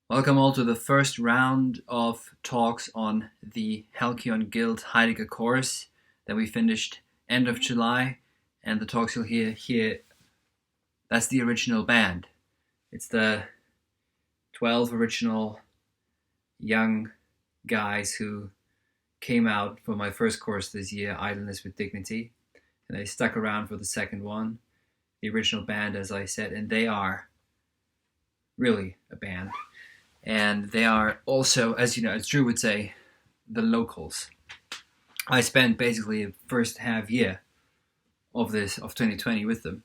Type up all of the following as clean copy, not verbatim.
Welcome all to the first round of talks on the Halcyon Guild Heidegger course that we finished end of July. And the talks you'll hear here, that's the original band. It's the 12 original young guys who came out for my first course this year, Idleness with Dignity. And they stuck around for the second one, the original band, as I said, and they are really a band. And they are also, as you know, as Drew would say, the locals. I spent basically the first half year of 2020 with them,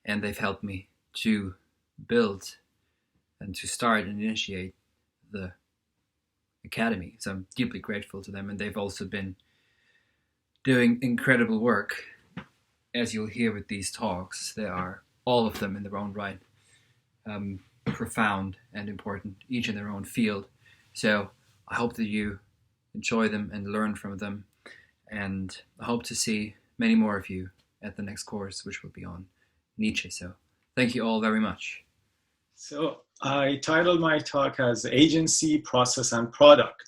and they've helped me to build and to start and initiate the academy. So I'm deeply grateful to them, and they've also been doing incredible work, as you'll hear with these talks. They are, all of them in their own right, profound and important, each in their own field. So I hope that you enjoy them and learn from them, and I hope to see many more of you at the next course, which will be on Nietzsche. So thank you all very much. So I titled my talk as Agency, Process, and Product.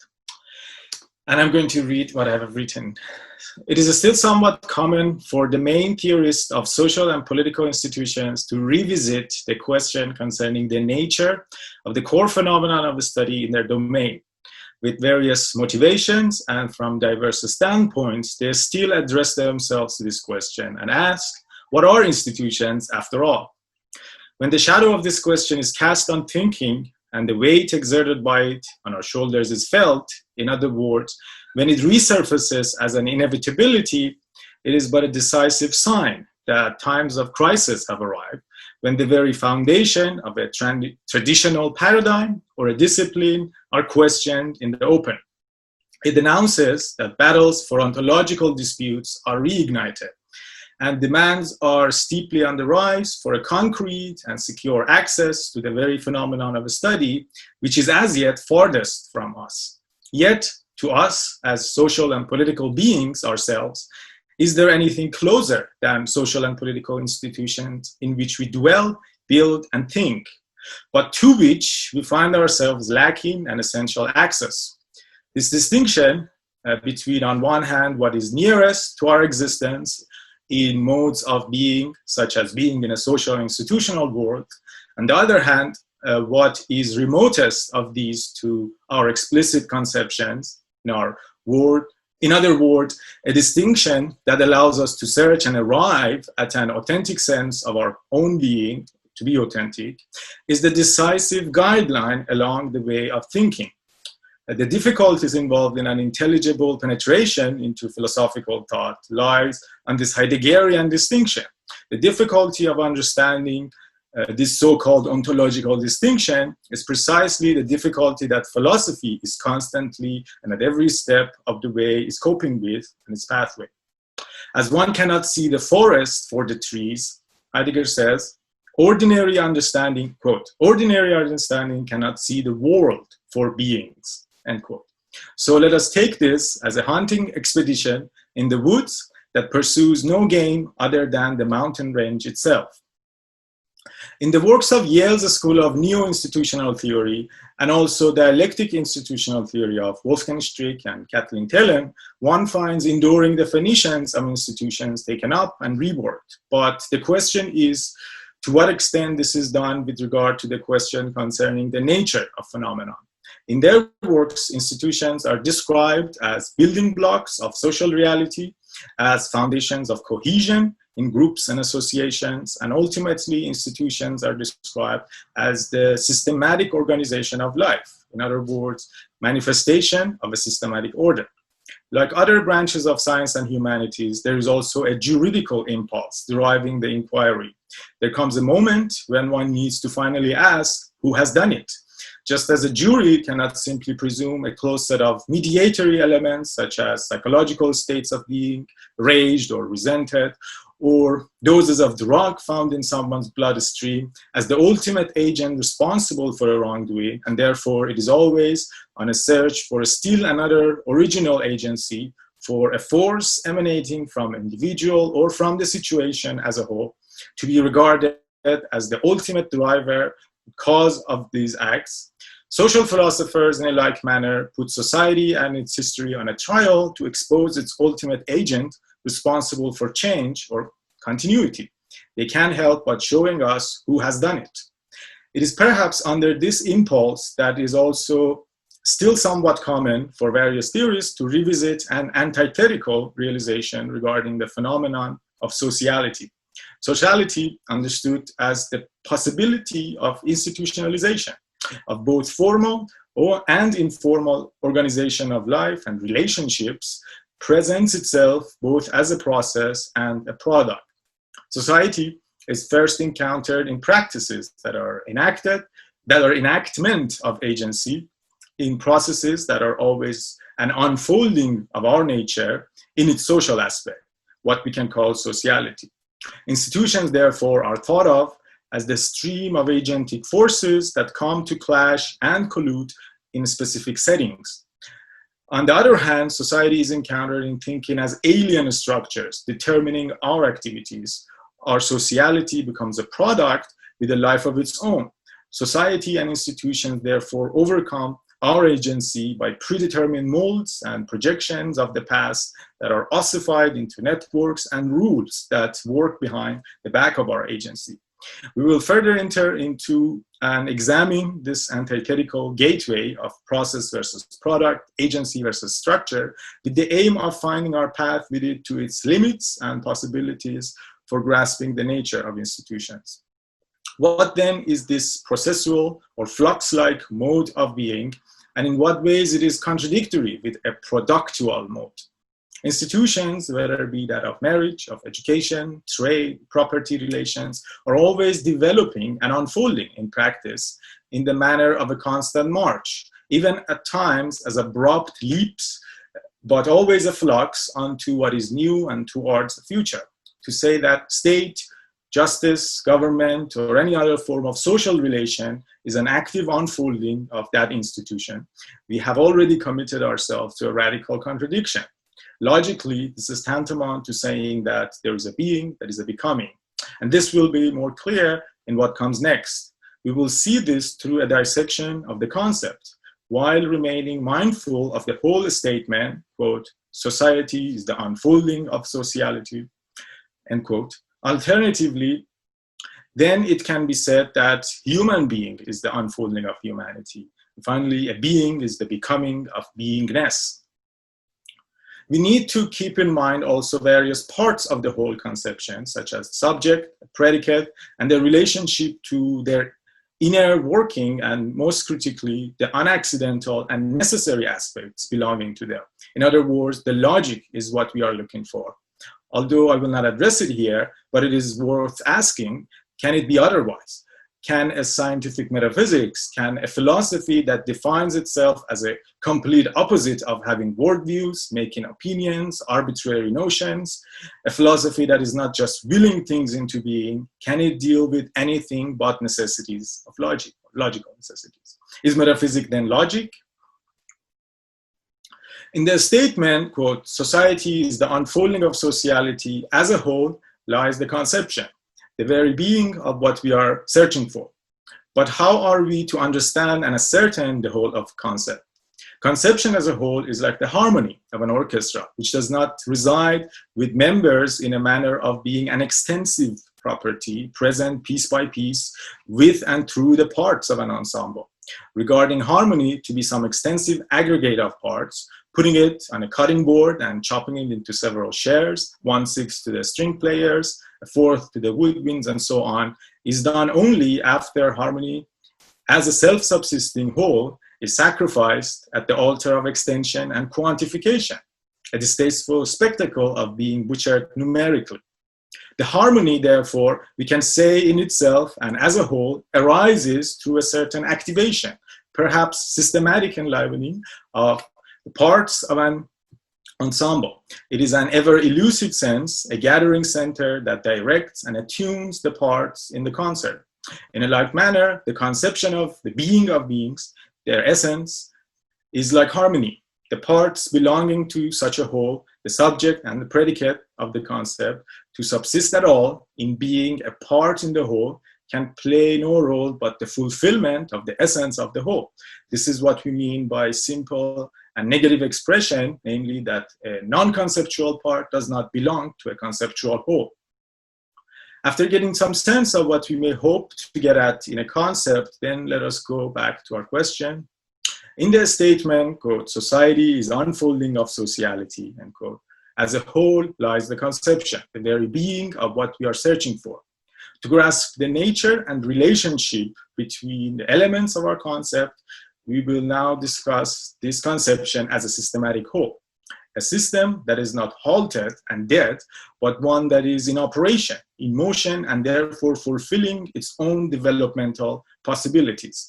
And I'm going to read what I have written. It is still somewhat common for the main theorists of social and political institutions to revisit the question concerning the nature of the core phenomenon of the study in their domain. With various motivations and from diverse standpoints, they still address themselves to this question and ask, what are institutions after all? When the shadow of this question is cast on thinking and the weight exerted by it on our shoulders is felt, in other words, when it resurfaces as an inevitability, it is but a decisive sign that times of crisis have arrived, when the very foundation of a traditional paradigm or a discipline are questioned in the open. It announces that battles for ontological disputes are reignited, and demands are steeply on the rise for a concrete and secure access to the very phenomenon of a study, which is as yet farthest from us. Yet, to us, as social and political beings ourselves, is there anything closer than social and political institutions in which we dwell, build, and think, but to which we find ourselves lacking an essential access? This distinction between, on one hand, what is nearest to our existence in modes of being, such as being in a social and institutional world, on the other hand, what is remotest of these to our explicit conceptions in our world. In other words, a distinction that allows us to search and arrive at an authentic sense of our own being, to be authentic, is the decisive guideline along the way of thinking. The difficulties involved in an intelligible penetration into philosophical thought lies on this Heideggerian distinction. The difficulty of understanding this so-called ontological distinction is precisely the difficulty that philosophy is constantly and at every step of the way is coping with in its pathway. As one cannot see the forest for the trees, Heidegger says, ordinary understanding, quote, ordinary understanding cannot see the world for beings, end quote. So let us take this as a hunting expedition in the woods that pursues no game other than the mountain range itself. In the works of Yale's School of Neo-Institutional Theory and also dialectic institutional theory of Wolfgang Strick and Kathleen Thelen, one finds enduring definitions of institutions taken up and reworked. But the question is, to what extent this is done with regard to the question concerning the nature of phenomena. In their works, institutions are described as building blocks of social reality, as foundations of cohesion in groups and associations, and ultimately institutions are described as the systematic organization of life. In other words, manifestation of a systematic order. Like other branches of science and humanities, there is also a juridical impulse deriving the inquiry. There comes a moment when one needs to finally ask, who has done it? Just as a jury cannot simply presume a close set of mediatory elements, such as psychological states of being, raged or resented, or doses of drug found in someone's bloodstream as the ultimate agent responsible for a wrongdoing, and therefore it is always on a search for still another original agency, for a force emanating from an individual or from the situation as a whole, to be regarded as the ultimate driver, cause of these acts. Social philosophers, in a like manner, put society and its history on a trial to expose its ultimate agent responsible for change or continuity. They can't help but showing us who has done it. It is perhaps under this impulse that is also still somewhat common for various theorists to revisit an antithetical realization regarding the phenomenon of sociality. Sociality understood as the possibility of institutionalization of both formal and informal organization of life and relationships presents itself both as a process and a product. Society is first encountered in practices that are enactment of agency, in processes that are always an unfolding of our nature in its social aspect, what we can call sociality. Institutions, therefore, are thought of as the stream of agentic forces that come to clash and collude in specific settings. On the other hand, society is encountered in thinking as alien structures determining our activities. Our sociality becomes a product with a life of its own. Society and institutions, therefore, overcome our agency by predetermined molds and projections of the past that are ossified into networks and rules that work behind the back of our agency. We will further enter into and examine this antithetical gateway of process versus product, agency versus structure, with the aim of finding our path with it to its limits and possibilities for grasping the nature of institutions. What then is this processual or flux-like mode of being, and in what ways it is contradictory with a productual mode? Institutions, whether it be that of marriage, of education, trade, property relations, are always developing and unfolding in practice in the manner of a constant march, even at times as abrupt leaps, but always a flux onto what is new and towards the future. To say that state, justice, government, or any other form of social relation is an active unfolding of that institution, we have already committed ourselves to a radical contradiction. Logically, this is tantamount to saying that there is a being that is a becoming. And this will be more clear in what comes next. We will see this through a dissection of the concept, while remaining mindful of the whole statement, quote, society is the unfolding of sociality, end quote. Alternatively, then it can be said that human being is the unfolding of humanity. And finally, a being is the becoming of beingness. We need to keep in mind also various parts of the whole conception, such as subject, predicate, and their relationship to their inner working, and most critically, the unaccidental and necessary aspects belonging to them. In other words, the logic is what we are looking for. Although I will not address it here, but it is worth asking, can it be otherwise? Can a scientific metaphysics, can a philosophy that defines itself as a complete opposite of having worldviews, making opinions, arbitrary notions, a philosophy that is not just willing things into being, can it deal with anything but necessities of logic, logical necessities? Is metaphysics then logic? In the statement, quote, society is the unfolding of sociality as a whole, lies the conception, the very being of what we are searching for. But how are we to understand and ascertain the whole of concept? Conception as a whole is like the harmony of an orchestra, which does not reside with members in a manner of being an extensive property, present piece by piece, with and through the parts of an ensemble. Regarding harmony to be some extensive aggregate of parts, putting it on a cutting board and chopping it into several shares, 1/6 to the string players, a 1/4 to the woodwinds, and so on, is done only after harmony as a self-subsisting whole is sacrificed at the altar of extension and quantification, a distasteful spectacle of being butchered numerically. The harmony, therefore, we can say in itself and as a whole, arises through a certain activation, perhaps systematic enlivening of the parts of an ensemble. It is an ever elusive sense, a gathering center that directs and attunes the parts in the concert. In a like manner, the conception of the being of beings, their essence, is like harmony. The parts belonging to such a whole, the subject and the predicate of the concept, to subsist at all in being a part in the whole, can play no role but the fulfillment of the essence of the whole. This is what we mean by simple and negative expression, namely that a non-conceptual part does not belong to a conceptual whole. After getting some sense of what we may hope to get at in a concept, then let us go back to our question. In the statement, quote, society is unfolding of sociality, end quote, as a whole lies the conception, the very being of what we are searching for. To grasp the nature and relationship between the elements of our concept, we will now discuss this conception as a systematic whole, a system that is not halted and dead, but one that is in operation, in motion, and therefore fulfilling its own developmental possibilities.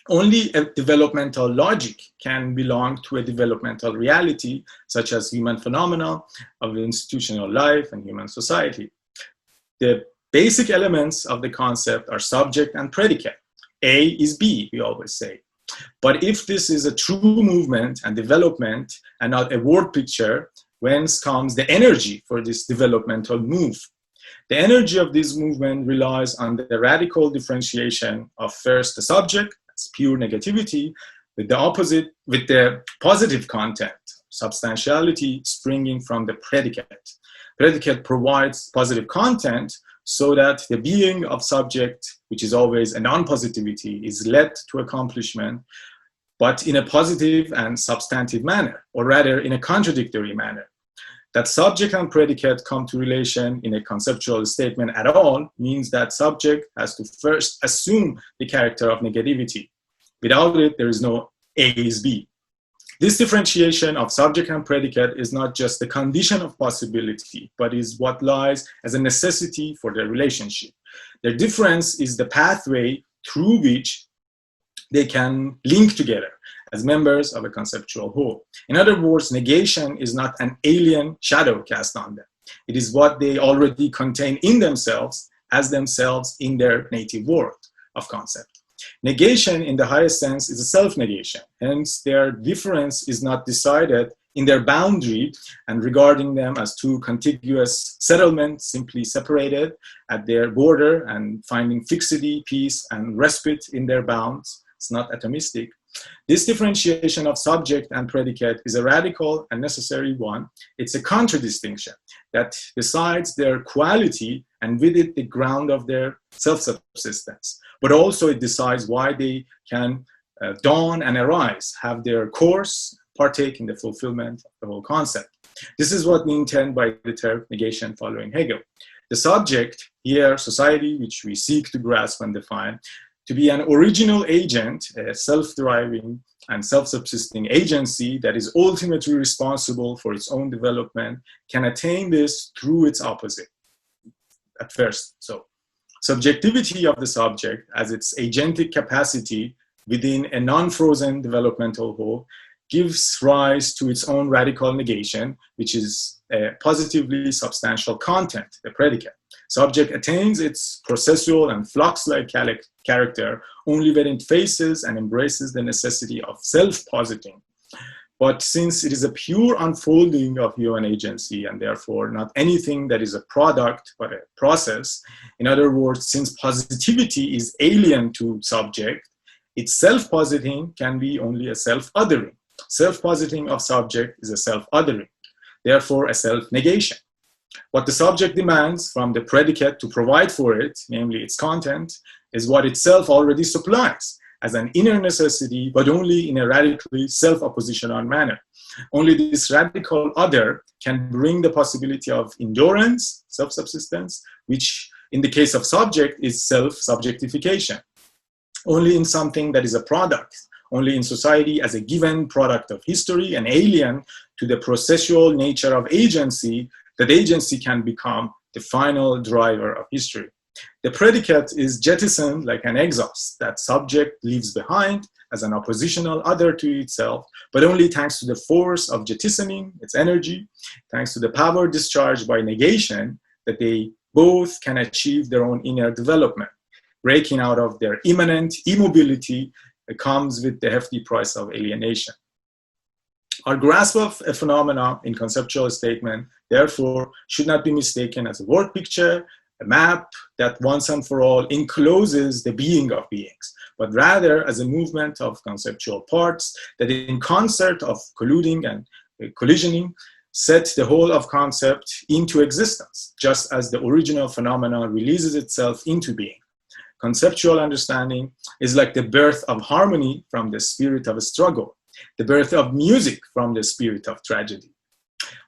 Only a developmental logic can belong to a developmental reality, such as human phenomena of institutional life and human society. The basic elements of the concept are subject and predicate. A is B, we always say. But if this is a true movement and development and not a word picture, whence comes the energy for this developmental move? The energy of this movement relies on the radical differentiation of first the subject, as pure negativity, with the positive content, substantiality springing from the predicate. Predicate provides positive content so that the being of subject, which is always a non-positivity, is led to accomplishment, but in a positive and substantive manner, or rather in a contradictory manner. That subject and predicate come to relation in a conceptual statement at all means that subject has to first assume the character of negativity. Without it, there is no A is B. This differentiation of subject and predicate is not just the condition of possibility, but is what lies as a necessity for the relationship. Their difference is the pathway through which they can link together as members of a conceptual whole. In other words, negation is not an alien shadow cast on them. It is what they already contain in themselves as themselves in their native world of concept. Negation in the highest sense is a self-negation. Hence, their difference is not decided in their boundary and regarding them as two contiguous settlements simply separated at their border and finding fixity, peace, and respite in their bounds. It's not atomistic. This differentiation of subject and predicate is a radical and necessary one. It's a contradistinction that decides their quality and with it the ground of their self-subsistence. But also it decides why they can dawn and arise, have their course, partake in the fulfillment of the whole concept. This is what we intend by the term negation following Hegel. The subject, here society, which we seek to grasp and define, to be an original agent, a self-deriving and self-subsisting agency that is ultimately responsible for its own development, can attain this through its opposite at first. So, subjectivity of the subject as its agentic capacity within a non-frozen developmental whole gives rise to its own radical negation, which is a positively substantial content, the predicate. Subject attains its processual and flux-like character only when it faces and embraces the necessity of self-positing. But since it is a pure unfolding of human agency and therefore not anything that is a product but a process, in other words, since positivity is alien to subject, its self-positing can be only a self-othering. Self-positing of subject is a self-othering, therefore a self-negation. What the subject demands from the predicate to provide for it, namely its content, is what itself already supplies as an inner necessity, but only in a radically self-oppositional manner. Only this radical other can bring the possibility of endurance, self-subsistence, which in the case of subject is self-subjectification. Only in something that is a product, only in society as a given product of history and alien to the processual nature of agency, that agency can become the final driver of history. The predicate is jettisoned like an exhaust that subject leaves behind as an oppositional other to itself, but only thanks to the force of jettisoning its energy, thanks to the power discharged by negation, that they both can achieve their own inner development. Breaking out of their immanent immobility comes with the hefty price of alienation. Our grasp of a phenomena in conceptual statement, therefore, should not be mistaken as a word picture, a map that once and for all encloses the being of beings, but rather as a movement of conceptual parts that in concert of colluding and collisioning set the whole of concept into existence, just as the original phenomenon releases itself into being. Conceptual understanding is like the birth of harmony from the spirit of a struggle, the birth of music from the spirit of tragedy.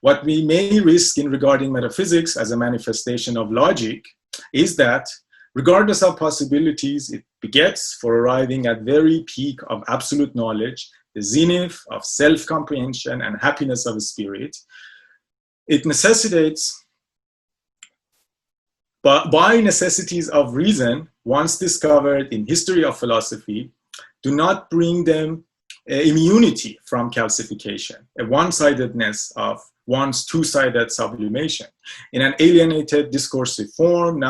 What we may risk in regarding metaphysics as a manifestation of logic is that, regardless of possibilities it begets for arriving at very peak of absolute knowledge, the zenith of self-comprehension and happiness of spirit, it necessitates, but by necessities of reason, once discovered in history of philosophy, do not bring them immunity from calcification, a one-sidedness of one's two-sided sublimation. In an alienated discursive form, that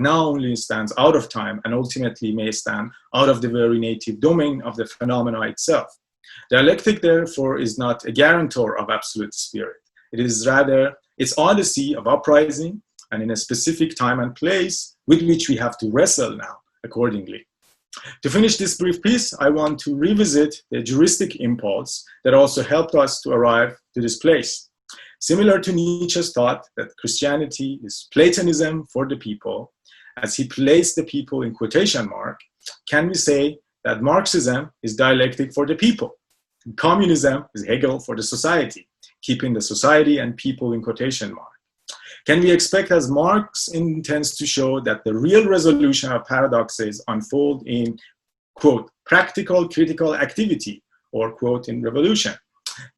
now only stands out of time and ultimately may stand out of the very native domain of the phenomena itself. Dialectic, therefore, is not a guarantor of absolute spirit. It is rather its odyssey of uprising, and in a specific time and place with which we have to wrestle now accordingly. To finish this brief piece, I want to revisit the juristic impulse that also helped us to arrive to this place. Similar to Nietzsche's thought that Christianity is Platonism for the people, as he placed the people in quotation mark, can we say that Marxism is dialectic for the people? Communism is Hegel for the society, keeping the society and people in quotation mark. Can we expect, as Marx intends to show, that the real resolution of paradoxes unfold in, quote, practical critical activity, or, quote, in revolution?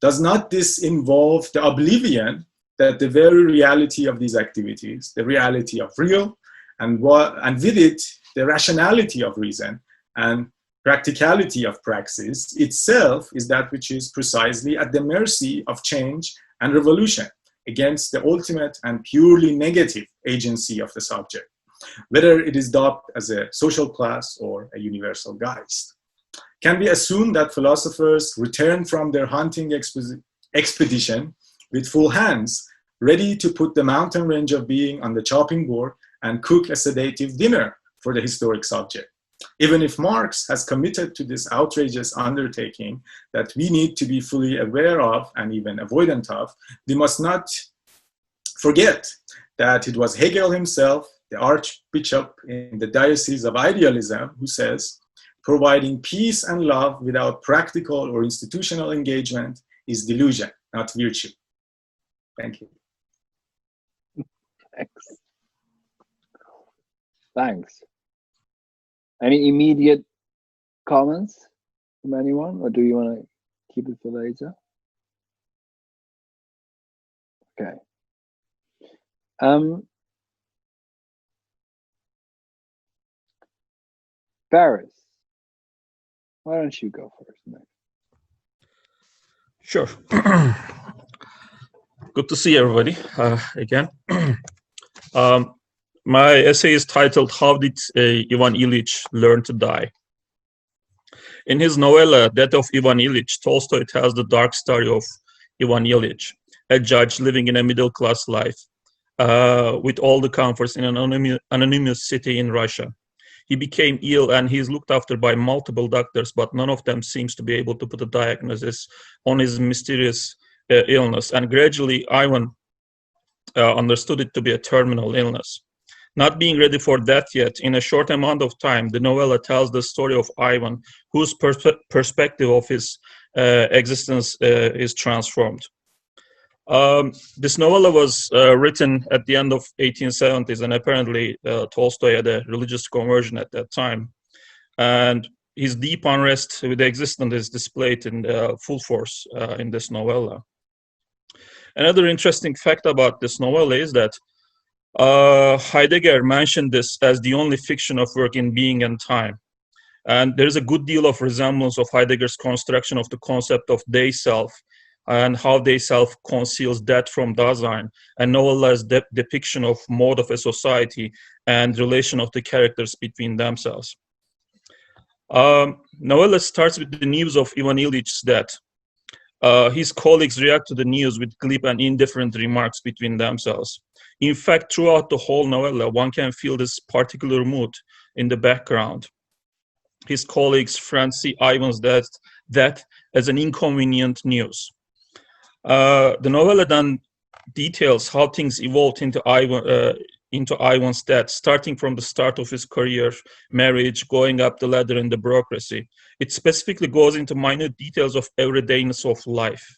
Does not this involve the oblivion that the very reality of these activities, the reality of real, and with it, the rationality of reason and practicality of praxis itself is that which is precisely at the mercy of change and revolution, against the ultimate and purely negative agency of the subject, whether it is dubbed as a social class or a universal Geist? Can we assume that philosophers return from their hunting expedition with full hands, ready to put the mountain range of being on the chopping board and cook a sedative dinner for the historic subject? Even if Marx has committed to this outrageous undertaking that we need to be fully aware of and even avoidant of, we must not forget that it was Hegel himself, the Archbishop in the Diocese of Idealism, who says, providing peace and love without practical or institutional engagement is delusion, not virtue. Thank you. Thanks. Any immediate comments from anyone, or do you want to keep it for later? Okay. Baris, why don't you go first next? Sure. Good to see everybody again. My essay is titled, How Did Ivan Ilich Learn to Die? In his novella, Death of Ivan Ilich, Tolstoy tells the dark story of Ivan Ilich, a judge living in a middle-class life with all the comforts in an anonymous city in Russia. He became ill and he is looked after by multiple doctors, but none of them seems to be able to put a diagnosis on his mysterious illness. And gradually, Ivan understood it to be a terminal illness. Not being ready for death yet, in a short amount of time, the novella tells the story of Ivan, whose perspective of his existence is transformed. This novella was written at the end of 1870s, and apparently Tolstoy had a religious conversion at that time. And his deep unrest with the existence is displayed in full force in this novella. Another interesting fact about this novella is that Heidegger mentioned this as the only fiction of work in being and time. And there is a good deal of resemblance of Heidegger's construction of the concept of they-self and how they-self conceals death from Dasein, and novella's depiction of mode of a society and relation of the characters between themselves. Novella starts with the news of Ivan Ilich's death. His colleagues react to the news with glib and indifferent remarks between themselves. In fact, throughout the whole novella, one can feel this particular mood in the background. His colleagues, friends see Ivan's death as an inconvenient news. The novella then details how things evolved into Ivan's death, starting from the start of his career, marriage, going up the ladder in the bureaucracy. It specifically goes into minute details of everydayness of life.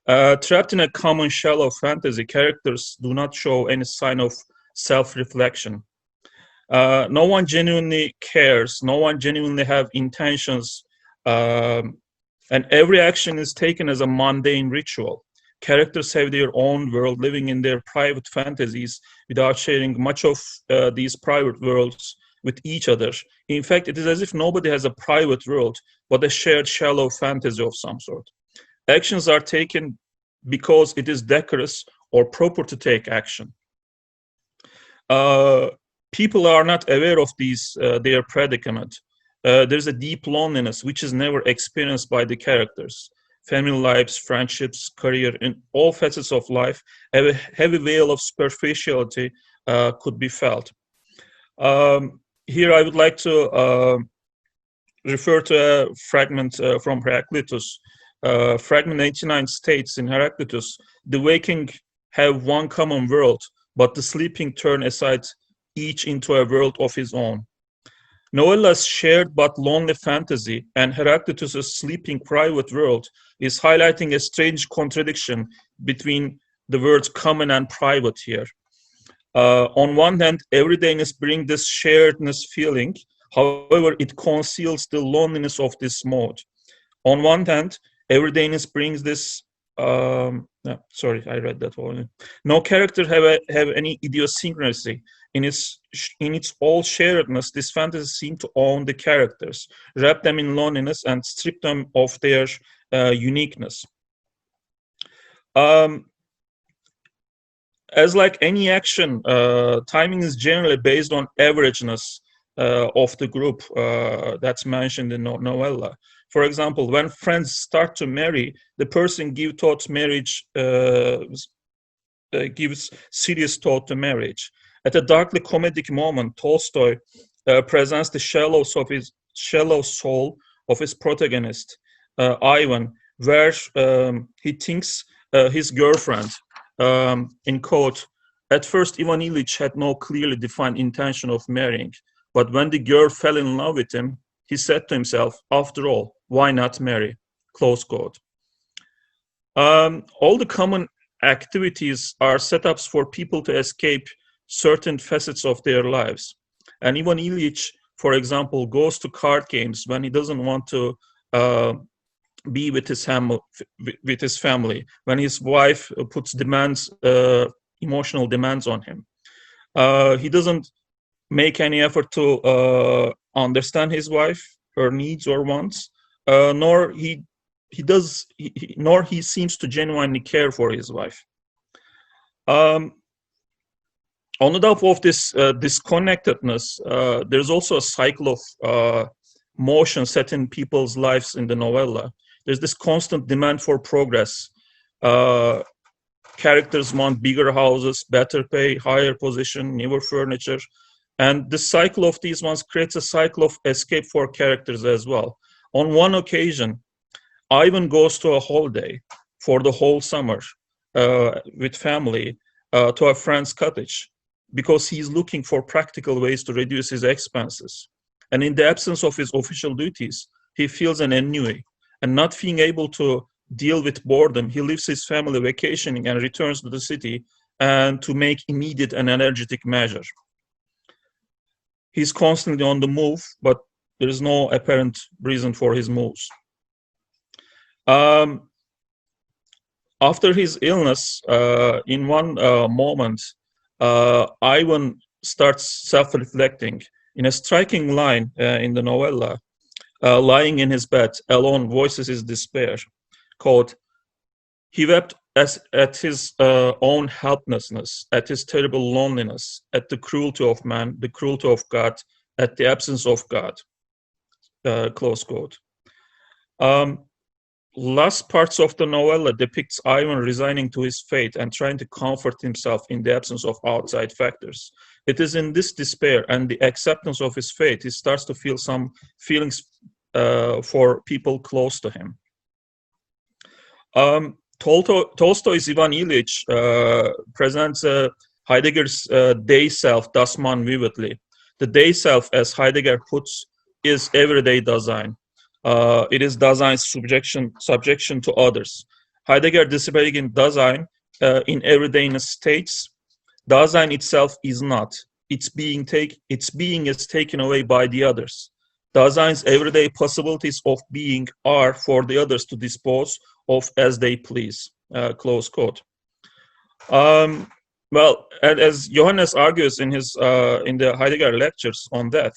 Trapped in a common shell of fantasy, characters do not show any sign of self-reflection. No one genuinely cares, no one genuinely have intentions, and every action is taken as a mundane ritual. Characters have their own world, living in their private fantasies without sharing much of these private worlds with each other. In fact, it is as if nobody has a private world, but a shared shallow fantasy of some sort. Actions are taken because it is decorous or proper to take action. People are not aware of their predicament. There's a deep loneliness which is never experienced by the characters. Family lives, friendships, career, in all facets of life, a heavy veil of superficiality could be felt. Here I would like to refer to a fragment from Heraclitus. Fragment 89 states in Heraclitus, the waking have one common world, but the sleeping turn aside each into a world of his own. Novella's shared but lonely fantasy and Heraclitus' sleeping private world is highlighting a strange contradiction between the words common and private here. On one hand, everydayness brings this sharedness feeling. However, it conceals the loneliness of this mode. On one hand, everydayness brings this. Sorry, I read that one. No character have any idiosyncrasy. In its all sharedness, this fantasy seems to own the characters, wrap them in loneliness, and strip them of their uniqueness. As like any action, timing is generally based on averageness of the group that's mentioned in the novella. For example, when friends start to marry, the person gives serious thought to marriage. At a darkly comedic moment, Tolstoy presents the shallow soul of his protagonist, Ivan, where he thinks his girlfriend, in quote, at first Ivan Ilich had no clearly defined intention of marrying, but when the girl fell in love with him, he said to himself, after all, why not marry? Close quote. All the common activities are setups for people to escape certain facets of their lives. And Ivan Ilich, for example, goes to card games when he doesn't want to be with his family, when his wife puts emotional demands on him. He doesn't make any effort to understand his wife, her needs or wants, nor he seems to genuinely care for his wife. On the top of this disconnectedness, there's also a cycle of motion set in people's lives in the novella. There's this constant demand for progress. Characters want bigger houses, better pay, higher position, newer furniture. And the cycle of these ones creates a cycle of escape for characters as well. On one occasion, Ivan goes to a holiday for the whole summer with family to a friend's cottage because he's looking for practical ways to reduce his expenses. And in the absence of his official duties, he feels an ennui. And not being able to deal with boredom, he leaves his family vacationing and returns to the city and to make immediate and energetic measure. He's constantly on the move, but there is no apparent reason for his moves. After his illness, in one moment, Ivan starts self-reflecting. In a striking line in the novella, lying in his bed, alone, voices his despair. Quote, he wept at his own helplessness, at his terrible loneliness, at the cruelty of man, the cruelty of God, at the absence of God. Close quote. last parts of the novella depicts Ivan resigning to his fate and trying to comfort himself in the absence of outside factors. It is in this despair and the acceptance of his fate he starts to feel some feelings for people close to him. Tolstoy's Ivan Ilich presents Heidegger's day self, Das Mann, vividly. The day self, as Heidegger puts, is everyday Dasein. It is Dasein's subjection to others. Heidegger disparaging Dasein in everydayness states, Dasein itself is not. Its being is taken away by the others. Dasein's everyday possibilities of being are for the others to dispose of as they please. Close quote. Well, as Johannes argues in his in the Heidegger lectures on death,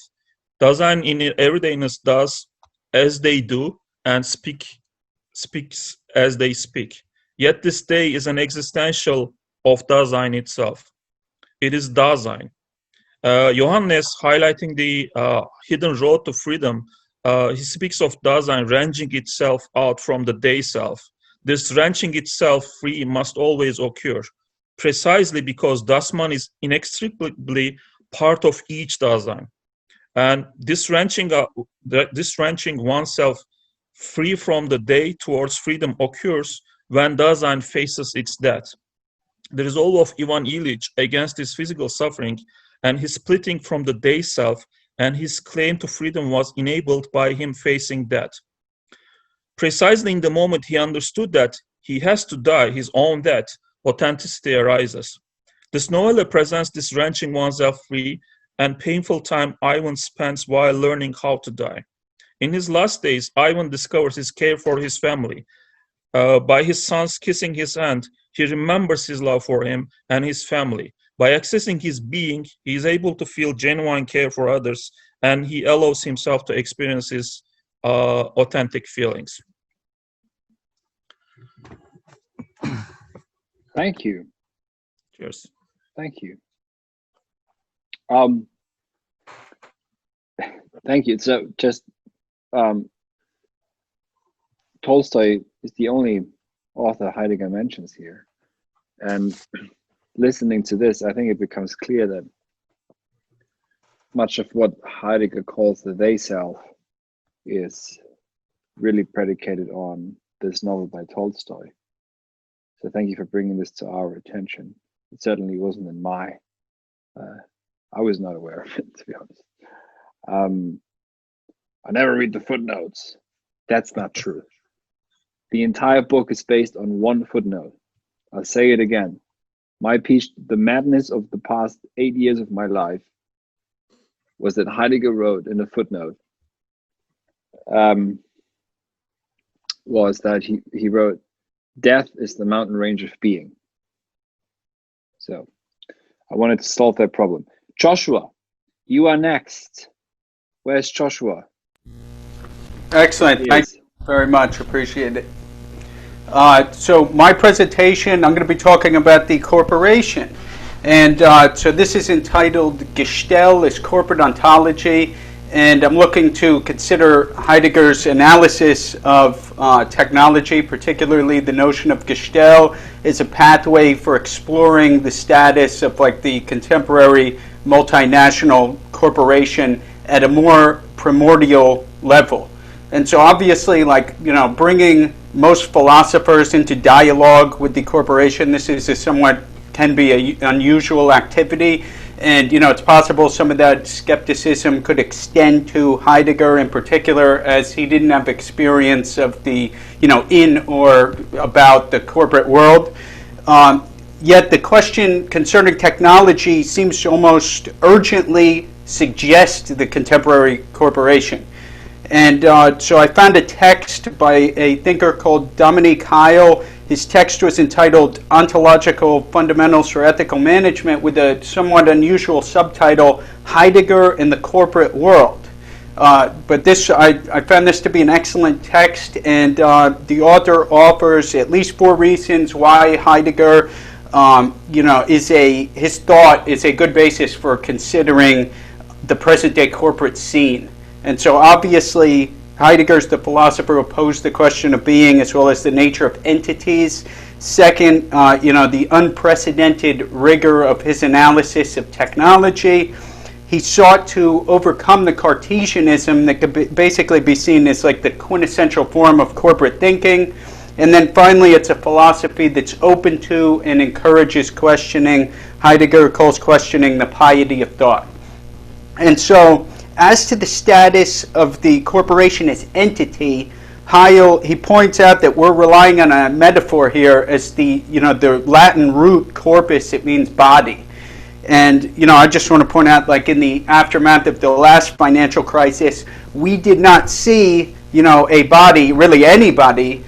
Dasein in everydayness does as they do and speaks as they speak. Yet this day is an existential of Dasein itself. It is Dasein. Johannes, highlighting the hidden road to freedom, he speaks of Dasein wrenching itself out from the day self. This wrenching itself free must always occur, precisely because Das Mann is inextricably part of each Dasein. And this wrenching oneself free from the day towards freedom occurs when Dasein faces its death. The resolve of Ivan Ilich against his physical suffering and his splitting from the day self and his claim to freedom was enabled by him facing death. Precisely in the moment he understood that he has to die his own death, authenticity arises. This novella presents this wrenching oneself free and painful time Ivan spends while learning how to die. In his last days, Ivan discovers his care for his family. By his son's kissing his hand, he remembers his love for him and his family. By accessing his being, he is able to feel genuine care for others, and he allows himself to experience his authentic feelings. Thank you. Cheers. Thank you. Thank you. So just Tolstoy is the only author Heidegger mentions here. And listening to this, I think it becomes clear that much of what Heidegger calls the they self is really predicated on this novel by Tolstoy. So thank you for bringing this to our attention. It certainly wasn't in my, I was not aware of it, to be honest. I never read the footnotes. That's not true. The entire book is based on one footnote. I'll say it again. My piece, the madness of the past 8 years of my life, was that Heidegger wrote in a footnote, was that he wrote, death is the mountain range of being. So I wanted to solve that problem. Joshua, you are next. Where's Joshua? Excellent. Thank you very much. Appreciate it. So my presentation, I'm going to be talking about the corporation. And so this is entitled Gestell is Corporate Ontology. And I'm looking to consider Heidegger's analysis of technology, particularly the notion of Gestell as a pathway for exploring the status of like the contemporary multinational corporation at a more primordial level. And so obviously, like, you know, bringing most philosophers into dialogue with the corporation, this is a somewhat, can be an unusual activity. And, you know, it's possible some of that skepticism could extend to Heidegger in particular, as he didn't have experience of the, you know, in or about the corporate world. Yet the question concerning technology seems to almost urgently suggest the contemporary corporation. And so I found a text by a thinker called Dominique Heil. His text was entitled Ontological Fundamentals for Ethical Management, with a somewhat unusual subtitle, Heidegger in the Corporate World. But this, I found this to be an excellent text, and the author offers at least 4 reasons why Heidegger, you know, his thought is a good basis for considering the present-day corporate scene. And so obviously, Heidegger's the philosopher who posed the question of being as well as the nature of entities. Second, the unprecedented rigor of his analysis of technology. He sought to overcome the Cartesianism that could basically be seen as like the quintessential form of corporate thinking. And then finally, it's a philosophy that's open to and encourages questioning. Heidegger calls questioning the piety of thought. And so, as to the status of the corporation as entity, Heil, he points out that we're relying on a metaphor here as the Latin root corpus, it means body. And, I just want to point out, like in the aftermath of the last financial crisis, we did not see, a body, really anybody,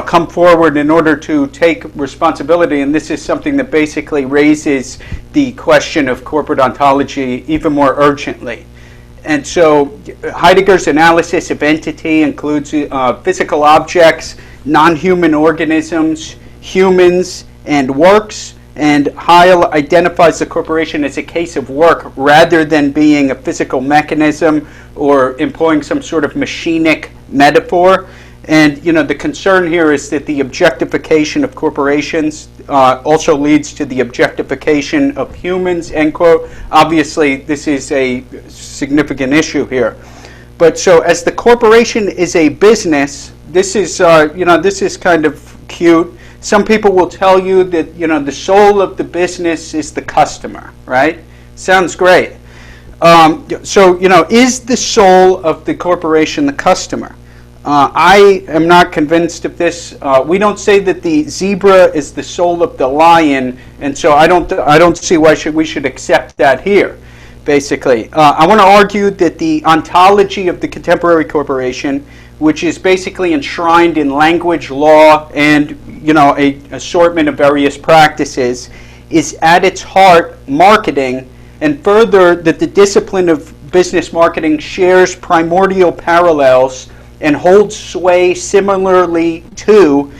come forward in order to take responsibility. And this is something that basically raises the question of corporate ontology even more urgently. And so Heidegger's analysis of entity includes physical objects, non-human organisms, humans, and works. And Heil identifies the corporation as a case of work rather than being a physical mechanism or employing some sort of machinic metaphor. And the concern here is that the objectification of corporations also leads to the objectification of humans, end quote. Obviously, this is a significant issue here. But so as the corporation is a business, this is kind of cute. Some people will tell you that, the soul of the business is the customer, right? Sounds great. Is the soul of the corporation the customer? I am not convinced of this. We don't say that the zebra is the soul of the lion, and so I don't see why we should accept that here. Basically, I want to argue that the ontology of the contemporary corporation, which is basically enshrined in language, law, and a assortment of various practices, is at its heart marketing, and further that the discipline of business marketing shares primordial parallels and holds sway similarly to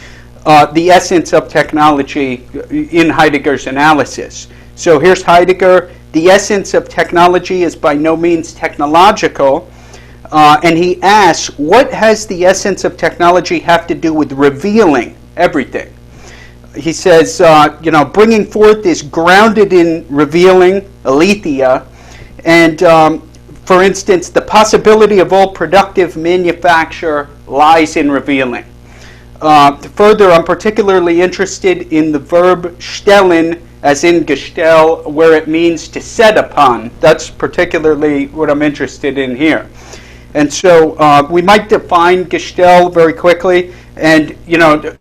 the essence of technology in Heidegger's analysis. So here's Heidegger. The essence of technology is by no means technological. And he asks, what has the essence of technology have to do with revealing everything? He says, bringing forth is grounded in revealing, aletheia, and for instance, the possibility of all productive manufacture lies in revealing. Further, I'm particularly interested in the verb stellen, as in gestell, where it means to set upon. That's particularly what I'm interested in here. And so we might define gestell very quickly. And,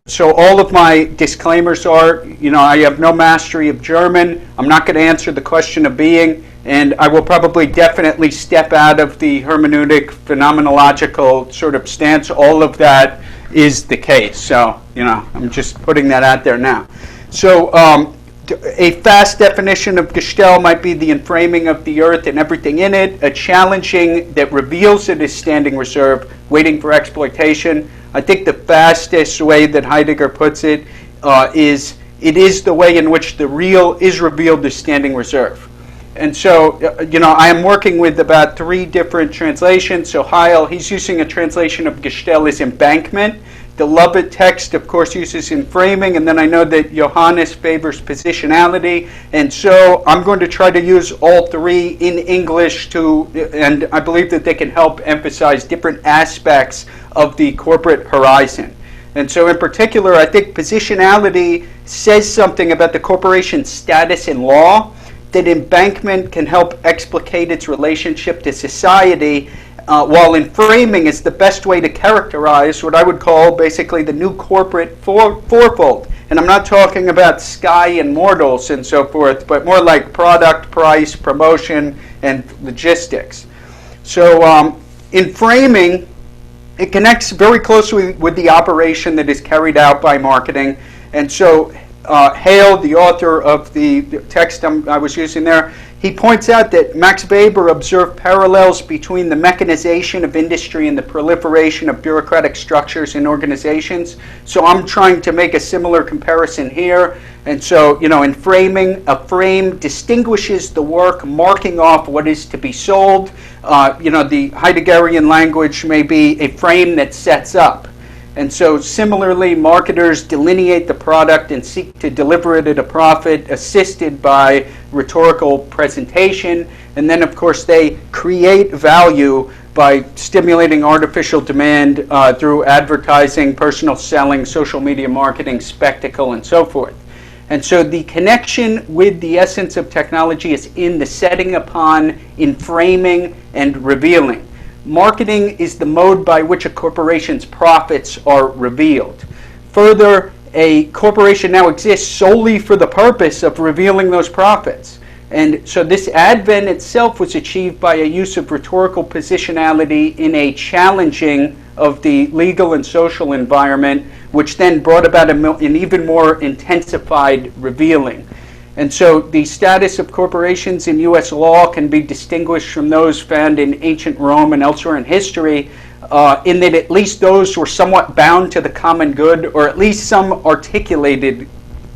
so all of my disclaimers are, I have no mastery of German. I'm not going to answer the question of being. And I will probably definitely step out of the hermeneutic phenomenological sort of stance. All of that is the case. So, I'm just putting that out there now. So a fast definition of Gestell might be the enframing of the earth and everything in it, a challenging that reveals it as standing reserve, waiting for exploitation. I think the fastest way that Heidegger puts it is the way in which the real is revealed as standing reserve. And so, I am working with about 3 different translations. So Heil, he's using a translation of Gestell as embankment. The Lovett text, of course, uses enframing, and then I know that Johannes favors positionality, and so I'm going to try to use all 3 in English and I believe that they can help emphasize different aspects of the corporate horizon. And so in particular, I think positionality says something about the corporation's status in law, that embankment can help explicate its relationship to society, while enframing is the best way to characterize what I would call basically the new corporate fourfold. And I'm not talking about sky and mortals and so forth, but more like product, price, promotion, and logistics. So enframing, it connects very closely with the operation that is carried out by marketing. And so Hale, the author of the text I was using there, he points out that Max Weber observed parallels between the mechanization of industry and the proliferation of bureaucratic structures and organizations. So I'm trying to make a similar comparison here. And so, in framing, a frame distinguishes the work, marking off what is to be sold. The Heideggerian language may be a frame that sets up. And so similarly, marketers delineate the product and seek to deliver it at a profit, assisted by rhetorical presentation. And then, of course, they create value by stimulating artificial demand through advertising, personal selling, social media marketing, spectacle, and so forth. And so the connection with the essence of technology is in the setting upon, in framing, and revealing. Marketing is the mode by which a corporation's profits are revealed. Further, a corporation now exists solely for the purpose of revealing those profits. And so this advent itself was achieved by a use of rhetorical positionality in a challenging of the legal and social environment, which then brought about an even more intensified revealing. And so the status of corporations in U.S. law can be distinguished from those found in ancient Rome and elsewhere in history, in that at least those were somewhat bound to the common good, or at least some articulated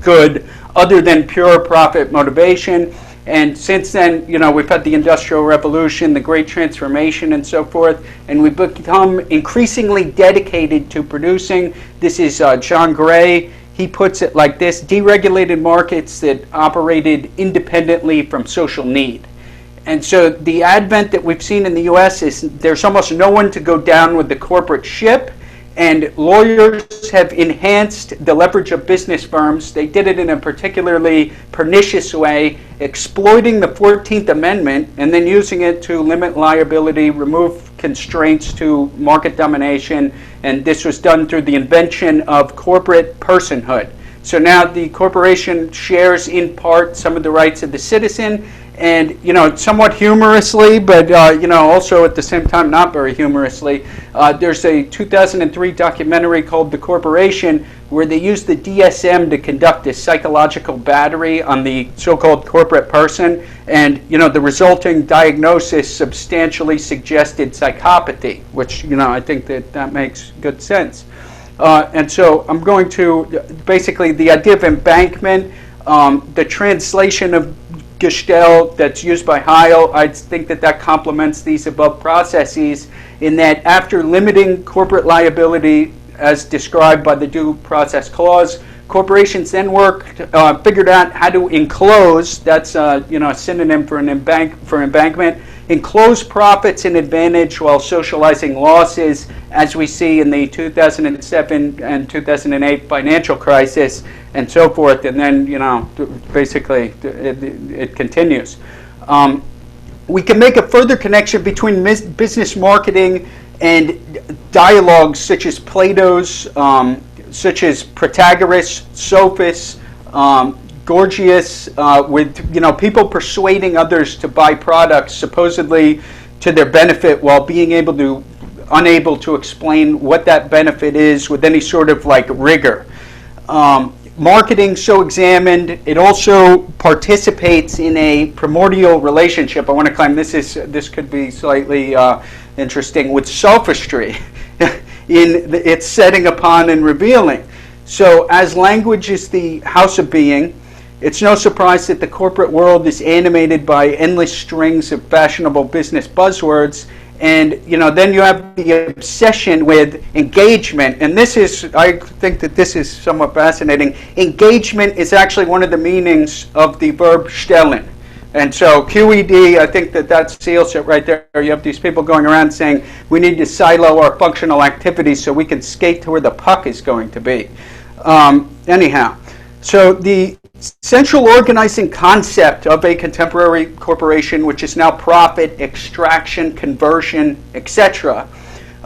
good other than pure profit motivation. And since then, we've had the Industrial Revolution, the Great Transformation, and so forth, and we've become increasingly dedicated to producing. This is John Gray. He puts it like this: deregulated markets that operated independently from social need. And so the advent that we've seen in the U.S. is there's almost no one to go down with the corporate ship, and lawyers have enhanced the leverage of business firms. They did it in a particularly pernicious way, exploiting the 14th Amendment and then using it to limit liability, remove constraints to market domination, and this was done through the invention of corporate personhood. So now the corporation shares in part some of the rights of the citizen, and somewhat humorously, but also at the same time not very humorously, there's a 2003 documentary called The Corporation, where they used the DSM to conduct a psychological battery on the so-called corporate person, and the resulting diagnosis substantially suggested psychopathy, which I think that makes good sense. And so I'm going to basically the idea of embankment, the translation of Gestalt that's used by Heil, I think that complements these above processes, in that after limiting corporate liability as described by the Due Process Clause, corporations then figured out how to enclose, that's a synonym for embankment, enclose profits and advantage while socializing losses, as we see in the 2007 and 2008 financial crisis and so forth. And then, basically it continues. We can make a further connection between business marketing and dialogues such as Plato's, such as Protagoras, Sophus, Gorgias, with people persuading others to buy products supposedly to their benefit while being unable to explain what that benefit is with any sort of rigor. Marketing, so examined, it also participates in a primordial relationship. I want to claim this could be slightly interesting, with sophistry in its setting upon and revealing. So as language is the house of being, it's no surprise that the corporate world is animated by endless strings of fashionable business buzzwords. And then you have the obsession with engagement, and I think that this is somewhat fascinating. Engagement is actually one of the meanings of the verb stellen. And so QED, I think that seals it right there. You have these people going around saying we need to silo our functional activities so we can skate to where the puck is going to be. Anyhow, so the central organizing concept of a contemporary corporation, which is now profit, extraction, conversion, etc.,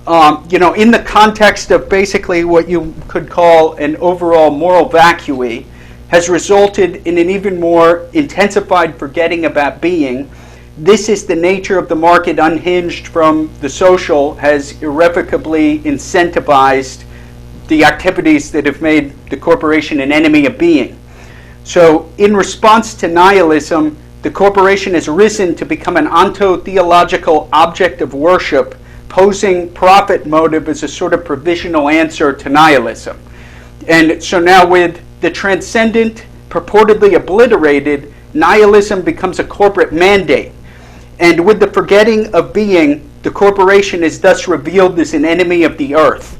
in the context of basically what you could call an overall moral vacuum, has resulted in an even more intensified forgetting about being. This is the nature of the market, unhinged from the social, has irrevocably incentivized the activities that have made the corporation an enemy of being. So in response to nihilism, the corporation has risen to become an onto-theological object of worship, posing profit motive as a sort of provisional answer to nihilism. And so now with the transcendent purportedly obliterated, nihilism becomes a corporate mandate. And with the forgetting of being, the corporation is thus revealed as an enemy of the earth.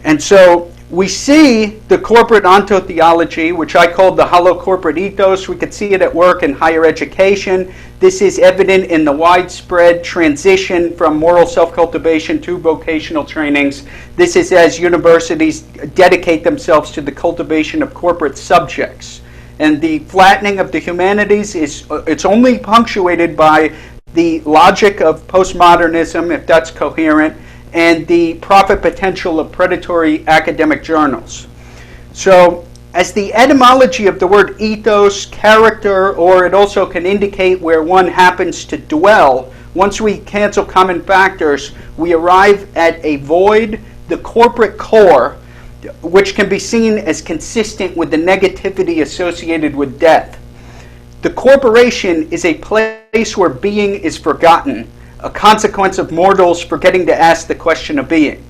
And so we see the corporate ontotheology, which I call the hollow corporate ethos. We could see it at work in higher education. This is evident in the widespread transition from moral self-cultivation to vocational trainings. This is as universities dedicate themselves to the cultivation of corporate subjects. And the flattening of the humanities it's only punctuated by the logic of postmodernism, if that's coherent, and the profit potential of predatory academic journals. So, as the etymology of the word ethos, character, or it also can indicate where one happens to dwell, once we cancel common factors, we arrive at a void, the corporate core, which can be seen as consistent with the negativity associated with death. The corporation is a place where being is forgotten, a consequence of mortals forgetting to ask the question of being.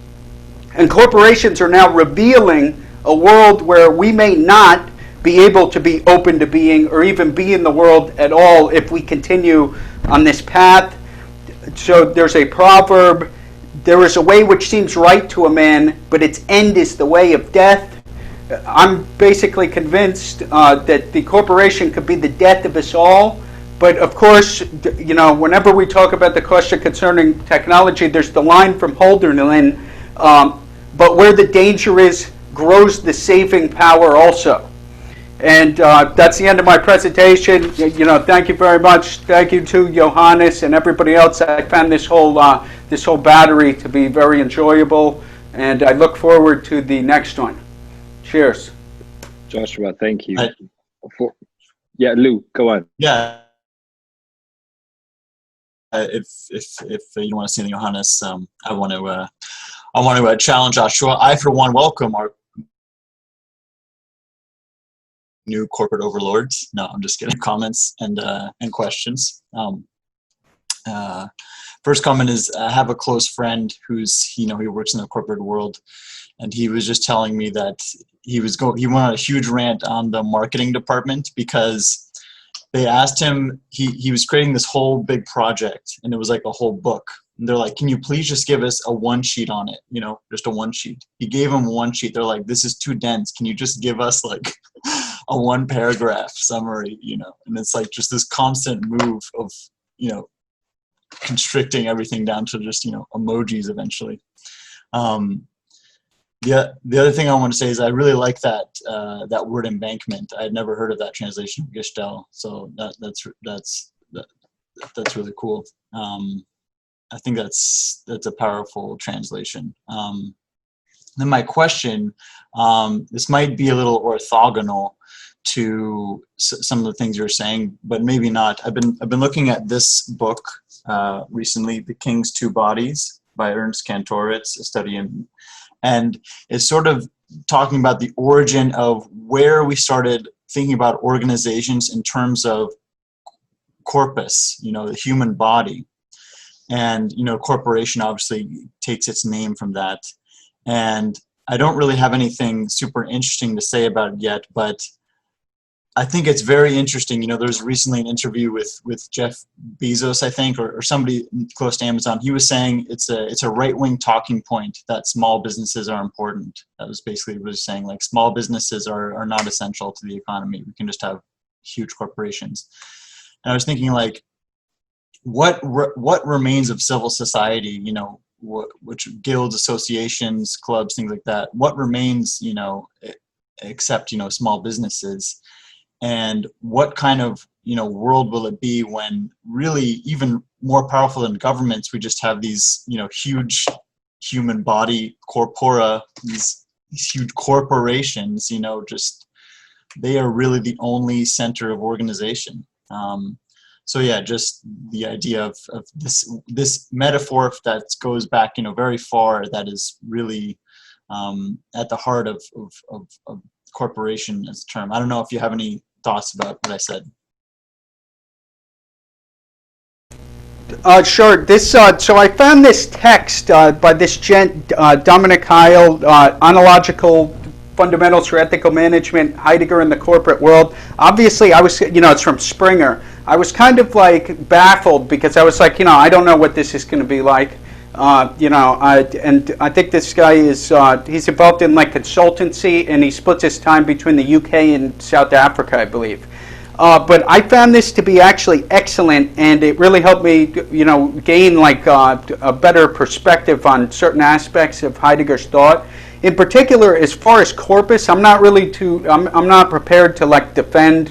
And corporations are now revealing a world where we may not be able to be open to being or even be in the world at all if we continue on this path. So there's a proverb, there is a way which seems right to a man, but its end is the way of death. I'm basically convinced that the corporation could be the death of us all. But of course, whenever we talk about the question concerning technology, there's the line from Holderlin, but where the danger is, grows the saving power also. And that's the end of my presentation. Thank you very much. Thank you to Johannes and everybody else. I found this whole battery to be very enjoyable, and I look forward to the next one. Cheers. Joshua, thank you. Yeah, Lou, go on. Yeah. If you don't want to see the Johannes, I want to challenge Joshua. I, for one, welcome our new corporate overlords. No, I'm just kidding. Comments and questions. First comment is I have a close friend who's he works in the corporate world, and he was just telling me that he went on a huge rant on the marketing department because they asked him, he was creating this whole big project, and it was like a whole book. And they're like, can you please just give us a one sheet on it? Just a one sheet. He gave them one sheet. They're like, this is too dense. Can you just give us like a one paragraph summary, And it's like just this constant move of, constricting everything down to just, emojis eventually. The other thing I want to say is I really like that word embankment. I had never heard of that translation of Gestell, so that's really cool. I think that's a powerful translation. Then my question, this might be a little orthogonal to some of the things you're saying, but maybe not. I've been looking at this book recently, The King's Two Bodies by Ernst Cantor. It's a study in. And it's sort of talking about the origin of where we started thinking about organizations in terms of corpus, the human body. And, corporation obviously takes its name from that. And I don't really have anything super interesting to say about it yet, but I think it's very interesting. There was recently an interview with Jeff Bezos, I think, or somebody close to Amazon. He was saying it's a right-wing talking point that small businesses are important. That was basically what he was saying, like small businesses are not essential to the economy. We can just have huge corporations. And I was thinking, like, what remains of civil society, which guilds, associations, clubs, things like that, what remains, except, small businesses? And what kind of, world will it be when really even more powerful than governments, we just have these, huge human body corpora, these huge corporations, just, they are really the only center of organization. So yeah, just the idea of this metaphor that goes back, very far, that is really at the heart of corporation as a term. I don't know if you have any thoughts about what I said. Sure. So I found this text by this gent, Dominic Heil, Ontological Fundamentals for Ethical Management, Heidegger in the Corporate World. Obviously, I was, it's from Springer. I was kind of like baffled because I was like, I don't know what this is going to be like. I think this guy is, he's involved in like consultancy, and he splits his time between the UK and South Africa, I believe. But I found this to be actually excellent, and it really helped me, gain like a better perspective on certain aspects of Heidegger's thought. In particular, as far as corpus, I'm not prepared to like defend,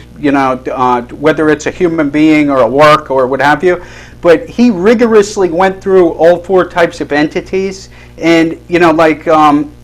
whether it's a human being or a work or what have you. But he rigorously went through all four types of entities, and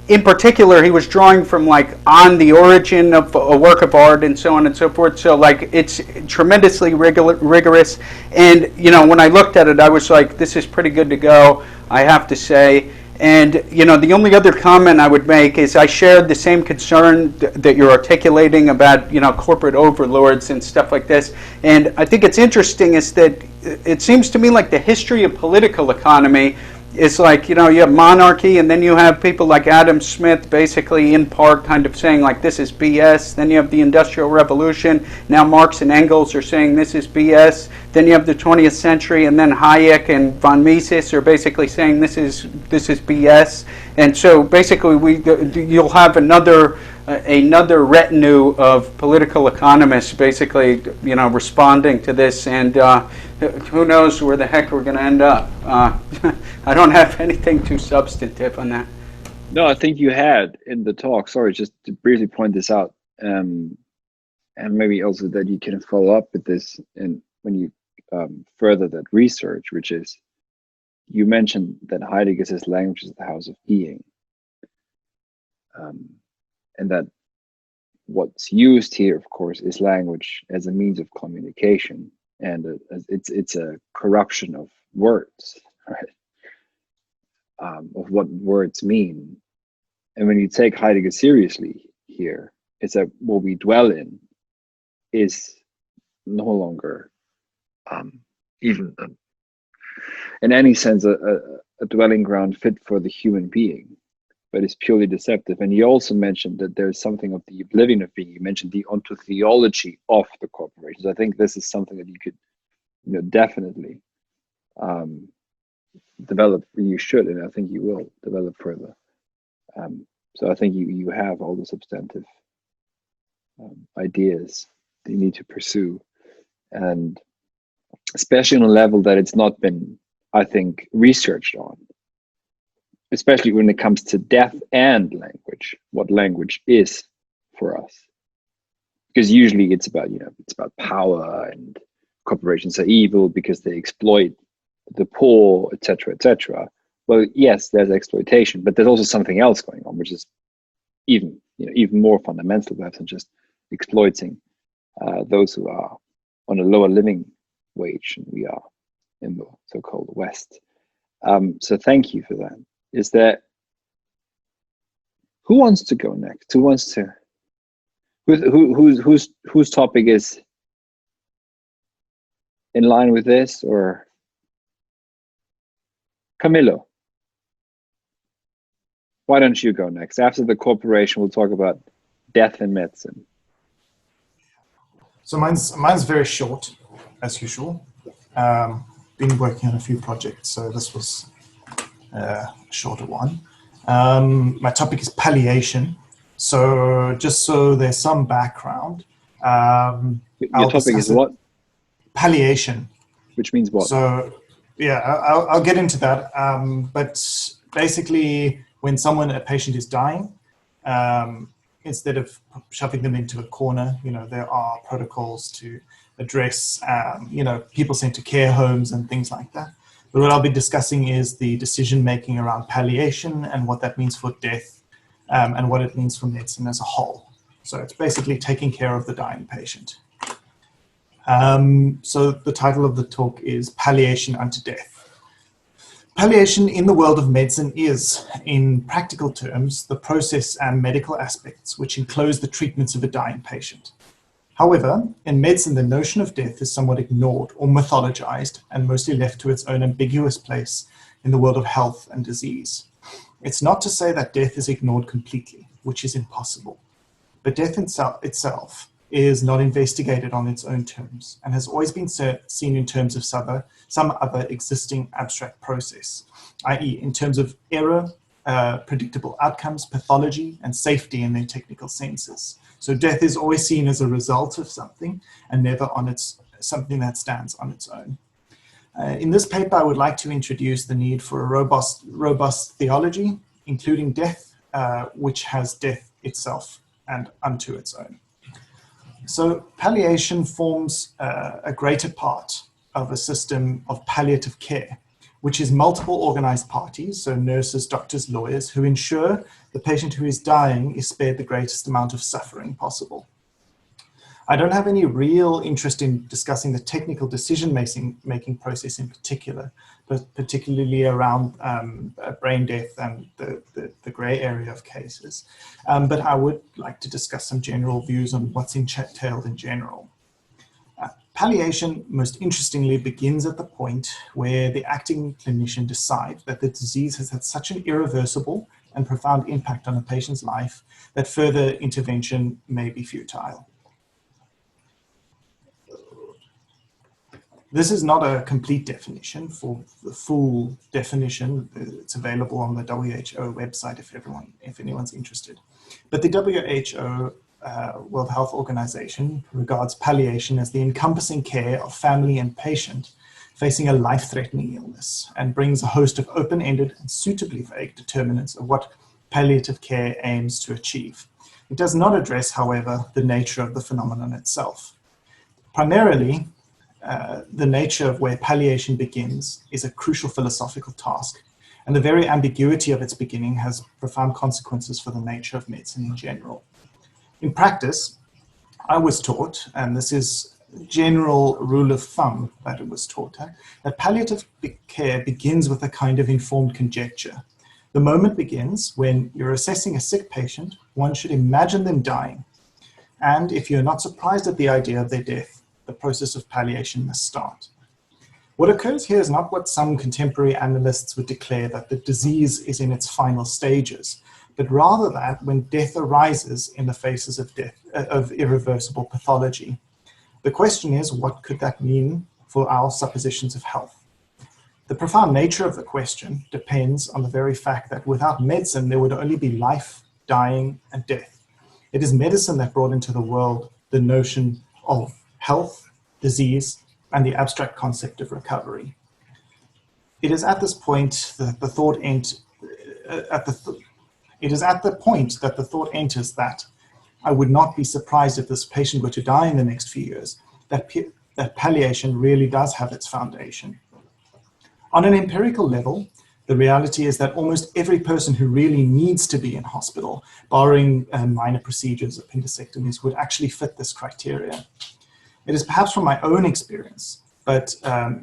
in particular, he was drawing from like on the origin of a work of art and so on and so forth. So like it's tremendously rigorous. And when I looked at it, I was like, this is pretty good to go, I have to say. And the only other comment I would make is I shared the same concern that you're articulating about corporate overlords and stuff like this. And I think it's interesting is that it seems to me like the history of political economy is like, you have monarchy, and then you have people like Adam Smith basically in part kind of saying like this is BS. Then you have the Industrial Revolution. Now Marx and Engels are saying this is BS. Then you have the 20th century, and then Hayek and von Mises are basically saying this is BS. And so basically you'll have another retinue of political economists basically responding to this, and who knows where the heck we're going to end up. I don't have anything too substantive on that. No, I think you had in the talk, sorry, just to briefly point this out, and maybe also that you can follow up with this and when you further that research, which is you mentioned that Heidegger says language is the house of being, and that what's used here, of course, is language as a means of communication, and it's a corruption of words, right? Of what words mean. And when you take Heidegger seriously here, it's that what we dwell in is no longer even in any sense a dwelling ground fit for the human being, but it's purely deceptive. And you also mentioned that there's something of the oblivion of being. You mentioned the ontotheology of the corporations. I think this is something that you could definitely develop. You should, and I think you will develop further. So I think you have all the substantive ideas that you need to pursue, and especially on a level that it's not been, I think, researched on, especially when it comes to death and language, what language is for us. Because usually it's about, it's about power, and corporations are evil because they exploit the poor, etc., etc. Well, yes, there's exploitation, but there's also something else going on, which is even more fundamental, perhaps, than just exploiting those who are on a lower living wage than we are in the so-called West. So thank you for that. Is there, who wants to go next? Who wants to? Whose topic is in line with this, or Camillo? Why don't you go next? After the corporation, we'll talk about death in medicine. So mine's very short, as usual. Been working on a few projects, so this was a shorter one. My topic is palliation. So just so there's some background. Your topic is what? Palliation. Which means what? So yeah, I'll get into that. But basically, when a patient is dying, instead of shoving them into a corner, there are protocols to address, people sent to care homes and things like that. But what I'll be discussing is the decision-making around palliation and what that means for death, and what it means for medicine as a whole. So it's basically taking care of the dying patient. So the title of the talk is Palliation unto Death. Palliation in the world of medicine is, in practical terms, the process and medical aspects which enclose the treatments of a dying patient. However, in medicine, the notion of death is somewhat ignored or mythologized and mostly left to its own ambiguous place in the world of health and disease. It's not to say that death is ignored completely. which is impossible. But death itself is not investigated on its own terms and has always been seen in terms of some other existing abstract process, i.e. in terms of error, predictable outcomes, pathology, and safety in their technical senses. So death is always seen as a result of something and never on something that stands on its own. In this paper, I would like to introduce the need for a robust theology, including death, which has death itself and unto its own. So palliation forms a greater part of a system of palliative care, which is multiple organized parties, so nurses, doctors, lawyers, who ensure the patient who is dying is spared the greatest amount of suffering possible. I don't have any real interest in discussing the technical decision-making process in particular, but particularly around brain death and the gray area of cases. But I would like to discuss some general views on what's entailed in general. Palliation, most interestingly, begins at the point where the acting clinician decides that the disease has had such an irreversible and profound impact on a patient's life that further intervention may be futile. This is not a complete definition. For the full definition, it's available on the WHO website if anyone's interested. But the WHO, World Health Organization, regards palliation as the encompassing care of family and patient facing a life-threatening illness, and brings a host of open-ended and suitably vague determinants of what palliative care aims to achieve. It does not address, however, the nature of the phenomenon itself. Primarily, the nature of where palliation begins is a crucial philosophical task, and the very ambiguity of its beginning has profound consequences for the nature of medicine in general. In practice, I was taught, and this is general rule of thumb that it was taught, that palliative care begins with a kind of informed conjecture. The moment begins when you're assessing a sick patient, one should imagine them dying, and if you're not surprised at the idea of their death, the process of palliation must start. What occurs here is not what some contemporary analysts would declare, that the disease is in its final stages, but rather that when death arises in the faces of irreversible pathology. The question is, what could that mean for our suppositions of health? The profound nature of the question depends on the very fact that without medicine, there would only be life, dying, and death. It is medicine that brought into the world the notion of health, disease, and the abstract concept of recovery. It is at this point that the thought enters that I would not be surprised if this patient were to die in the next few years, that palliation really does have its foundation. On an empirical level, the reality is that almost every person who really needs to be in hospital, barring minor procedures, appendectomies, would actually fit this criteria. It is perhaps from my own experience, but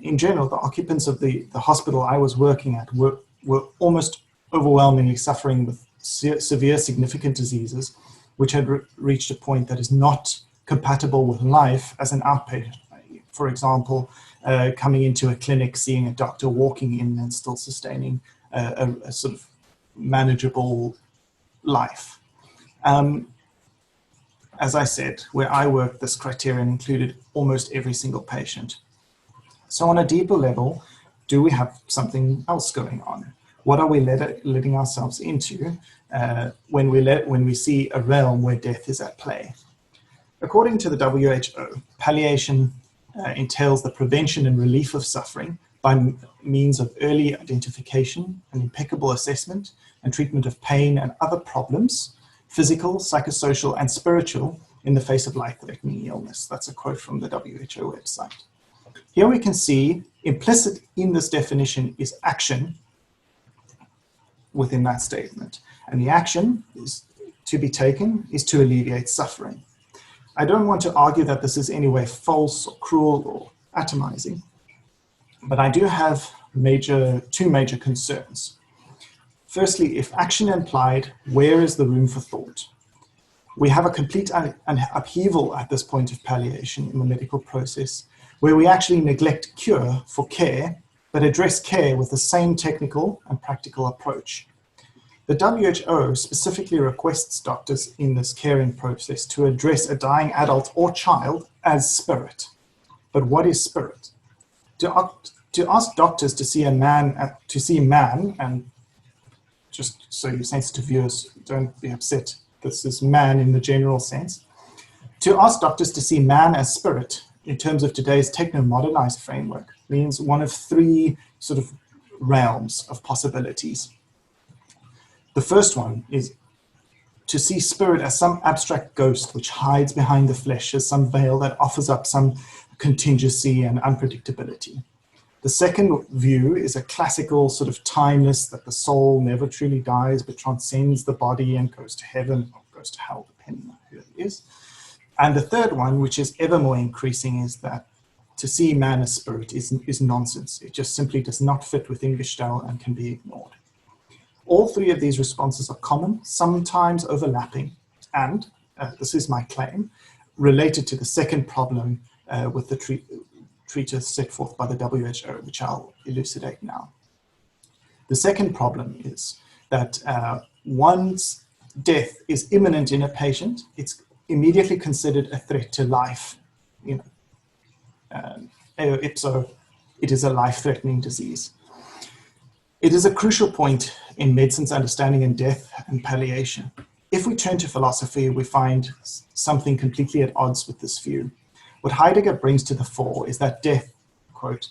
in general, the occupants of the hospital I was working at were almost overwhelmingly suffering with severe significant diseases, which had reached a point that is not compatible with life as an outpatient. For example, coming into a clinic, seeing a doctor, walking in and still sustaining a sort of manageable life. As I said, where I worked, this criterion included almost every single patient. So on a deeper level, do we have something else going on? What are we letting ourselves into when we see a realm where death is at play? According to the WHO, palliation entails the prevention and relief of suffering by means of early identification and impeccable assessment and treatment of pain and other problems, physical, psychosocial, and spiritual, in the face of life-threatening illness. That's a quote from the WHO website. Here we can see implicit in this definition is action within that statement. And the action is to be taken is to alleviate suffering. I don't want to argue that this is in any way false or cruel or atomizing, but I do have two major concerns. Firstly, if action implied, where is the room for thought? We have a complete upheaval at this point of palliation in the medical process, where we actually neglect cure for care, but address care with the same technical and practical approach. The WHO specifically requests doctors in this caring process to address a dying adult or child as spirit. But what is spirit? To ask doctors to see man, and just so you sensitive viewers don't be upset, this is man in the general sense. To ask doctors to see man as spirit in terms of today's techno-modernized framework means one of three sort of realms of possibilities. The first one is to see spirit as some abstract ghost which hides behind the flesh as some veil that offers up some contingency and unpredictability. The second view is a classical sort of timeless, that the soul never truly dies but transcends the body and goes to heaven or goes to hell, depending on who it is. And the third one, which is ever more increasing, is that to see man as spirit is nonsense. It just simply does not fit within Gestalt and can be ignored. All three of these responses are common, sometimes overlapping, and, this is my claim, related to the second problem with the treatise set forth by the WHO, which I'll elucidate now. The second problem is that once death is imminent in a patient, it's immediately considered a threat to life. Eo ipso, it is a life-threatening disease. It is a crucial point in medicine's understanding in death and palliation. If we turn to philosophy, we find something completely at odds with this view. What Heidegger brings to the fore is that death, quote,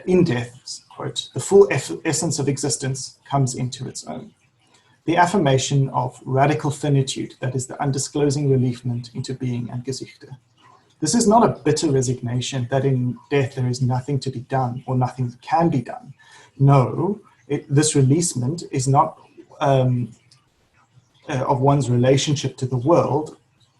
in death, quote, the full essence of existence comes into its own. The affirmation of radical finitude, that is the undisclosing reliefment into being and Gesichte. This is not a bitter resignation that in death there is nothing to be done or nothing that can be done. No, this releasement is not of one's relationship to the world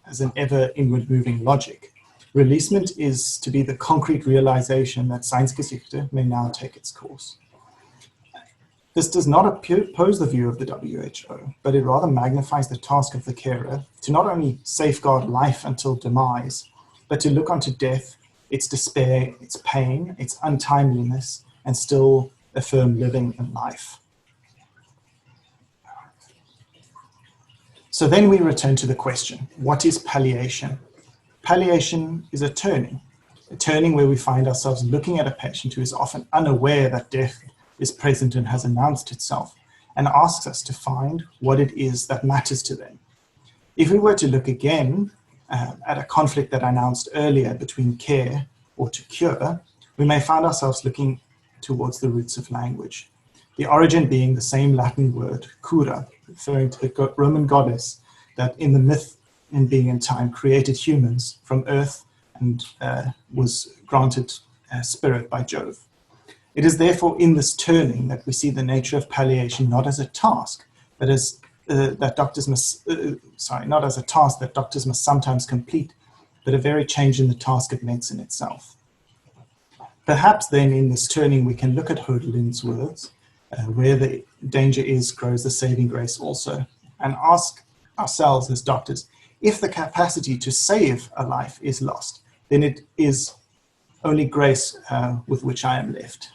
as an ever inward moving logic. Releasement is to be the concrete realization that Seinsgeschichte may now take its course. This does not oppose the view of the WHO, but it rather magnifies the task of the carer to not only safeguard life until demise, but to look onto death, its despair, its pain, its untimeliness, and still affirm living and life. So then we return to the question, what is palliation? Palliation is a turning where we find ourselves looking at a patient who is often unaware that death is present and has announced itself, and asks us to find what it is that matters to them. If we were to look again at a conflict that I announced earlier between care or to cure, we may find ourselves looking towards the roots of language. The origin being the same Latin word, cura, referring to the Roman goddess that in the myth in Being and Time created humans from earth and was granted spirit by Jove. It is therefore in this turning that we see the nature of palliation not as a task, but as that doctors must, not as a task that doctors must sometimes complete, but a very change in the task of medicine itself. Perhaps then in this turning we can look at Hölderlin's words, where the danger is grows the saving grace also, and ask ourselves as doctors, if the capacity to save a life is lost, then it is only grace with which I am left.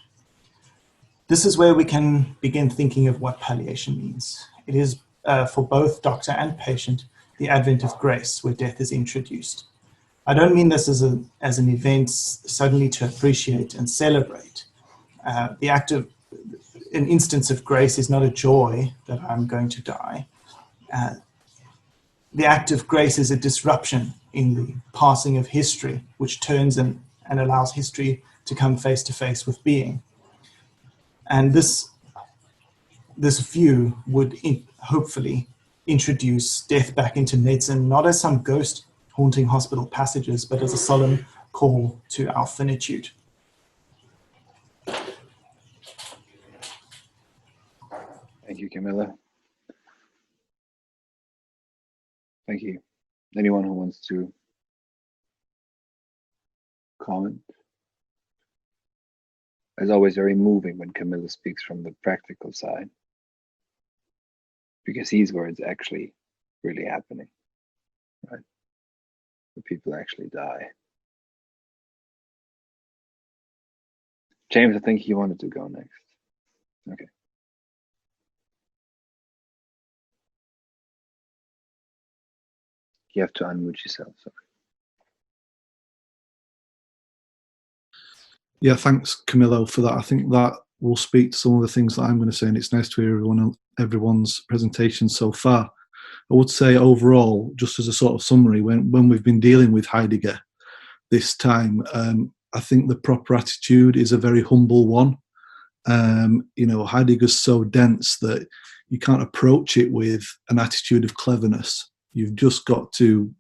This is where we can begin thinking of what palliation means. It is for both doctor and patient the advent of grace, where death is introduced. I don't mean this as an event suddenly to appreciate and celebrate. The act of an instance of grace is not a joy that I'm going to die. The act of grace is a disruption in the passing of history, which turns and allows history to come face to face with being. And this view would hopefully introduce death back into medicine, not as some ghost haunting hospital passages, but as a solemn call to our finitude. Thank you, Camilla. Thank you. Anyone who wants to comment? It's always very moving when Camilla speaks from the practical side, because these words actually really happening, right? The people actually die. James, I think you wanted to go next. Okay. You have to unmute yourself. Sorry. Yeah, thanks, Camillo, for that. I think that will speak to some of the things that I'm going to say, and it's nice to hear everyone's presentation so far. I would say overall, just as a sort of summary, when we've been dealing with Heidegger this time, I think the proper attitude is a very humble one. Heidegger's so dense that you can't approach it with an attitude of cleverness. You've just got to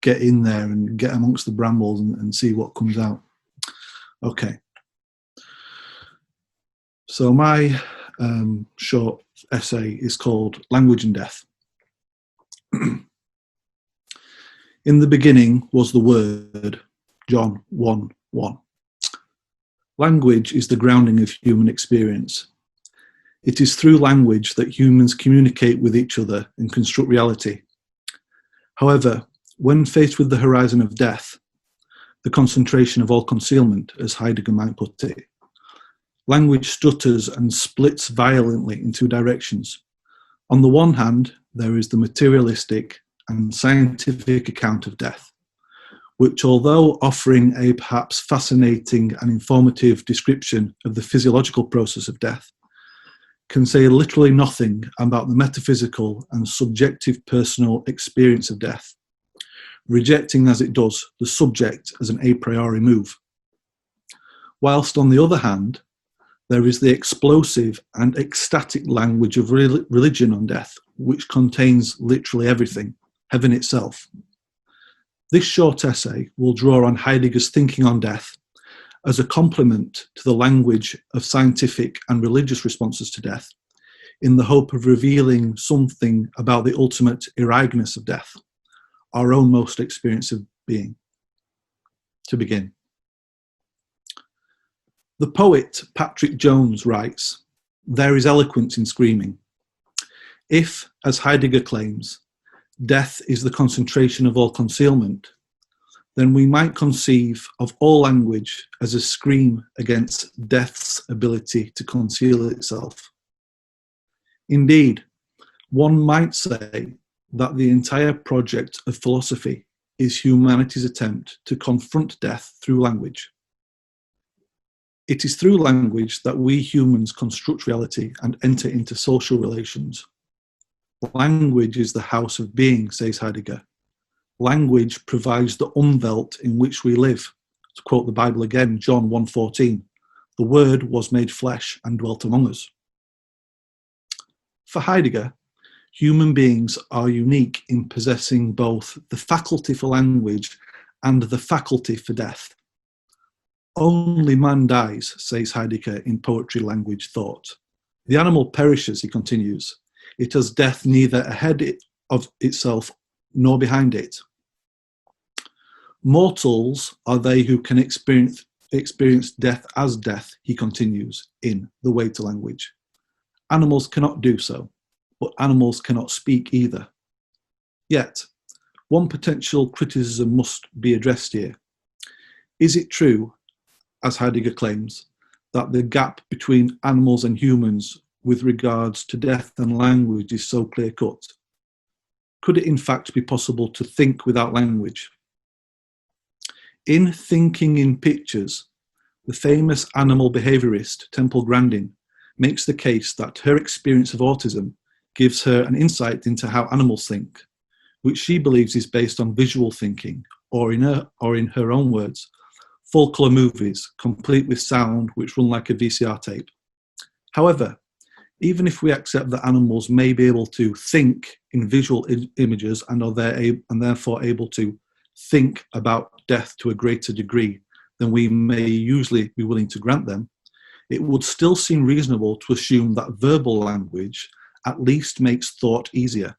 get in there and get amongst the brambles and see what comes out. Okay. So my short essay is called Language and Death. In the beginning was the Word, John 1:1. Language is the grounding of human experience. It is through language that humans communicate with each other and construct reality. However, when faced with the horizon of death, the concentration of all concealment, as Heidegger might put it, language stutters and splits violently in two directions. On the one hand, there is the materialistic and scientific account of death, which, although offering a perhaps fascinating and informative description of the physiological process of death, can say literally nothing about the metaphysical and subjective personal experience of death, rejecting as it does the subject as an a priori move. Whilst on the other hand, there is the explosive and ecstatic language of religion on death, which contains literally everything, heaven itself. This short essay will draw on Heidegger's thinking on death as a complement to the language of scientific and religious responses to death, in the hope of revealing something about the ultimate irregularness of death, our own most experience of being. To begin. The poet Patrick Jones writes, "There is eloquence in screaming. If, as Heidegger claims, death is the concentration of all concealment, then we might conceive of all language as a scream against death's ability to conceal itself. Indeed, one might say that the entire project of philosophy is humanity's attempt to confront death through language. It is through language that we humans construct reality and enter into social relations. Language is the house of being, says Heidegger. Language provides the umwelt in which we live. To quote the Bible again, John 1:14, the Word was made flesh and dwelt among us. For Heidegger, human beings are unique in possessing both the faculty for language and the faculty for death. Only man dies, says Heidegger in Poetry, Language, Thought. The animal perishes, he continues. It has death neither ahead of itself nor behind it. Mortals are they who can experience death as death, he continues in The Way to Language. Animals cannot do so, but animals cannot speak either. Yet, one potential criticism must be addressed here. Is it true, as Heidegger claims, that the gap between animals and humans with regards to death and language is so clear-cut? Could it in fact be possible to think without language? In Thinking in Pictures, the famous animal behaviorist Temple Grandin makes the case that her experience of autism gives her an insight into how animals think, which she believes is based on visual thinking, or in her own words, full-colour movies, complete with sound which run like a VCR tape. However, even if we accept that animals may be able to think in visual images and are therefore able to think about death to a greater degree than we may usually be willing to grant them, it would still seem reasonable to assume that verbal language at least makes thought easier.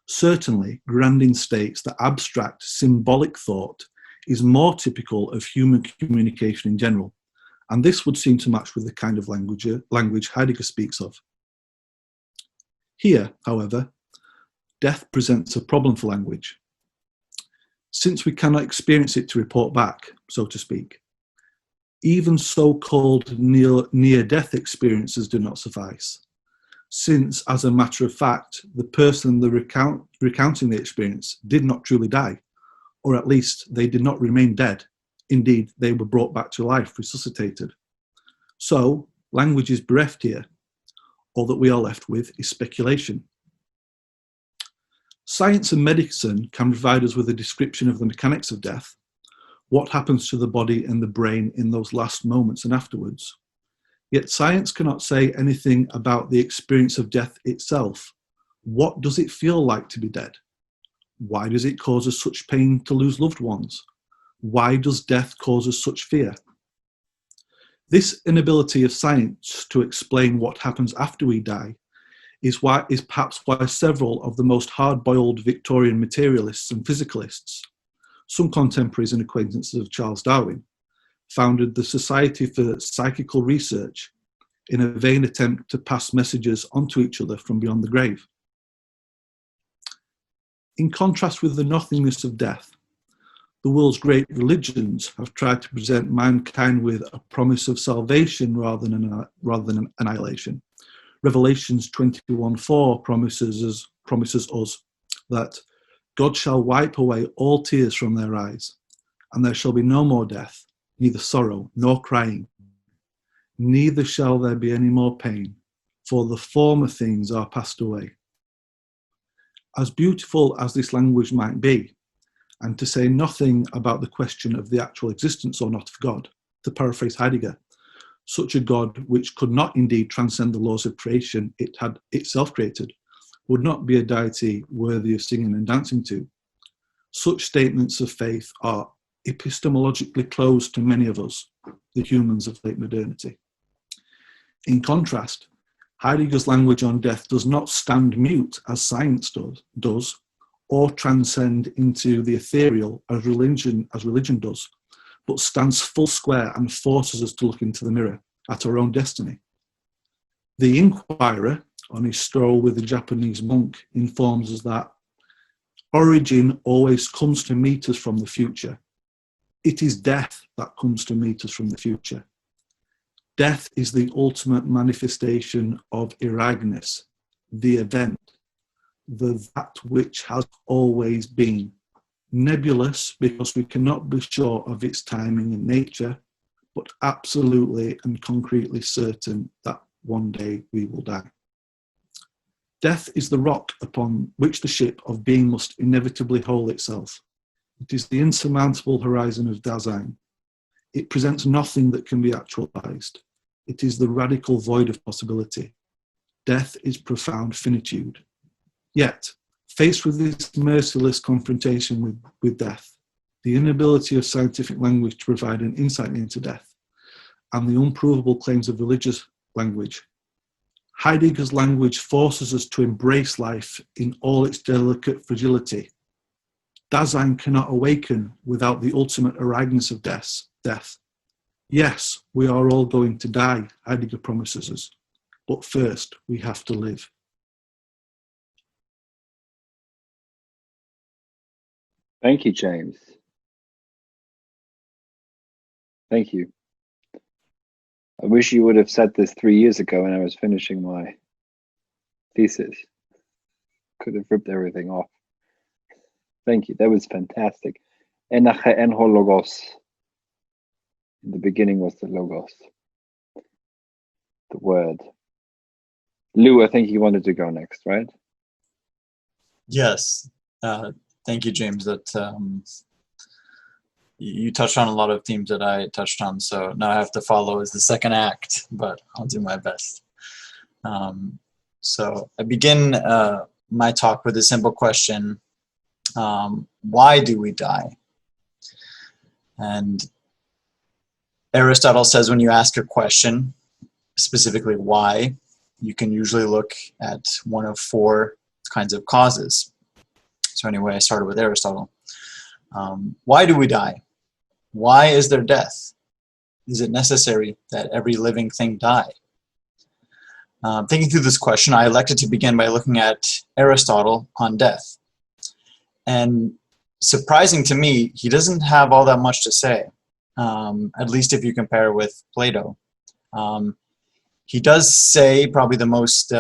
Certainly, Grandin states that abstract, symbolic thought is more typical of human communication in general, and this would seem to match with the kind of language Heidegger speaks of. Here, however, death presents a problem for language. Since we cannot experience it to report back, so to speak, even so-called near-death experiences do not suffice. since, as a matter of fact, the person recounting the experience did not truly die, or at least they did not remain dead. Indeed, they were brought back to life, resuscitated. So, language is bereft here. All that we are left with is speculation. Science and medicine can provide us with a description of the mechanics of death, what happens to the body and the brain in those last moments and afterwards. Yet science cannot say anything about the experience of death itself. What does it feel like to be dead? Why does it cause us such pain to lose loved ones? Why does death cause us such fear? This inability of science to explain what happens after we die is perhaps why several of the most hard-boiled Victorian materialists and physicalists, some contemporaries and acquaintances of Charles Darwin, founded the Society for Psychical Research in a vain attempt to pass messages onto each other from beyond the grave. In contrast with the nothingness of death, the world's great religions have tried to present mankind with a promise of salvation rather than annihilation. Revelations 21:4 promises us that God shall wipe away all tears from their eyes, and there shall be no more death, neither sorrow nor crying, neither shall there be any more pain, for the former things are passed away. As beautiful as this language might be, and to say nothing about the question of the actual existence or not of God, to paraphrase Heidegger, such a God which could not indeed transcend the laws of creation it had itself created, would not be a deity worthy of singing and dancing to. Such statements of faith are epistemologically closed to many of us, the humans of late modernity. In contrast, Heidegger's language on death does not stand mute as science does, or transcend into the ethereal as religion does, but stands full square and forces us to look into the mirror at our own destiny. The inquirer, on his stroll with the Japanese monk, informs us that origin always comes to meet us from the future. It is death that comes to meet us from the future. Death is the ultimate manifestation of Eragness, the event, that which has always been. Nebulous because we cannot be sure of its timing and nature, but absolutely and concretely certain that one day we will die. Death is the rock upon which the ship of being must inevitably hole itself. It is the insurmountable horizon of Dasein. It presents nothing that can be actualized. It is the radical void of possibility. Death is profound finitude. Yet, faced with this merciless confrontation with death, the inability of scientific language to provide an insight into death, and the unprovable claims of religious language, Heidegger's language forces us to embrace life in all its delicate fragility. Dasein cannot awaken without the ultimate Eragness of death. Yes, we are all going to die, Heidegger promises us, but first we have to live. Thank you, James. Thank you. I wish you would have said this 3 years ago when I was finishing my thesis. Could have ripped everything off. Thank you. That was fantastic. Enache enho logos. In the beginning was the logos, the word. Lou, I think you wanted to go next, right? Yes. Thank you, James. That you touched on a lot of themes that I touched on, so now I have to follow as the second act, but I'll do my best. So I begin my talk with a simple question. Why do we die? And Aristotle says when you ask a question, specifically why, you can usually look at one of four kinds of causes. So anyway, I started with Aristotle. Why do we die? Why is there death? Is it necessary that every living thing die? Thinking through this question, I elected to begin by looking at Aristotle on death. And surprising to me, he doesn't have all that much to say, at least if you compare with Plato. He does say probably the most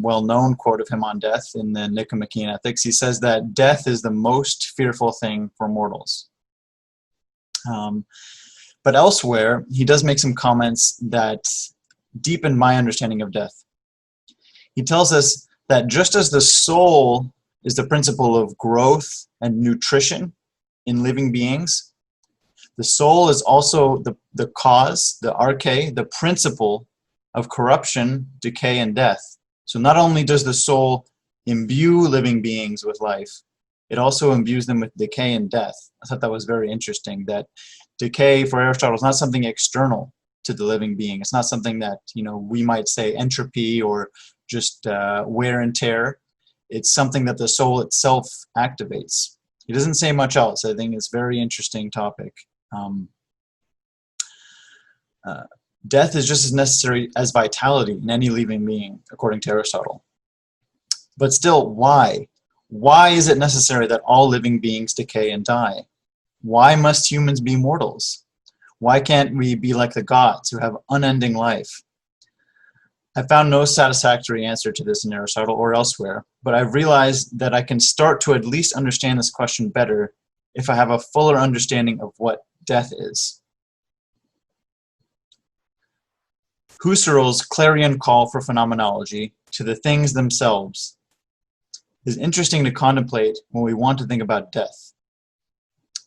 well-known quote of him on death in the Nicomachean Ethics. He says that death is the most fearful thing for mortals. But elsewhere, he does make some comments that deepen my understanding of death. He tells us that just as the soul is the principle of growth and nutrition in living beings, the soul is also the cause, the arche, the principle of corruption, decay, and death. So not only does the soul imbue living beings with life, it also imbues them with decay and death. I thought that was very interesting, that decay for Aristotle is not something external to the living being. It's not something that, we might say entropy or just wear and tear. It's something that the soul itself activates. He doesn't say much else. I think it's a very interesting topic. Death is just as necessary as vitality in any living being, according to Aristotle. But still, why? Why is it necessary that all living beings decay and die? Why must humans be mortals? Why can't we be like the gods who have unending life? I found no satisfactory answer to this in Aristotle or elsewhere, but I've realized that I can start to at least understand this question better if I have a fuller understanding of what death is. Husserl's clarion call for phenomenology to the things themselves is interesting to contemplate when we want to think about death.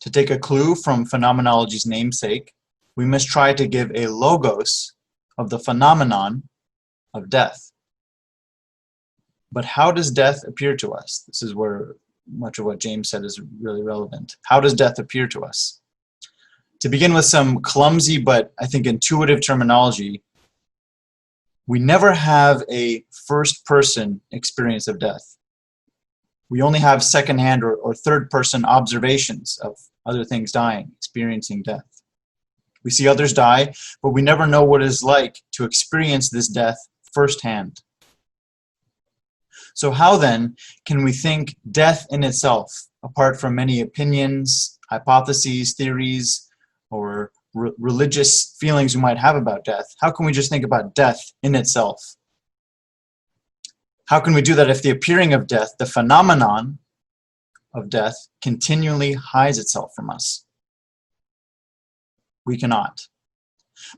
To take a clue from phenomenology's namesake, we must try to give a logos of the phenomenon of death. But how does death appear to us? This is where much of what James said is really relevant. How does death appear to us? To begin with some clumsy but I think intuitive terminology, we never have a first-person experience of death. We only have second-hand or third-person observations of other things dying, experiencing death. We see others die, but we never know what it is like to experience this death firsthand. So how then can we think death in itself, apart from many opinions, hypotheses, theories, or religious feelings we might have about death? How can we just think about death in itself? How can we do that if the appearing of death, the phenomenon of death, continually hides itself from us? We cannot.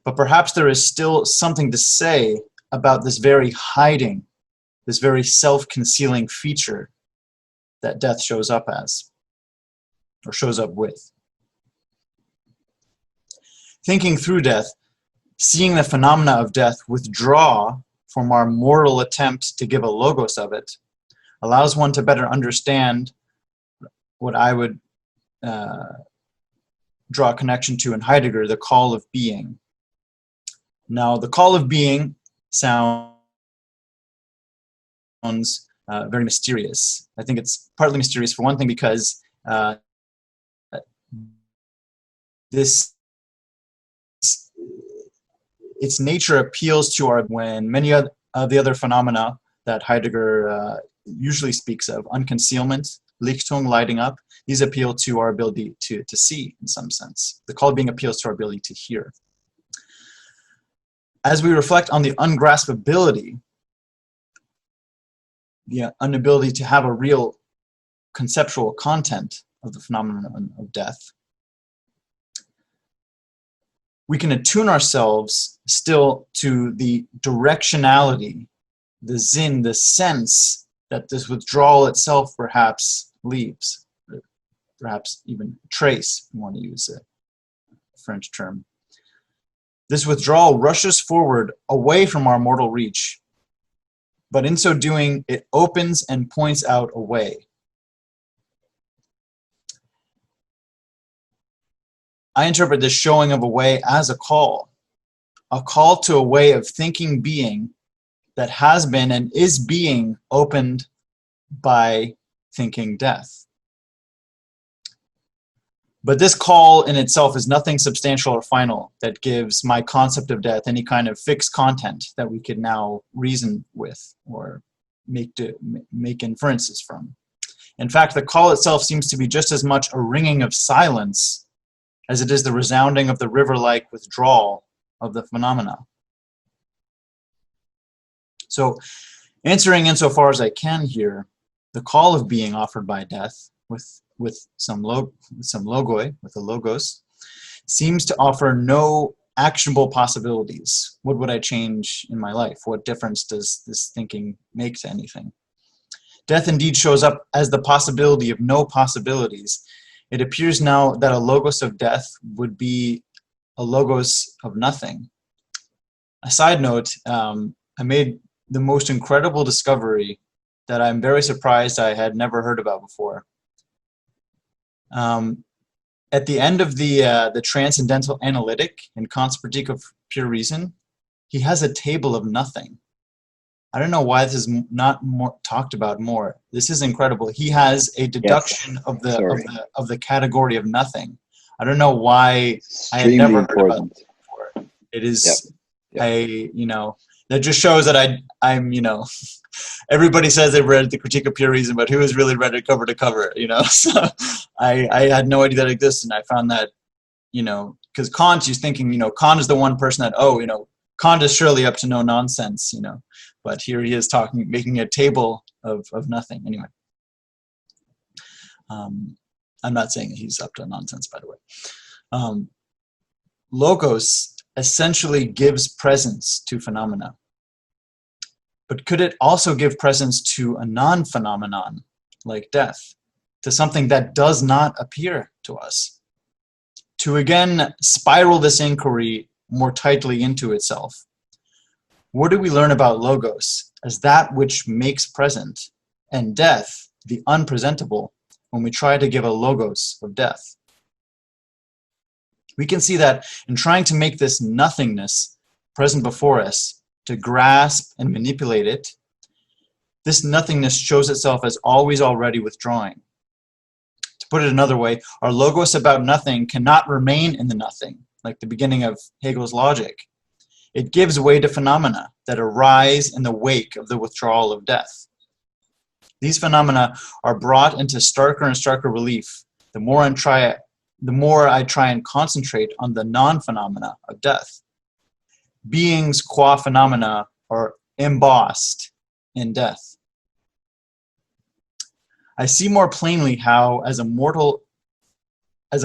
But perhaps there is still something to say about this very hiding, this very self-concealing feature that death shows up as, or shows up with. Thinking through death, seeing the phenomena of death withdraw from our mortal attempt to give a logos of it, allows one to better understand what I would draw a connection to in Heidegger, the call of being. Now, the call of being sounds very mysterious. I think it's partly mysterious for one thing because its nature appeals to our, when many of the other phenomena that Heidegger usually speaks of, unconcealment, Lichtung, lighting up, these appeal to our ability to see in some sense. The call of being appeals to our ability to hear. As we reflect on the ungraspability, the inability to have a real conceptual content of the phenomenon of death, we can attune ourselves still to the directionality, the zin, the sense that this withdrawal itself perhaps leaves, perhaps even trace, if you want to use a French term. This withdrawal rushes forward away from our mortal reach, but in so doing, it opens and points out a way. I interpret this showing of a way as a call to a way of thinking being that has been and is being opened by thinking death. But this call in itself is nothing substantial or final that gives my concept of death any kind of fixed content that we could now reason with or make inferences from. In fact, the call itself seems to be just as much a ringing of silence as it is the resounding of the river-like withdrawal of the phenomena. So answering insofar as I can here, the call of being offered by death with some logoi, with a logos, seems to offer no actionable possibilities. What would I change in my life? What difference does this thinking make to anything? Death indeed shows up as the possibility of no possibilities. It appears now that a logos of death would be a logos of nothing. A side note, I made the most incredible discovery that I'm very surprised I had never heard about before. At the end of the Transcendental Analytic in Kant's Critique of Pure Reason, he has a table of nothing. I don't know why this is not more talked about more. This is incredible. He has a deduction of the category of nothing. I don't know why I had never heard about this before. It is that just shows that I'm everybody says they've read the Critique of Pure Reason, but who has really read it cover to cover? So I had no idea that exists, and I found that because Kant, is thinking Kant is the one person that Kant is surely up to no nonsense, but here he is making a table of nothing. Anyway, I'm not saying he's up to nonsense, by the way. Logos essentially gives presence to phenomena. But could it also give presence to a non-phenomenon, like death, to something that does not appear to us? To again spiral this inquiry more tightly into itself, what do we learn about logos as that which makes present, and death, the unpresentable, when we try to give a logos of death? We can see that in trying to make this nothingness present before us, to grasp and manipulate it, this nothingness shows itself as always already withdrawing. To put it another way, our logos about nothing cannot remain in the nothing, like the beginning of Hegel's logic. It gives way to phenomena that arise in the wake of the withdrawal of death. These phenomena are brought into starker and starker relief the more I try and concentrate on the non-phenomena of death. Beings qua phenomena are embossed in death. I see more plainly how, as a mortal tries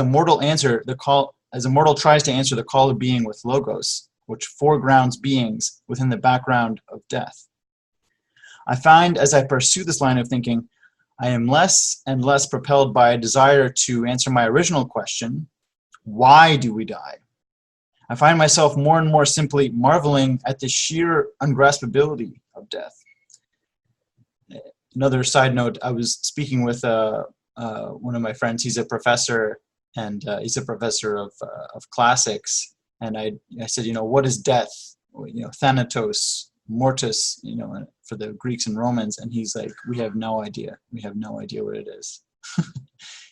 to answer the call of being with logos, which foregrounds beings within the background of death. I find as I pursue this line of thinking, I am less and less propelled by a desire to answer my original question, why do we die? I find myself more and more simply marveling at the sheer ungraspability of death. Another side note, I was speaking with one of my friends. He's a professor, and he's a professor of classics. And I said, what is death? Thanatos, mortis, for the Greeks and Romans. And he's like, we have no idea. We have no idea what it is.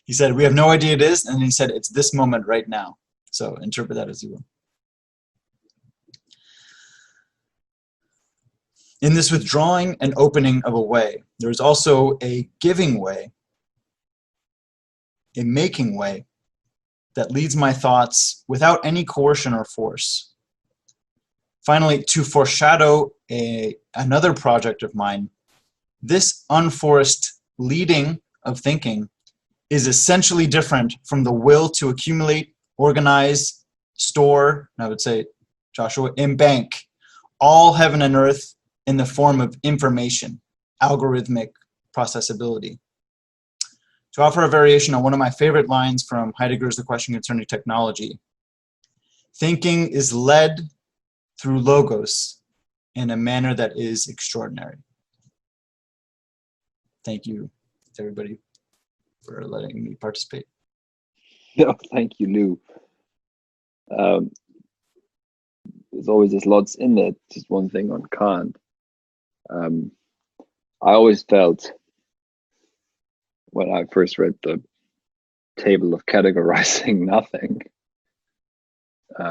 He said, we have no idea it is. And he said, it's this moment right now. So interpret that as you will. In this withdrawing and opening of a way, there is also a giving way, a making way that leads my thoughts without any coercion or force. Finally, to foreshadow another project of mine, this unforced leading of thinking is essentially different from the will to accumulate, organize, store, and I would say, Joshua, bank all heaven and earth in the form of information, algorithmic processability. To offer a variation on one of my favorite lines from Heidegger's The Question Concerning Technology, thinking is led through logos in a manner that is extraordinary. Thank you to everybody for letting me participate. No, thank you, Lou. There's always lots in there. Just one thing on Kant. I always felt when I first read the table of categorizing nothing,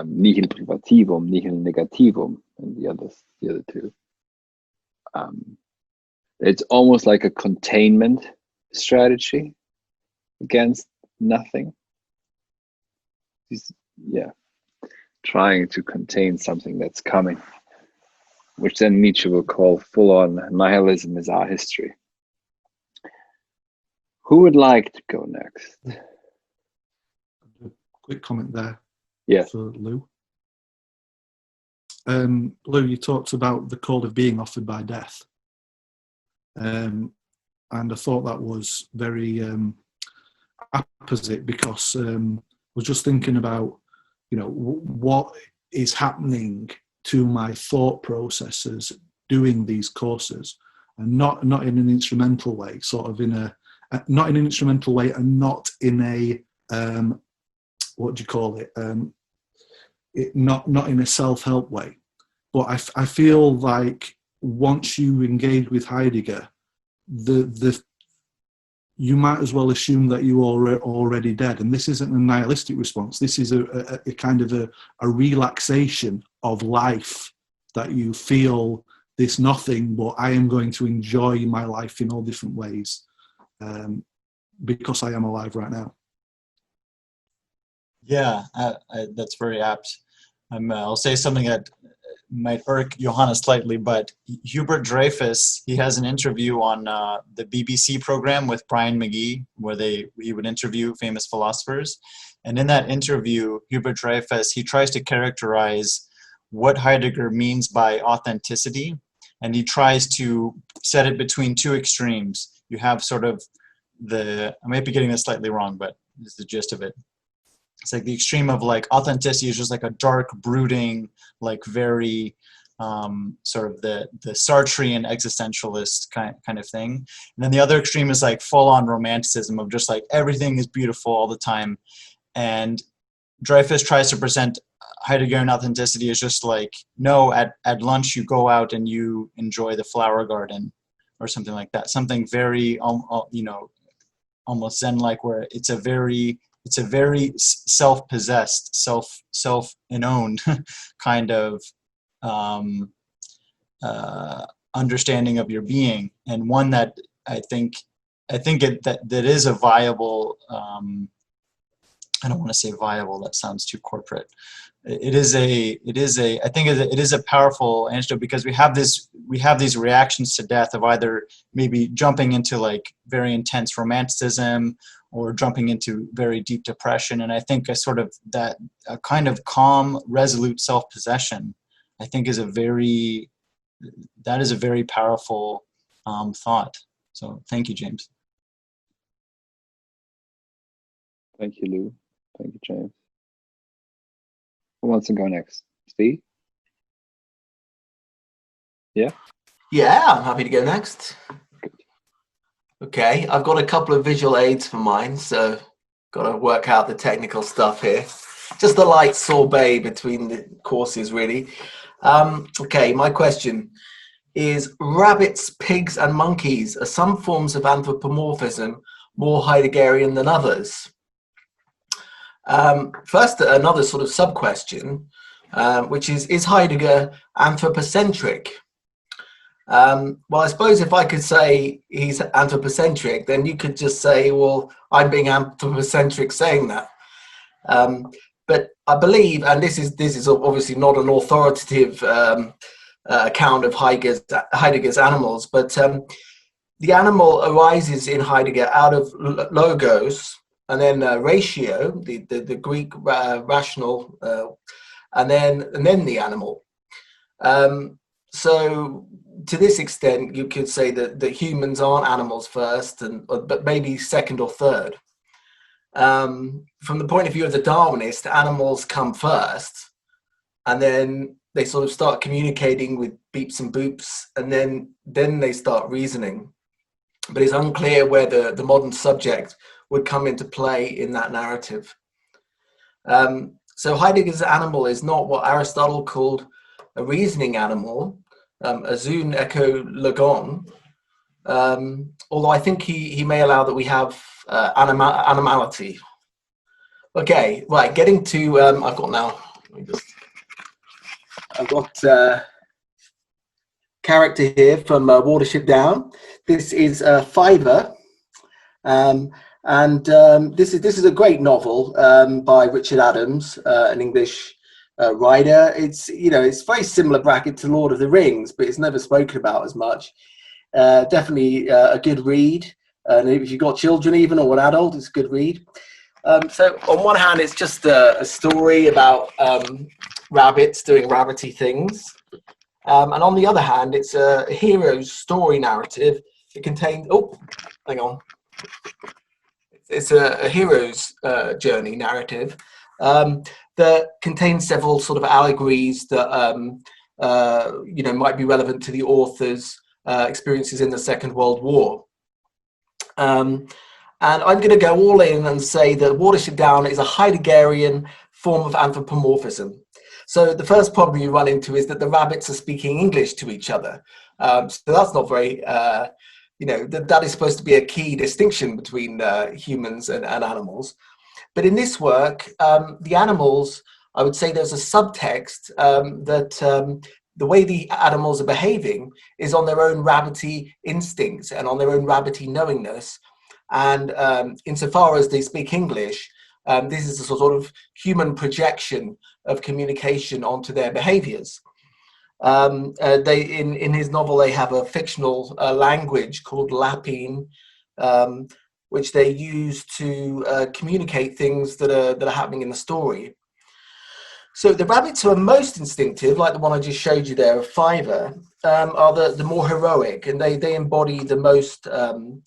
nihil privativum, nihil negativum, and the other two. It's almost like a containment strategy against nothing. Trying to contain something that's coming. which then Nietzsche will call full-on nihilism is our history. Who would like to go next? Quick comment there. Yeah. For Lou. Lou, you talked about the call of being offered by death. And I thought that was very opposite, because I was just thinking about, what is happening to my thought processes doing these courses, and not in an instrumental way, sort of not in an instrumental way, and not in a what do you call it? Not in a self-help way. But I feel like once you engage with Heidegger, you might as well assume that you are already dead. And this isn't a nihilistic response. This is a kind of a relaxation of life, that you feel this nothing, but I am going to enjoy my life in all different ways because I am alive right now. Yeah, that's very apt. I'll say something that might irk Johannes slightly, but Hubert Dreyfus, he has an interview on the BBC program with Brian McGee, where he would interview famous philosophers. And in that interview, Hubert Dreyfus, he tries to characterize what Heidegger means by authenticity, and he tries to set it between two extremes. You have sort of I might be getting this slightly wrong, but this is the gist of it. It's like the extreme of like authenticity is just like a dark, brooding, like very sort of the Sartrean existentialist kind of thing. And then the other extreme is like full-on romanticism of just like everything is beautiful all the time. And Dreyfus tries to present Heideggerian authenticity as just like, no, at lunch you go out and you enjoy the flower garden or something like that. Something very, almost Zen-like, where it's a very self-possessed, self-owned kind of understanding of your being, and one that I think that is a viable. I don't want to say viable. That sounds too corporate. It is a powerful antidote, because we have these reactions to death of either maybe jumping into like very intense romanticism or jumping into very deep depression. And I think a kind of calm, resolute self-possession, I think is a very powerful thought. So thank you, James. Thank you, Lou. Thank you, James. Who wants to go next? Steve? Yeah? Yeah, I'm happy to go next. Okay, I've got a couple of visual aids for mine, so got to work out the technical stuff here. Just a light sorbet between the courses, really. Okay, my question is, rabbits, pigs, and monkeys, are some forms of anthropomorphism more Heideggerian than others? First, another sort of sub-question, which is Heidegger anthropocentric? Well, I suppose if I could say he's anthropocentric, then you could just say, well, I'm being anthropocentric saying that. But I believe, and this is obviously not an authoritative account of Heidegger's animals, but the animal arises in Heidegger out of logos, and then ratio, the Greek rational, and then the animal. So to this extent, you could say that humans aren't animals first, but maybe second or third. From the point of view of the Darwinist, animals come first, and then they sort of start communicating with beeps and boops, and then they start reasoning. But it's unclear where the modern subject would come into play in that narrative. So Heidegger's animal is not what Aristotle called a reasoning animal, a zoon echo logon, although I think he may allow that we have animality. Okay, right, getting to, I've got character here from Watership Down. This is Fiver, and this is a great novel by Richard Adams, an English rider. It's it's very similar bracket to Lord of the Rings, but it's never spoken about as much. Definitely a good read, and if you've got children even or an adult, it's a good read. So on one hand, it's just a story about rabbits doing rabbity things, and on the other hand, it's a hero's story narrative. It contains it's a hero's journey narrative that contains several sort of allegories that might be relevant to the author's experiences in the Second World War. And I'm going to go all in and say that Watership Down is a Heideggerian form of anthropomorphism. So the first problem you run into is that the rabbits are speaking English to each other. So that's not very, that is supposed to be a key distinction between humans and animals. But in this work, the animals, I would say there's a subtext that the way the animals are behaving is on their own rabbity instincts and on their own rabbity knowingness. And insofar as they speak English, this is a sort of human projection of communication onto their behaviors. In his novel, they have a fictional language called Lapine, which they use to communicate things that are happening in the story. So the rabbits who are most instinctive, like the one I just showed you there of Fiver, are the more heroic, and they embody the most, the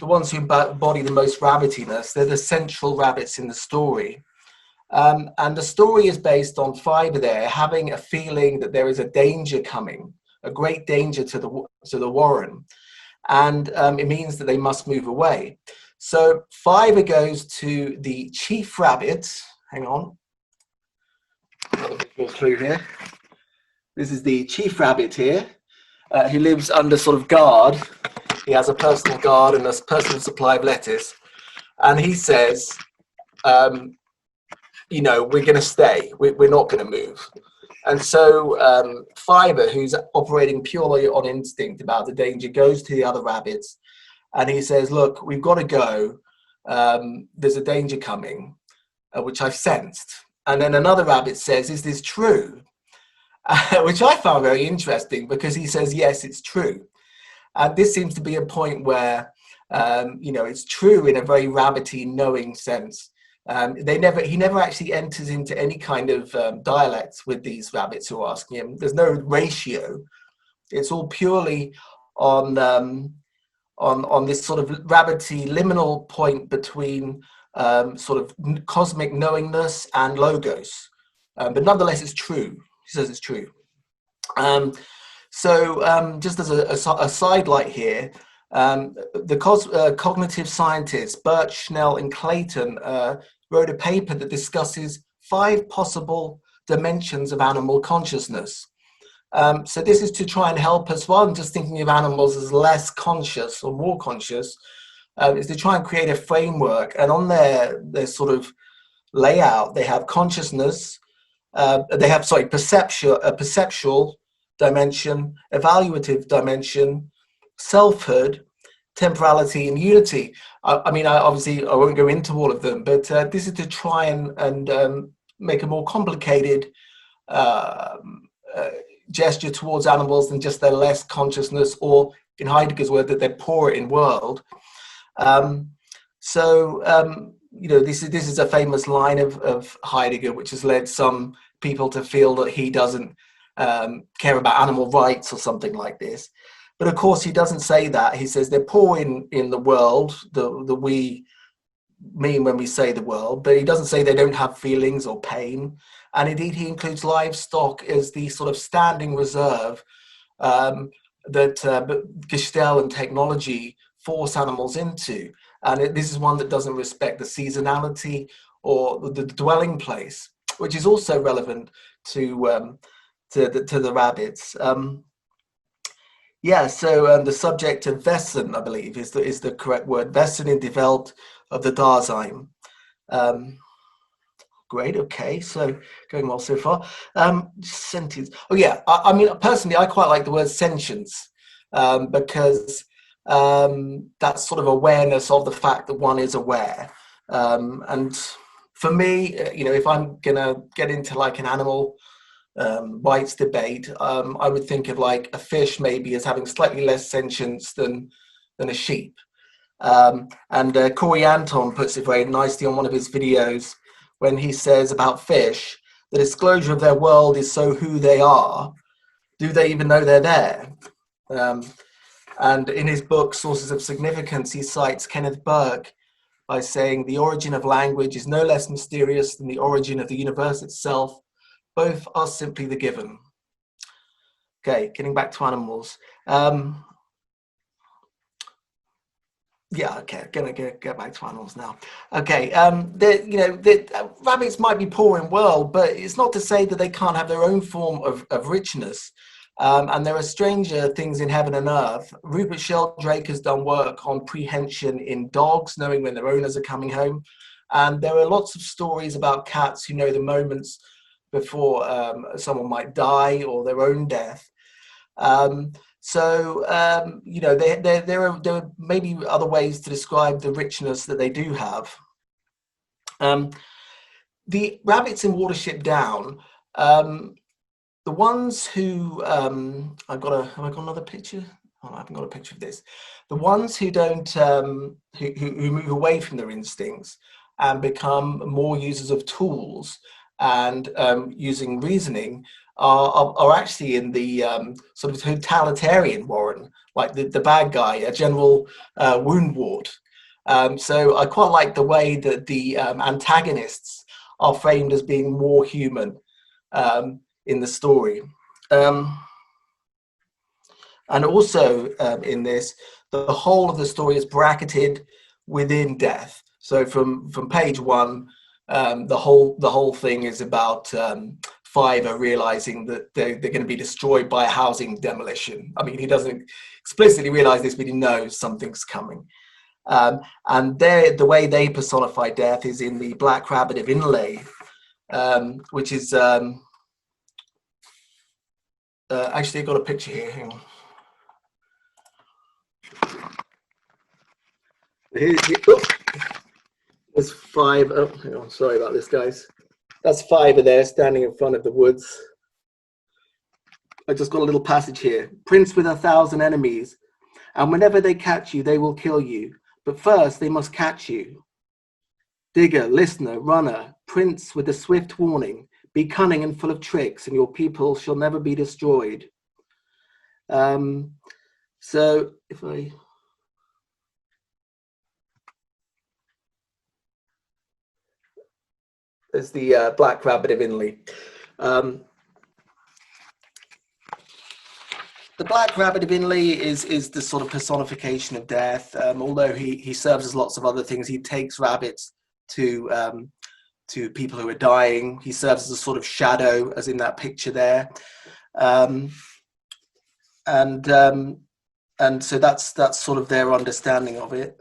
ones who embody the most rabbitiness. They're the central rabbits in the story. And the story is based on Fiver there having a feeling that there is a danger coming, a great danger to the warren. And it means that they must move away. So Fiver goes to the chief rabbit. Hang on. Another visual clue here. This is the chief rabbit here, who lives under sort of guard. He has a personal guard and a personal supply of lettuce. And he says, we're going to stay. We're not going to move. And so Fiver, who's operating purely on instinct about the danger, goes to the other rabbits and he says, look, we've got to go. There's a danger coming, which I've sensed. And then another rabbit says, is this true? Which I found very interesting because he says, yes, it's true. And this seems to be a point where, it's true in a very rabbity knowing sense. He never actually enters into any kind of dialect with these rabbits who are asking him. There's no ratio. It's all purely on this sort of rabbity liminal point between sort of cosmic knowingness and logos. But nonetheless, it's true. He says it's true. Just as a sidelight here, the cognitive scientists Burt, Schnell, and Clayton wrote a paper that discusses 5 possible dimensions of animal consciousness. So this is to try and help us, rather than just thinking of animals as less conscious or more conscious, is to try and create a framework. And on their sort of layout, they have consciousness, they have, perceptual dimension, evaluative dimension, selfhood, temporality, and unity. I won't go into all of them, but this is to try and make a more complicated gesture towards animals than just their less consciousness, or in Heidegger's word, that they're poor in world. This is a famous line of Heidegger, which has led some people to feel that he doesn't care about animal rights or something like this. But of course, he doesn't say that. He says they're poor in the world, that we mean when we say the world, but he doesn't say they don't have feelings or pain. And indeed, he includes livestock as the sort of standing reserve that Gestell and technology force animals into. And this is one that doesn't respect the seasonality or the dwelling place, which is also relevant to the rabbits. The subject of Wesen, I believe, is the correct word. Wesen in die Welt of the Dasein. Great, okay, so going well so far. Sentience. Oh yeah, I mean, personally, I quite like the word sentience because that's sort of awareness of the fact that one is aware. And For me, if I'm gonna get into like an animal rights debate, I would think of like a fish maybe as having slightly less sentience than a sheep. And Corey Anton puts it very nicely on one of his videos when he says about fish, the disclosure of their world is so who they are. Do they even know they're there? And in his book, Sources of Significance, he cites Kenneth Burke by saying the origin of language is no less mysterious than the origin of the universe itself. Both are simply the given. Okay, getting back to animals. Yeah, okay, gonna get back to animals now. Okay, rabbits might be poor in world, but it's not to say that they can't have their own form of richness. And there are stranger things in heaven and earth. Rupert Sheldrake has done work on prehension in dogs, knowing when their owners are coming home. And there are lots of stories about cats who know the moments before someone might die or their own death. There are maybe other ways to describe the richness that they do have. The rabbits in Watership Down, the ones who have I got another picture? Oh, I haven't got a picture of this. The ones who don't who move away from their instincts and become more users of tools and using reasoning are actually in the sort of totalitarian Warren, like the bad guy, General Woundwort. So I quite like the way that the antagonists are framed as being more human in the story. And also in this, the whole of the story is bracketed within death. So from page 1, the whole thing is about Fiver realizing that they're going to be destroyed by a housing demolition. I mean, he doesn't explicitly realize this, but he knows something's coming. And the way they personify death is in the Black Rabbit of Inlay, which is actually, I've got a picture here. Hang on. There's 5. Oh, hang on. Sorry about this, guys. That's Fiver there, standing in front of the woods. I just got a little passage here. Prince with 1,000 enemies, and whenever they catch you, they will kill you. But first, they must catch you. Digger, listener, runner, prince with a swift warning. Be cunning and full of tricks, and your people shall never be destroyed. So if I... There's the Black Rabbit of Inlay. The Black Rabbit of Inlay is the sort of personification of death. Although he serves as lots of other things, he takes rabbits to people who are dying. He serves as a sort of shadow, as in that picture there. And so that's sort of their understanding of it.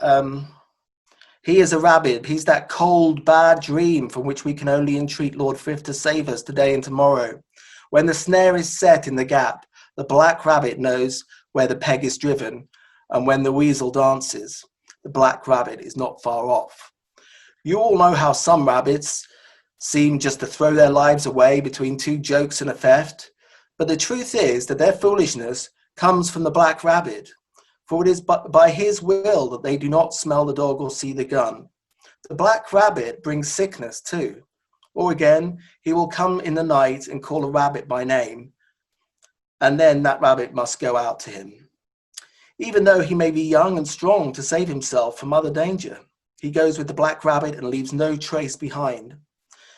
He is a rabbit. He's that cold, bad dream from which we can only entreat Lord Frith to save us today and tomorrow. When the snare is set in the gap, the black rabbit knows where the peg is driven, and when the weasel dances, the black rabbit is not far off. You all know how some rabbits seem just to throw their lives away between 2 jokes and a theft, but the truth is that their foolishness comes from the black rabbit. For it is by his will that they do not smell the dog or see the gun. The black rabbit brings sickness too. Or again, he will come in the night and call a rabbit by name, and then that rabbit must go out to him. Even though he may be young and strong to save himself from other danger, he goes with the black rabbit and leaves no trace behind.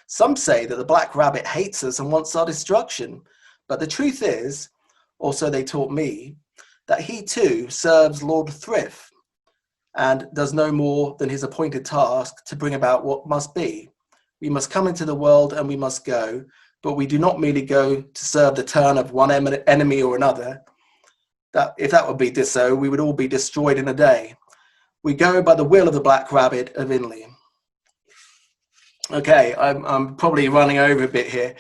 Some say that the black rabbit hates us and wants our destruction, but the truth is, or so they taught me, that he too serves Lord Frith and does no more than his appointed task to bring about what must be. We must come into the world and we must go, but we do not merely go to serve the turn of one enemy or another. That if that would be so, we would all be destroyed in a day. We go by the will of the Black Rabbit of Inlay. Okay, I'm probably running over a bit here.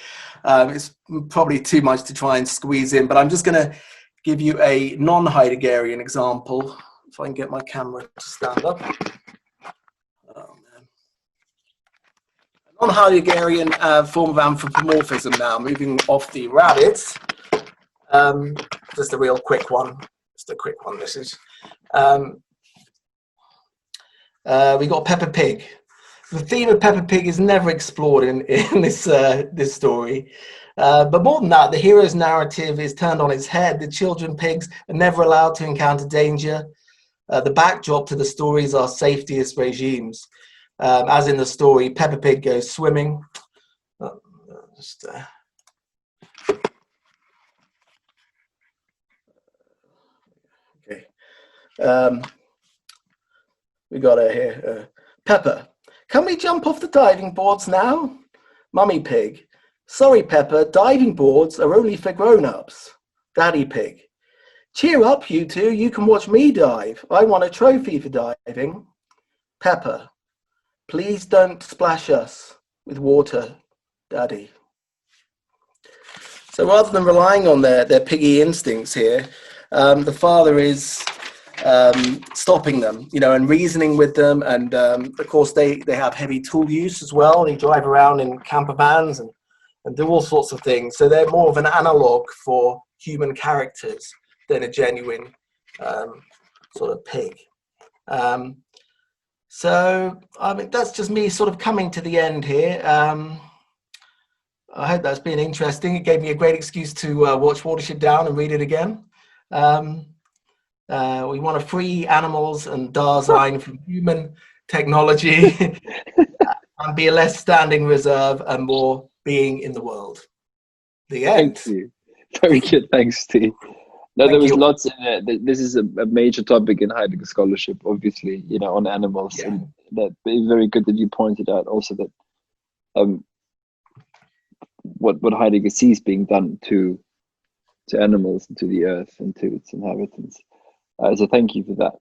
It's probably too much to try and squeeze in, but I'm just going to give you a non-Heideggerian example, if I can get my camera to stand up. Oh, man. A non-Heideggerian form of anthropomorphism now, moving off the rabbits. Just a real quick one. Just a quick one, this is. We got Peppa Pig. The theme of Peppa Pig is never explored in this story. But more than that, the hero's narrative is turned on its head. The children pigs are never allowed to encounter danger. The backdrop to the stories are safetyist regimes. As in the story, Peppa Pig goes swimming. Okay. We got her here. Peppa, can we jump off the diving boards now? Mummy Pig, sorry Peppa, diving boards are only for grown-ups. Daddy Pig, cheer up you two, you can watch me dive. I won a trophy for diving. Peppa, please don't splash us with water, Daddy. So rather than relying on their piggy instincts here, the father is stopping them, and reasoning with them. And of course, they have heavy tool use as well. They drive around in camper vans and do all sorts of things. So they're more of an analog for human characters than a genuine sort of pig. So I mean, that's just me sort of coming to the end here. I hope that's been interesting. It gave me a great excuse to watch Watership Down and read it again. We want to free animals and Dasein from human technology and be a less standing reserve and more being in the world. The end. Thank you. Very good. Thanks, Steve. No, there was lots in there. This is a major topic in Heidegger scholarship, obviously, on animals. Yeah. And that is very good that you pointed out also that what Heidegger sees being done to animals and to the earth and to its inhabitants. So thank you for that,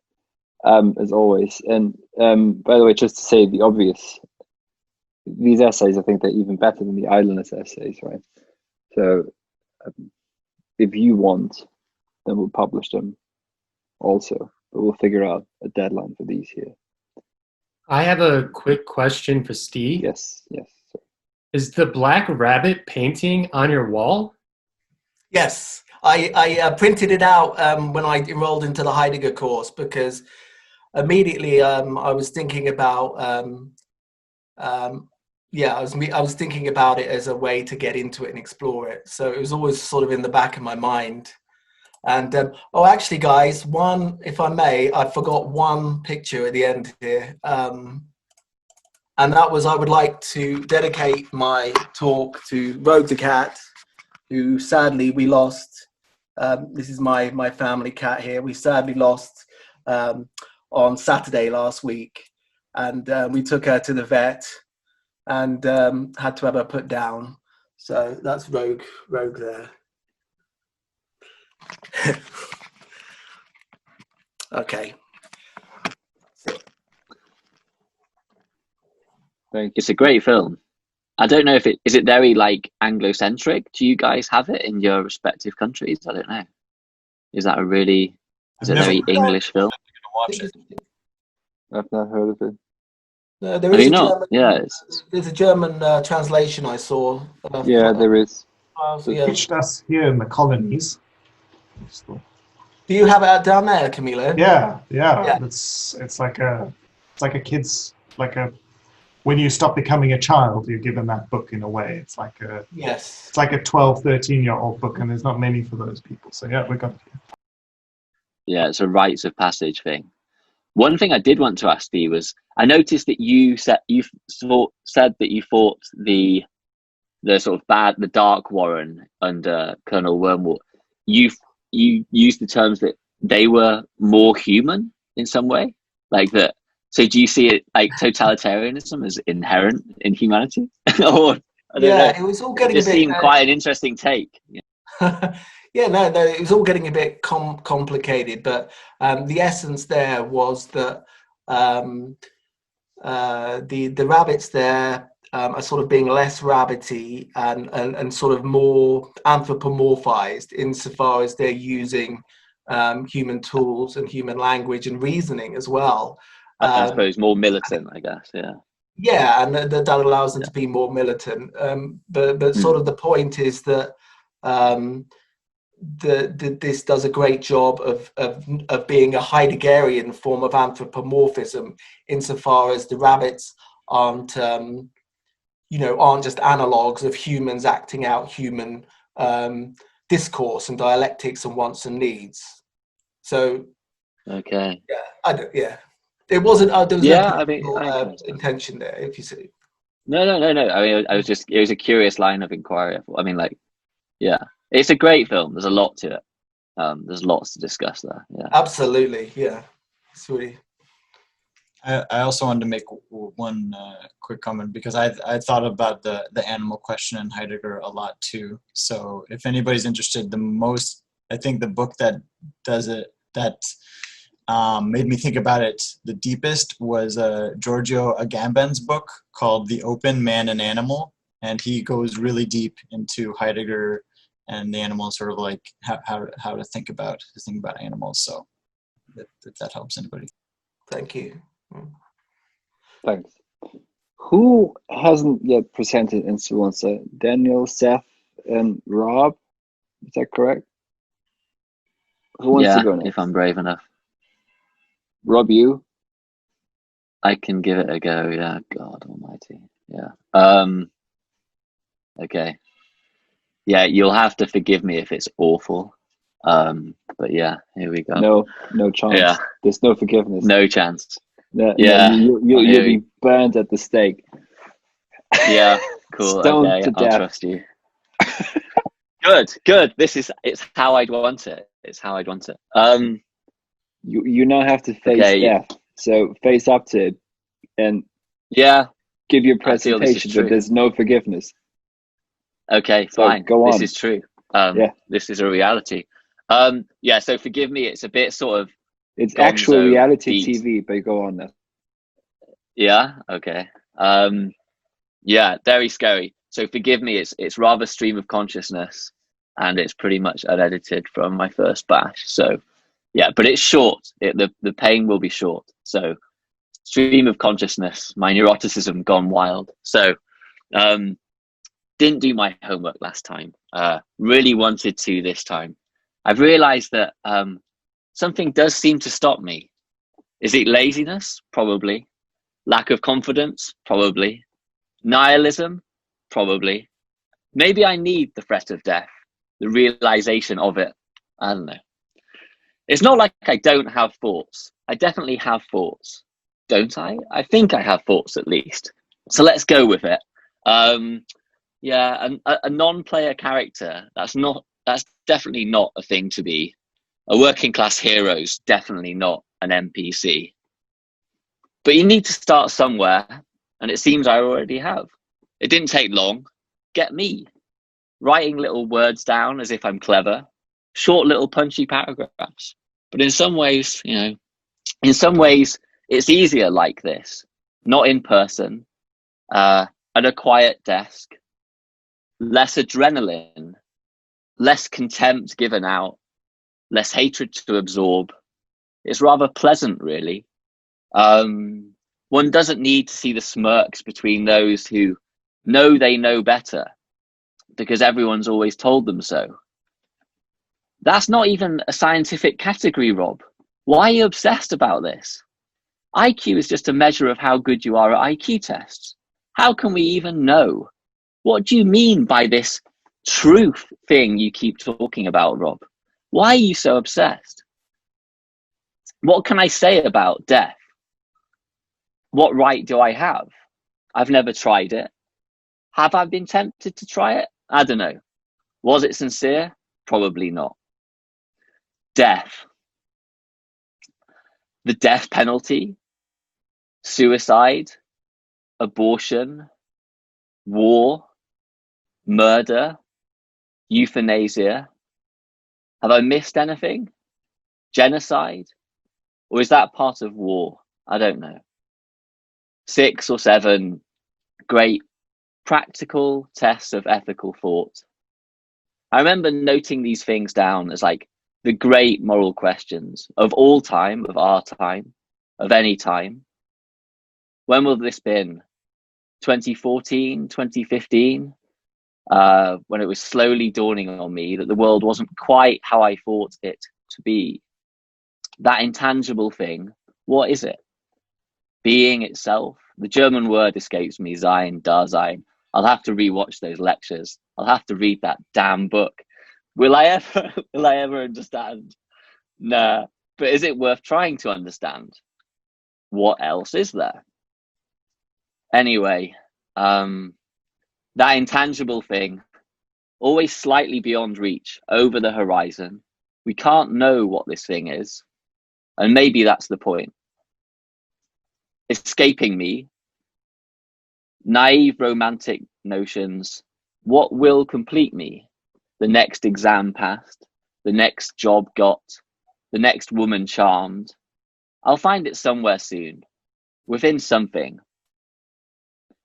as always. And by the way, just to say the obvious, these essays, I think they're even better than the idleness essays, right? So if you want, then we'll publish them also, but we'll figure out a deadline for these here. I have a quick question for Steve. Yes. Is the black rabbit painting on your wall? Yes, I printed it out when I enrolled into the Heidegger course, because immediately I was thinking about I was thinking about it as a way to get into it and explore it. So it was always sort of in the back of my mind. And actually, guys, if I may, I forgot one picture at the end here. And that was, I would like to dedicate my talk to Rogue the cat, who sadly we lost. This is my family cat here. We sadly lost on Saturday last week. And we took her to the vet and had to have her put down. So that's Rogue there. Okay. Thank It's a great film. I don't know if is it very like Anglo-centric? Do you guys have it in your respective countries? I don't know. Is that a very English film? Watch it. I've not heard of it. No, there is a German, yeah, there's a German translation I saw. Yeah, there is. Yeah. Pitched us here in the colonies. Do you have it down there, Camillo? Yeah. It's like a when you stop becoming a child, you're given that book in a way. It's like a 12, 13-year-old book, and there's not many for those people. So yeah, we got it here. Yeah, it's a rites of passage thing. One thing I did want to ask you was, I noticed that you said that you fought the sort of the Dark Warren under Colonel Wormwood. You used the terms that they were more human in some way, like that. So do you see it like totalitarianism as inherent in humanity? Or I don't know. It was all getting it just seemed quite an interesting take. Yeah, no, it was all getting a bit complicated, but the essence there was that the rabbits there are sort of being less rabbity and sort of more anthropomorphized insofar as they're using human tools and human language and reasoning as well. I suppose more militant, I guess. Yeah. Yeah, and that allows them to be more militant. But sort of the point is that this does a great job of being a Heideggerian form of anthropomorphism, insofar as the rabbits aren't just analogues of humans acting out human discourse and dialectics and wants and needs. So Okay. yeah, it wasn't. There was Yeah, no intention there, if you see. No. I mean, it was a curious line of inquiry. I mean, like, yeah, it's a great film. There's a lot to it. There's lots to discuss there. Yeah. Absolutely. Yeah. It's really. I also wanted to make one quick comment, because I thought about the animal question in Heidegger a lot too. So if anybody's interested, I think the book that does it, that made me think about it the deepest, was Giorgio Agamben's book called The Open Man and Animal. And he goes really deep into Heidegger and the animal, and sort of like how to think about animals. So if that helps anybody. Thank you. Thanks. Who hasn't yet presented Usefulness? Daniel, Seth, and Rob? Is that correct? Who wants to go next? If I'm brave enough. Rob, you? I can give it a go. Yeah. God Almighty. Yeah. Okay. Yeah, you'll have to forgive me if it's awful. But yeah, here we go. No chance. Yeah. There's no forgiveness. No chance. No, you'll be burned at the stake. Yeah, cool. Okay, I'll trust you. Good. It's how I'd want it. You now have to face death. So face up to it and give your presentation that there's no forgiveness. Okay, so fine. Go on. This is true. This is a reality. So forgive me, it's a bit sort of it's actual reality TV, but go on now. Yeah, okay. Very scary. So forgive me, it's rather stream of consciousness, and it's pretty much unedited from my first bash. So yeah, but it's short. The pain will be short. So stream of consciousness, my neuroticism gone wild. So didn't do my homework last time. Really wanted to this time. I've realized that something does seem to stop me. Is it laziness? Probably. Lack of confidence? Probably. Nihilism? Probably. Maybe I need the threat of death, the realization of it. I don't know. It's not like I don't have thoughts. I definitely have thoughts. Don't I? I think I have thoughts at least. So let's go with it. A non-player character, that's definitely not a thing to be. A working class hero's definitely not an NPC. But you need to start somewhere, and it seems I already have. It didn't take long. Get me. Writing little words down as if I'm clever. Short little punchy paragraphs. But in some ways, it's easier like this. Not in person. At a quiet desk. Less adrenaline. Less contempt given out. Less hatred to absorb. It's rather pleasant, really. One doesn't need to see the smirks between those who know they know better, because everyone's always told them so. That's not even a scientific category, Rob. Why are you obsessed about this? IQ is just a measure of how good you are at IQ tests. How can we even know? What do you mean by this truth thing you keep talking about, Rob? Why are you so obsessed? What can I say about death? What right do I have? I've never tried it. Have I been tempted to try it? I don't know. Was it sincere? Probably not. Death. The death penalty, suicide, abortion, war, murder, euthanasia. Have I missed anything? Genocide? Or is that part of war? I don't know. 6 or 7 great practical tests of ethical thought. I remember noting these things down as like the great moral questions of all time, of our time, of any time. When will this be? 2014, 2015, when it was slowly dawning on me that the world wasn't quite how I thought it to be. That intangible thing, what is it? Being itself? The German word escapes me, Sein, Dasein. I'll have to rewatch those lectures. I'll have to read that damn book. Will I ever understand? Nah. But is it worth trying to understand? What else is there? Anyway, that intangible thing, always slightly beyond reach, over the horizon. We can't know what this thing is. And maybe that's the point. Escaping me, naive romantic notions. What will complete me? The next exam passed, the next job got, the next woman charmed. I'll find it somewhere soon, within something.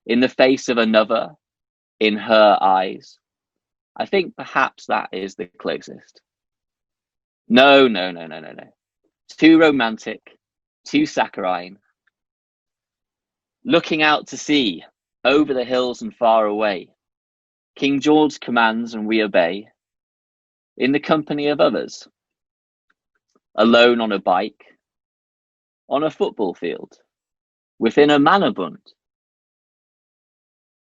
In the face of another, in her eyes. I think perhaps that is the closest. No. Too romantic, too saccharine. Looking out to sea, over the hills and far away. King George commands and we obey. In the company of others. Alone on a bike. On a football field. Within a mannerbund.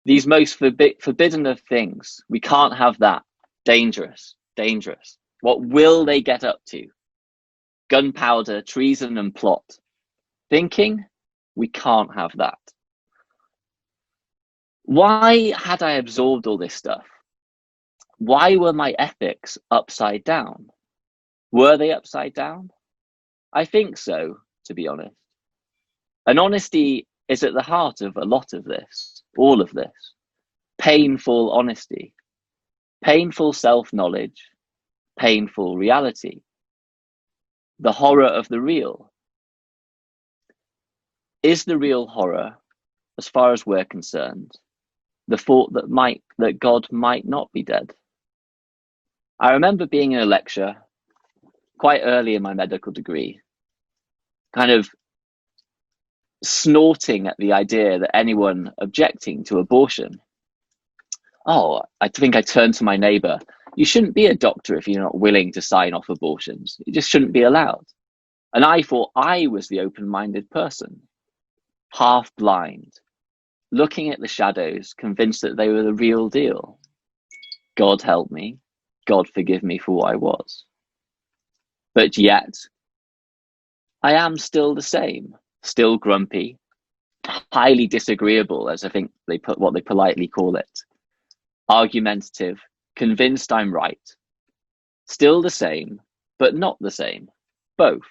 These most forbidden of things. We can't have that. Dangerous. What will they get up to? Gunpowder, treason and plot. Thinking? We can't have that. Why had I absorbed all this stuff? Why were my ethics upside down? Were they upside down? I think so, to be honest. And honesty is at the heart of a lot of this, all of this. Painful honesty, painful self-knowledge, painful reality. The horror of the real. Is the real horror, as far as we're concerned, the thought that God might not be dead? I remember being in a lecture quite early in my medical degree, kind of snorting at the idea that anyone objecting to abortion. Oh, I think I turned to my neighbor. You shouldn't be a doctor if you're not willing to sign off abortions. It just shouldn't be allowed. And I thought I was the open-minded person, half blind, looking at the shadows, convinced that they were the real deal. God help me. God forgive me for what I was. But yet, I am still the same, still grumpy, highly disagreeable, as I think they put what they politely call it, argumentative, convinced I'm right, still the same, but not the same, both.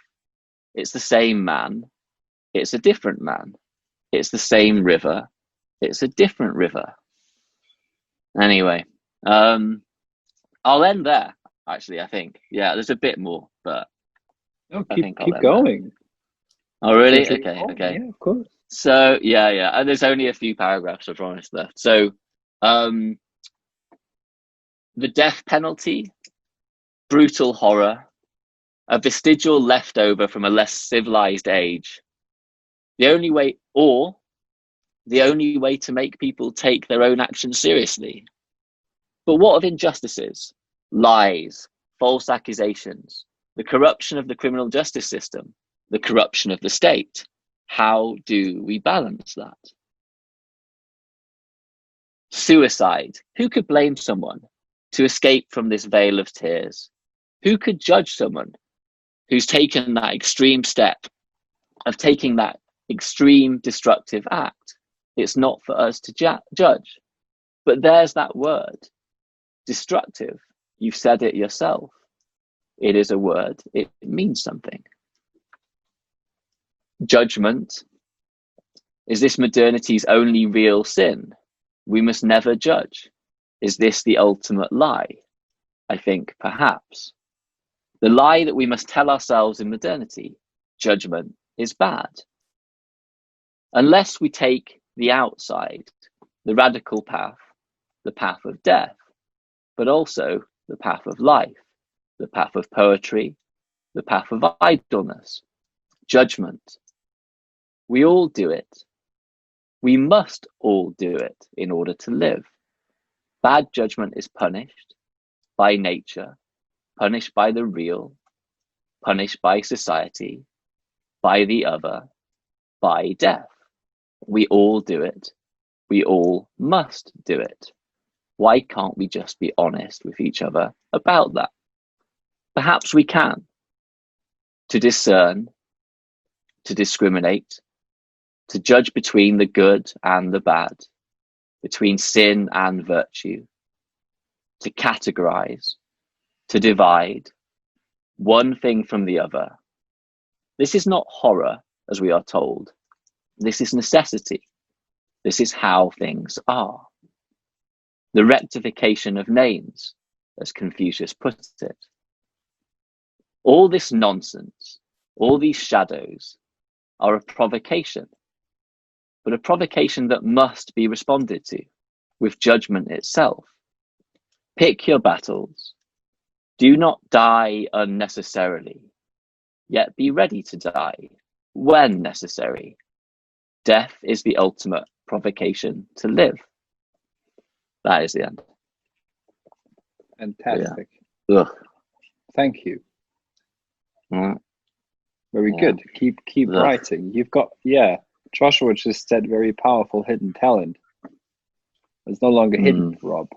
It's the same man, it's a different man. It's the same river, it's a different river. Anyway, I'll end there, actually, I think. Yeah, there's a bit more, but No, I keep think I'll end going. there. Oh, really? Keep Okay. going. Yeah, of course. So, yeah. And there's only a few paragraphs, I promise, left. So, the death penalty, brutal horror, a vestigial leftover from a less civilized age. The only way to make people take their own actions seriously. But what of injustices, lies, false accusations, the corruption of the criminal justice system, the corruption of the state? How do we balance that? Suicide. Who could blame someone to escape from this veil of tears? Who could judge someone who's taken that extreme step of taking that extreme destructive act? It's not for us to judge. But there's that word, destructive. You've said it yourself. It is a word. It means something. Judgment. Is this modernity's only real sin? We must never judge. Is this the ultimate lie? I think perhaps. The lie that we must tell ourselves in modernity, judgment is bad. Unless we take the outside, the radical path, the path of death, but also the path of life, the path of poetry, the path of idleness, judgment. We all do it. We must all do it in order to live. Bad judgment is punished by nature, punished by the real, punished by society, by the other, by death. We all do it. We all must do it. Why can't we just be honest with each other about that? Perhaps we can. To discern, to discriminate, to judge between the good and the bad, between sin and virtue, to categorize, to divide one thing from the other. This is not horror, as we are told. This is necessity. This is how things are. The rectification of names, as Confucius put it. All this nonsense, all these shadows, are a provocation, but a provocation that must be responded to with judgment itself. Pick your battles. Do not die unnecessarily, yet be ready to die when necessary. Death is the ultimate provocation to live. That is the end. Fantastic. Yeah. Ugh. Thank you. Mm. Very good. Keep writing. You've got, Joshua just said very powerful hidden talent. It's no longer hidden, Rob.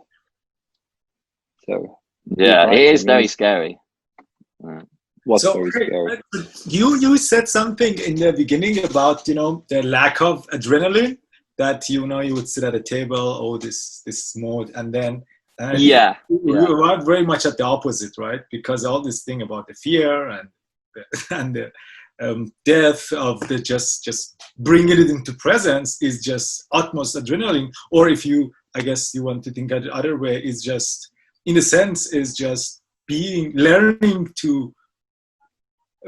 So yeah, it is very scary. What's so, very scary? You said something in the beginning about the lack of adrenaline, that you would sit at a table, this mode, and then we are very much at the opposite, right? Because all this thing about the fear and the death of the just bringing it into presence is just utmost adrenaline. Or if you want to think the other way, is just, in a sense, is just learning to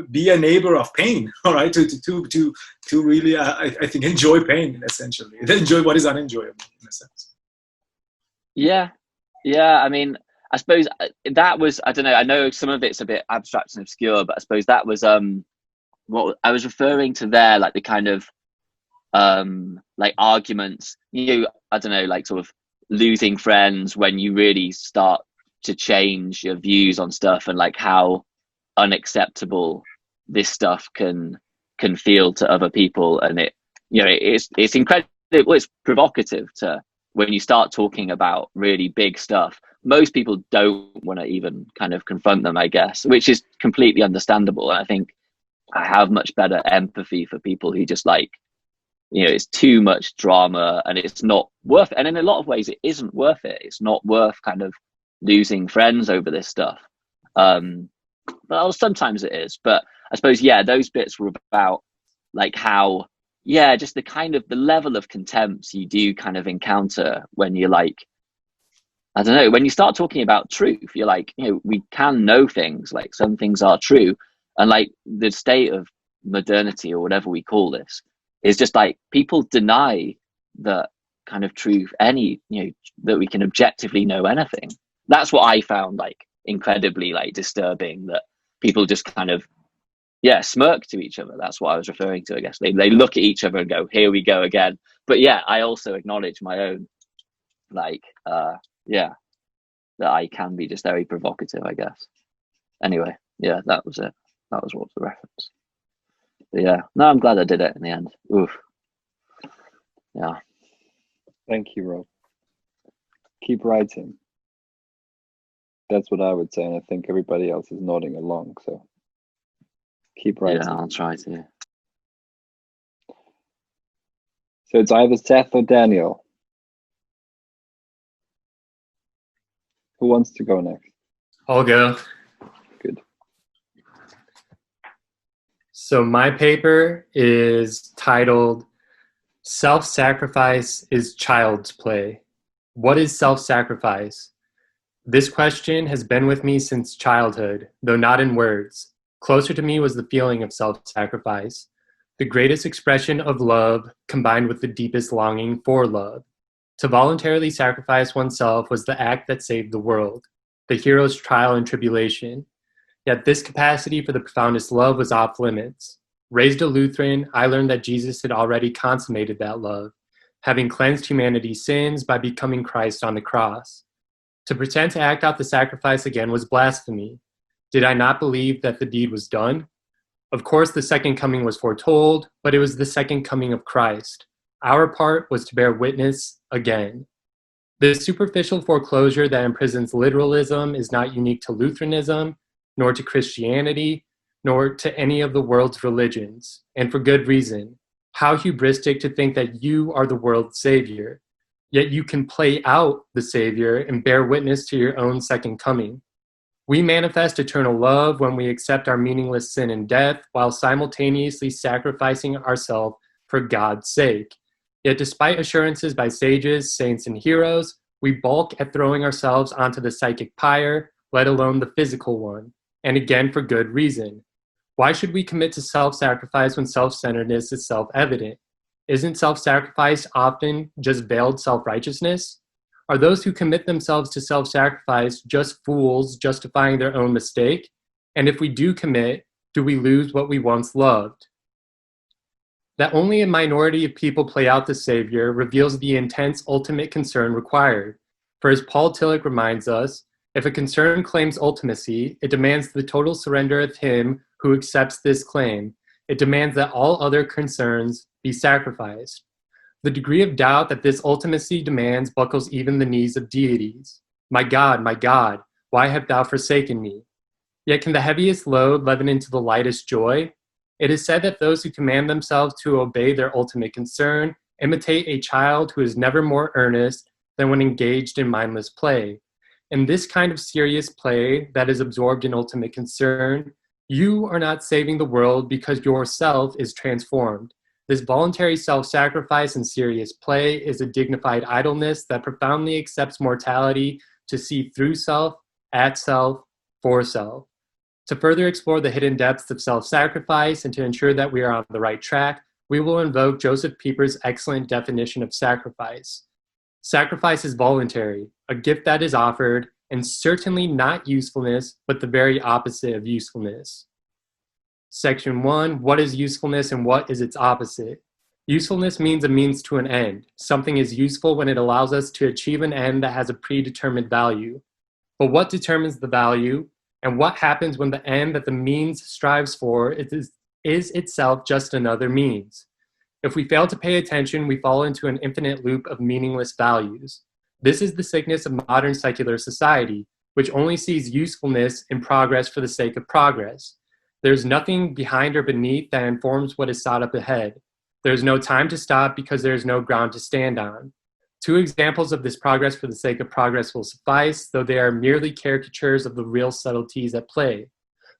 be a neighbor of pain, all right? To really, I think, enjoy pain, essentially. Enjoy what is unenjoyable, in a sense. Yeah. I mean, I suppose that was, I don't know, I know some of it's a bit abstract and obscure, but I suppose that was what I was referring to there, like the kind of like arguments, I don't know, like sort of losing friends when you really start to change your views on stuff, and like how unacceptable this stuff can feel to other people. And it's incredible, it's provocative to, when you start talking about really big stuff, most people don't want to even kind of confront them, I guess, which is completely understandable. And I think I have much better empathy for people who just like, it's too much drama and it's not worth it. And in a lot of ways, it isn't worth it. It's not worth kind of losing friends over this stuff. Well, sometimes it is, but I suppose, those bits were about like how, just the kind of the level of contempt you do kind of encounter when you're like, I don't know, when you start talking about truth, you're like, we can know things, like some things are true. And like the state of modernity, or whatever we call this, is just like people deny the kind of truth, that we can objectively know anything. That's what I found like incredibly like disturbing, that people just kind of smirk to each other. That's what I was referring to, I guess. They look at each other and go, here we go again. But I also acknowledge my own like that I can be just very provocative, I guess. Anyway, that was it. That was what's the reference. But no, I'm glad I did it in the end. Oof. Yeah. Thank you, Rob. Keep writing. That's what I would say, and I think everybody else is nodding along, so keep writing. Yeah, I'll try to. So it's either Seth or Daniel. Who wants to go next? I'll go. Good. So my paper is titled Self-Sacrifice is Child's Play. What is self-sacrifice? This question has been with me since childhood, though not in words. Closer to me was the feeling of self-sacrifice, the greatest expression of love combined with the deepest longing for love. To voluntarily sacrifice oneself was the act that saved the world, the hero's trial and tribulation. Yet this capacity for the profoundest love was off limits. Raised a Lutheran, I learned that Jesus had already consummated that love, having cleansed humanity's sins by becoming Christ on the cross. To pretend to act out the sacrifice again was blasphemy. Did I not believe that the deed was done? Of course, the second coming was foretold, but it was the second coming of Christ. Our part was to bear witness again. The superficial foreclosure that imprisons literalism is not unique to Lutheranism, nor to Christianity, nor to any of the world's religions, and for good reason. How hubristic to think that you are the world's savior, yet you can play out the savior and bear witness to your own second coming. We manifest eternal love when we accept our meaningless sin and death while simultaneously sacrificing ourselves for God's sake. Yet despite assurances by sages, saints, and heroes, we balk at throwing ourselves onto the psychic pyre, let alone the physical one, and again for good reason. Why should we commit to self-sacrifice when self-centeredness is self-evident? Isn't self-sacrifice often just veiled self-righteousness? Are those who commit themselves to self-sacrifice just fools justifying their own mistake? And if we do commit, do we lose what we once loved? That only a minority of people play out the Savior reveals the intense ultimate concern required. For as Paul Tillich reminds us, if a concern claims ultimacy, it demands the total surrender of him who accepts this claim. It demands that all other concerns be sacrificed. The degree of doubt that this ultimacy demands buckles even the knees of deities. My God, why have thou forsaken me? Yet can the heaviest load leaven into the lightest joy? It is said that those who command themselves to obey their ultimate concern imitate a child who is never more earnest than when engaged in mindless play. In this kind of serious play that is absorbed in ultimate concern, you are not saving the world because yourself is transformed. This voluntary self-sacrifice in serious play is a dignified idleness that profoundly accepts mortality to see through self, at self, for self. To further explore the hidden depths of self-sacrifice and to ensure that we are on the right track, we will invoke Joseph Pieper's excellent definition of sacrifice. Sacrifice is voluntary, a gift that is offered, and certainly not usefulness, but the very opposite of usefulness. Section 1, what is usefulness and what is its opposite? Usefulness means a means to an end. Something is useful when it allows us to achieve an end that has a predetermined value. But what determines the value? And what happens when the end that the means strives for is itself just another means? If we fail to pay attention, we fall into an infinite loop of meaningless values. This is the sickness of modern secular society, which only sees usefulness in progress for the sake of progress. There's nothing behind or beneath that informs what is sought up ahead. There's no time to stop because there's no ground to stand on. Two examples of this progress for the sake of progress will suffice, though they are merely caricatures of the real subtleties at play.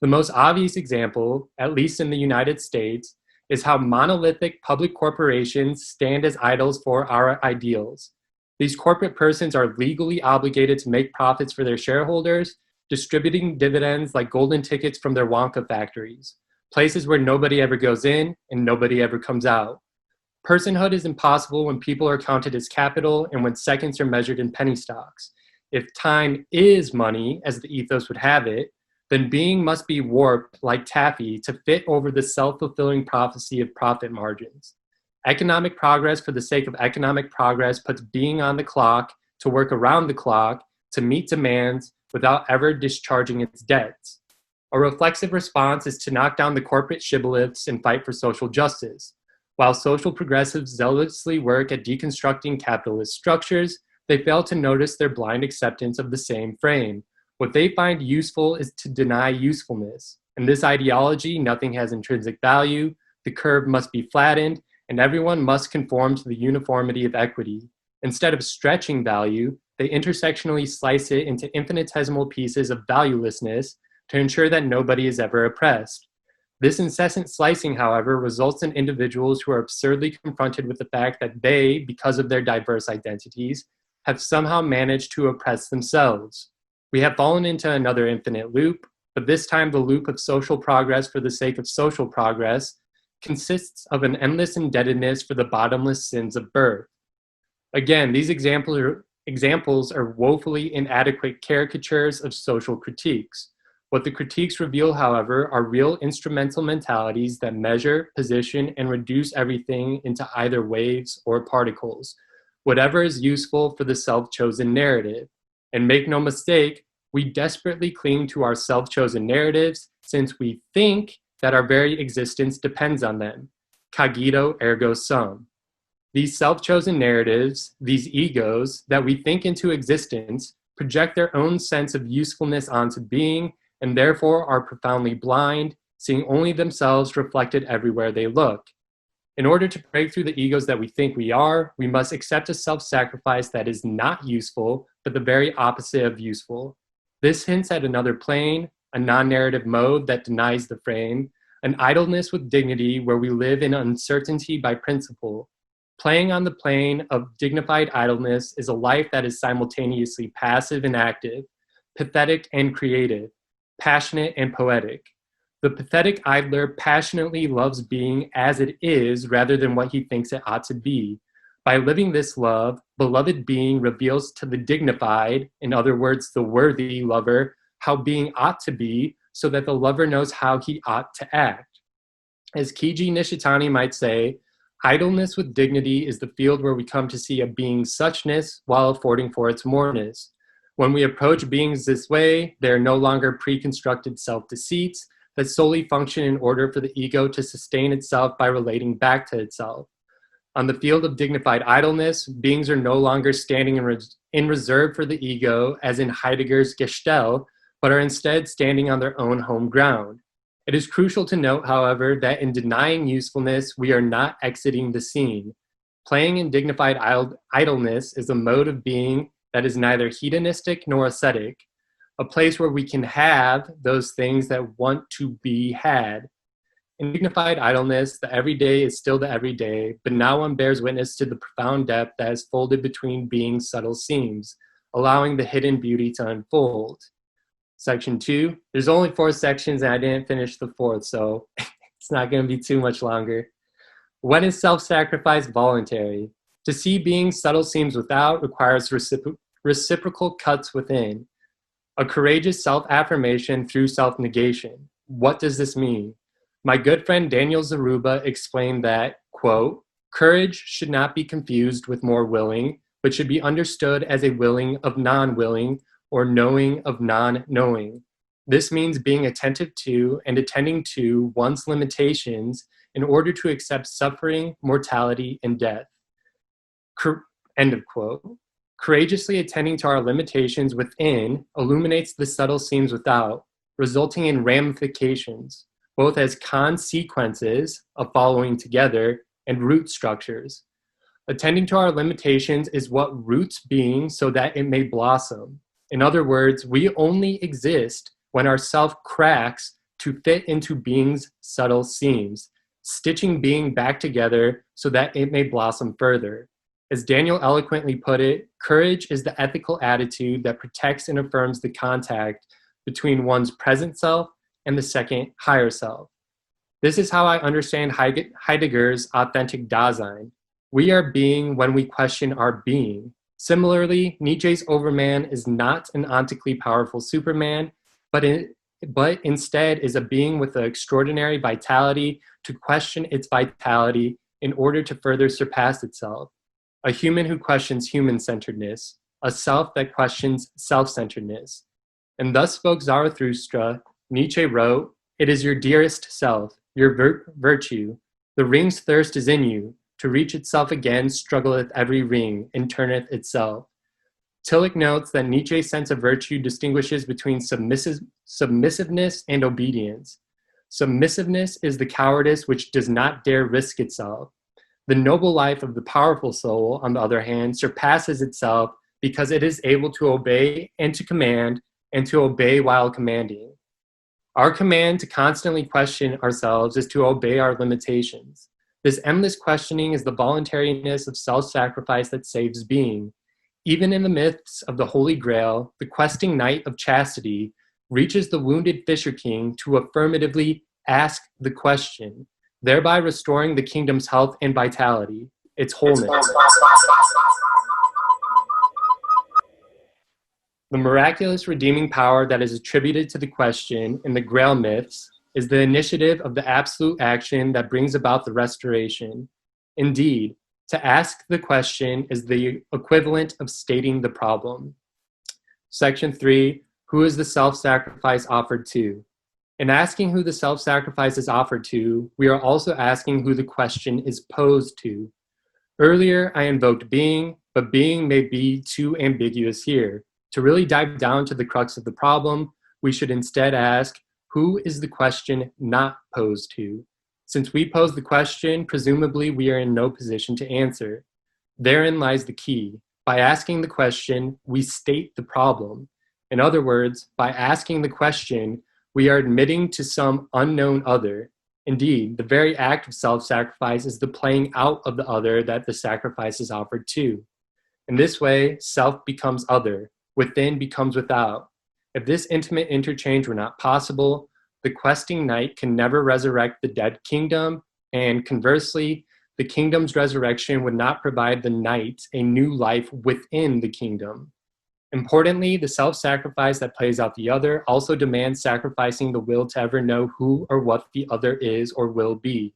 The most obvious example, at least in the United States, is how monolithic public corporations stand as idols for our ideals. These corporate persons are legally obligated to make profits for their shareholders, distributing dividends like golden tickets from their Wonka factories, places where nobody ever goes in and nobody ever comes out. Personhood is impossible when people are counted as capital and when seconds are measured in penny stocks. If time is money, as the ethos would have it, then being must be warped like taffy to fit over the self-fulfilling prophecy of profit margins. Economic progress for the sake of economic progress puts being on the clock to work around the clock to meet demands without ever discharging its debts. A reflexive response is to knock down the corporate shibboleths and fight for social justice. While social progressives zealously work at deconstructing capitalist structures, they fail to notice their blind acceptance of the same frame. What they find useful is to deny usefulness. In this ideology, nothing has intrinsic value, the curve must be flattened, and everyone must conform to the uniformity of equity. Instead of stretching value, they intersectionally slice it into infinitesimal pieces of valuelessness to ensure that nobody is ever oppressed. This incessant slicing, however, results in individuals who are absurdly confronted with the fact that they, because of their diverse identities, have somehow managed to oppress themselves. We have fallen into another infinite loop, but this time the loop of social progress for the sake of social progress consists of an endless indebtedness for the bottomless sins of birth. Again, these examples are woefully inadequate caricatures of social critiques. What the critiques reveal, however, are real instrumental mentalities that measure, position, and reduce everything into either waves or particles, whatever is useful for the self-chosen narrative. And make no mistake, we desperately cling to our self-chosen narratives since we think that our very existence depends on them. Cogito ergo sum. These self-chosen narratives, these egos that we think into existence, project their own sense of usefulness onto being, and therefore are profoundly blind, seeing only themselves reflected everywhere they look. In order to break through the egos that we think we are, we must accept a self-sacrifice that is not useful, but the very opposite of useful. This hints at another plane, a non-narrative mode that denies the frame, an idleness with dignity where we live in uncertainty by principle. Playing on the plane of dignified idleness is a life that is simultaneously passive and active, pathetic and creative, passionate and poetic. The pathetic idler passionately loves being as it is rather than what he thinks it ought to be. By living this love, beloved being reveals to the dignified, in other words, the worthy lover, how being ought to be so that the lover knows how he ought to act. As Kiji Nishitani might say, idleness with dignity is the field where we come to see a being's suchness while affording for its moreness. When we approach beings this way, they are no longer pre-constructed self-deceits that solely function in order for the ego to sustain itself by relating back to itself. On the field of dignified idleness, beings are no longer standing in reserve for the ego, as in Heidegger's Gestell, but are instead standing on their own home ground. It is crucial to note, however, that in denying usefulness, we are not exiting the scene. Playing in dignified idleness is a mode of being that is neither hedonistic nor ascetic, a place where we can have those things that want to be had. In dignified idleness, the everyday is still the everyday, but now one bears witness to the profound depth that is folded between being's subtle seams, allowing the hidden beauty to unfold. Section 2, there's only 4 sections and I didn't finish the 4th, so it's not going to be too much longer. When is self-sacrifice voluntary? To see being's subtle seams without requires reciprocal cuts within. A courageous self-affirmation through self-negation. What does this mean? My good friend Daniel Zaruba explained that, quote, courage should not be confused with more willing, but should be understood as a willing of non-willing or knowing of non-knowing. This means being attentive to and attending to one's limitations in order to accept suffering, mortality, and death. End of quote. Courageously attending to our limitations within illuminates the subtle seams without, resulting in ramifications, both as consequences of following together and root structures. Attending to our limitations is what roots being so that it may blossom. In other words, we only exist when our self cracks to fit into being's subtle seams, stitching being back together so that it may blossom further. As Daniel eloquently put it, courage is the ethical attitude that protects and affirms the contact between one's present self and the second, higher self. This is how I understand Heidegger's authentic Dasein. We are being when we question our being. Similarly, Nietzsche's Overman is not an ontically powerful Superman, but instead is a being with an extraordinary vitality to question its vitality in order to further surpass itself. A human who questions human-centeredness, a self that questions self-centeredness. And thus spoke Zarathustra. Nietzsche wrote, "It is your dearest self, your virtue. The ring's thirst is in you. To reach itself again struggleth every ring, and turneth itself." Tillich notes that Nietzsche's sense of virtue distinguishes between submissiveness and obedience. Submissiveness is the cowardice which does not dare risk itself. The noble life of the powerful soul, on the other hand, surpasses itself because it is able to obey and to command, and to obey while commanding. Our command to constantly question ourselves is to obey our limitations. This endless questioning is the voluntariness of self-sacrifice that saves being. Even in the myths of the Holy Grail, the questing knight of chastity reaches the wounded fisher king to affirmatively ask the question, thereby restoring the kingdom's health and vitality, its wholeness. The miraculous redeeming power that is attributed to the question in the Grail myths is the initiative of the absolute action that brings about the restoration. Indeed, to ask the question is the equivalent of stating the problem. Section 3, who is the self-sacrifice offered to? In asking who the self-sacrifice is offered to, we are also asking who the question is posed to. Earlier, I invoked being, but being may be too ambiguous here. To really dive down to the crux of the problem, we should instead ask, who is the question not posed to? Since we pose the question, presumably we are in no position to answer. Therein lies the key. By asking the question, we state the problem. In other words, by asking the question, we are admitting to some unknown other. Indeed, the very act of self-sacrifice is the playing out of the other that the sacrifice is offered to. In this way, self becomes other, within becomes without. If this intimate interchange were not possible, the questing knight can never resurrect the dead kingdom, and conversely, the kingdom's resurrection would not provide the knight a new life within the kingdom. Importantly, the self-sacrifice that plays out the other also demands sacrificing the will to ever know who or what the other is or will be.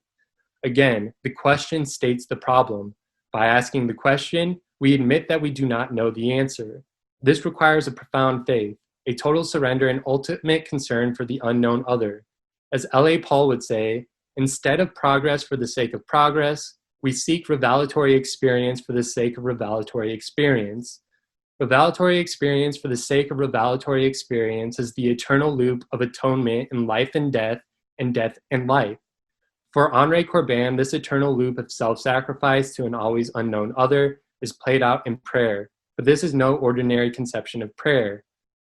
Again, the question states the problem. By asking the question, we admit that we do not know the answer. This requires a profound faith, a total surrender and ultimate concern for the unknown other. As L.A. Paul would say, instead of progress for the sake of progress, we seek revelatory experience for the sake of revelatory experience. Revelatory experience for the sake of revelatory experience is the eternal loop of atonement in life and death and life. For Henri Corbin, this eternal loop of self-sacrifice to an always unknown other is played out in prayer, but this is no ordinary conception of prayer.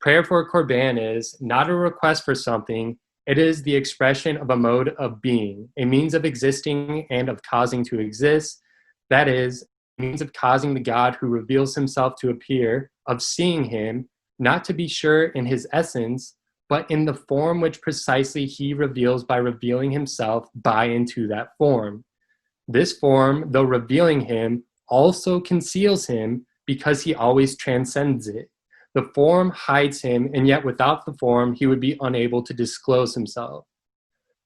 Prayer for Corbin is not a request for something, it is the expression of a mode of being, a means of existing and of causing to exist, that is, means of causing the God who reveals himself to appear, of seeing him, not to be sure in his essence, but in the form which precisely he reveals by revealing himself by into that form. This form, though revealing him, also conceals him because he always transcends it. The form hides him, and yet without the form, he would be unable to disclose himself.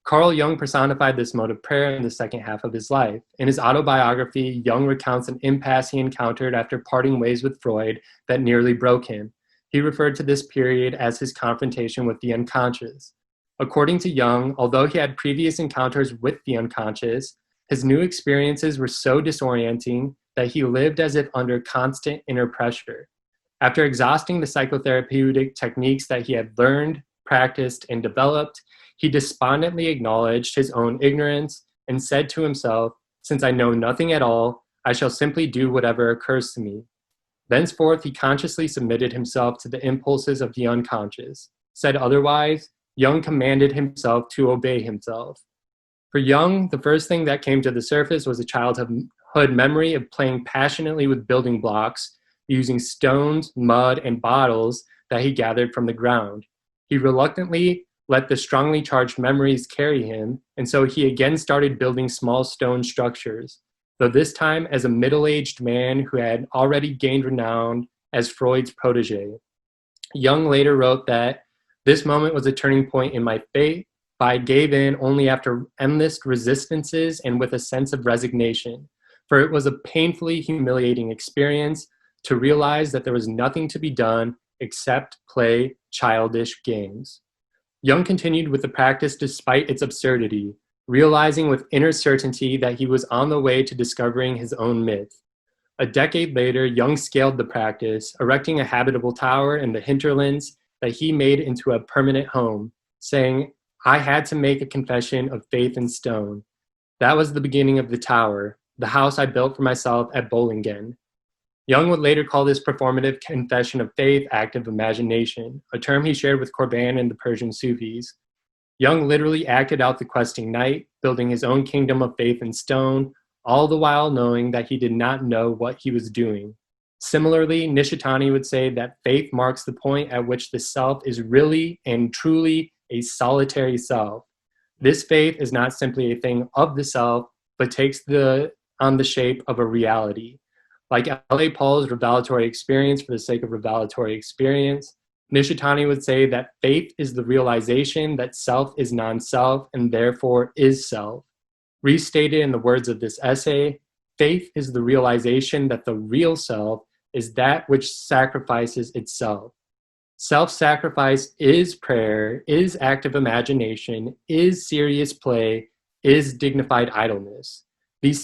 Carl Jung personified this mode of prayer in the second half of his life. In his autobiography, Jung recounts an impasse he encountered after parting ways with Freud that nearly broke him. He referred to this period as his confrontation with the unconscious. According to Jung, although he had previous encounters with the unconscious, his new experiences were so disorienting that he lived as if under constant inner pressure. After exhausting the psychotherapeutic techniques that he had learned, practiced, and developed, he despondently acknowledged his own ignorance and said to himself, "Since I know nothing at all, I shall simply do whatever occurs to me." Thenceforth, he consciously submitted himself to the impulses of the unconscious. Said otherwise, Jung commanded himself to obey himself. For Jung, the first thing that came to the surface was a childhood memory of playing passionately with building blocks, using stones, mud, and bottles that he gathered from the ground. He reluctantly let the strongly charged memories carry him, and so he again started building small stone structures, though this time as a middle-aged man who had already gained renown as Freud's protege. Jung later wrote that, "This moment was a turning point in my fate, but I gave in only after endless resistances and with a sense of resignation, for it was a painfully humiliating experience to realize that there was nothing to be done except play childish games." Jung continued with the practice despite its absurdity, realizing with inner certainty that he was on the way to discovering his own myth. A decade later, Jung scaled the practice, erecting a habitable tower in the hinterlands that he made into a permanent home, saying, "I had to make a confession of faith in stone. That was the beginning of the tower, the house I built for myself at Bollingen." Jung would later call this performative confession of faith active imagination, a term he shared with Corbin and the Persian Sufis. Jung literally acted out the questing knight, building his own kingdom of faith in stone, all the while knowing that he did not know what he was doing. Similarly, Nishitani would say that faith marks the point at which the self is really and truly a solitary self. This faith is not simply a thing of the self, but takes on the shape of a reality. Like L.A. Paul's revelatory experience for the sake of revelatory experience, Nishitani would say that faith is the realization that self is non-self and therefore is self. Restated in the words of this essay, faith is the realization that the real self is that which sacrifices itself. Self-sacrifice is prayer, is active imagination, is serious play, is dignified idleness. These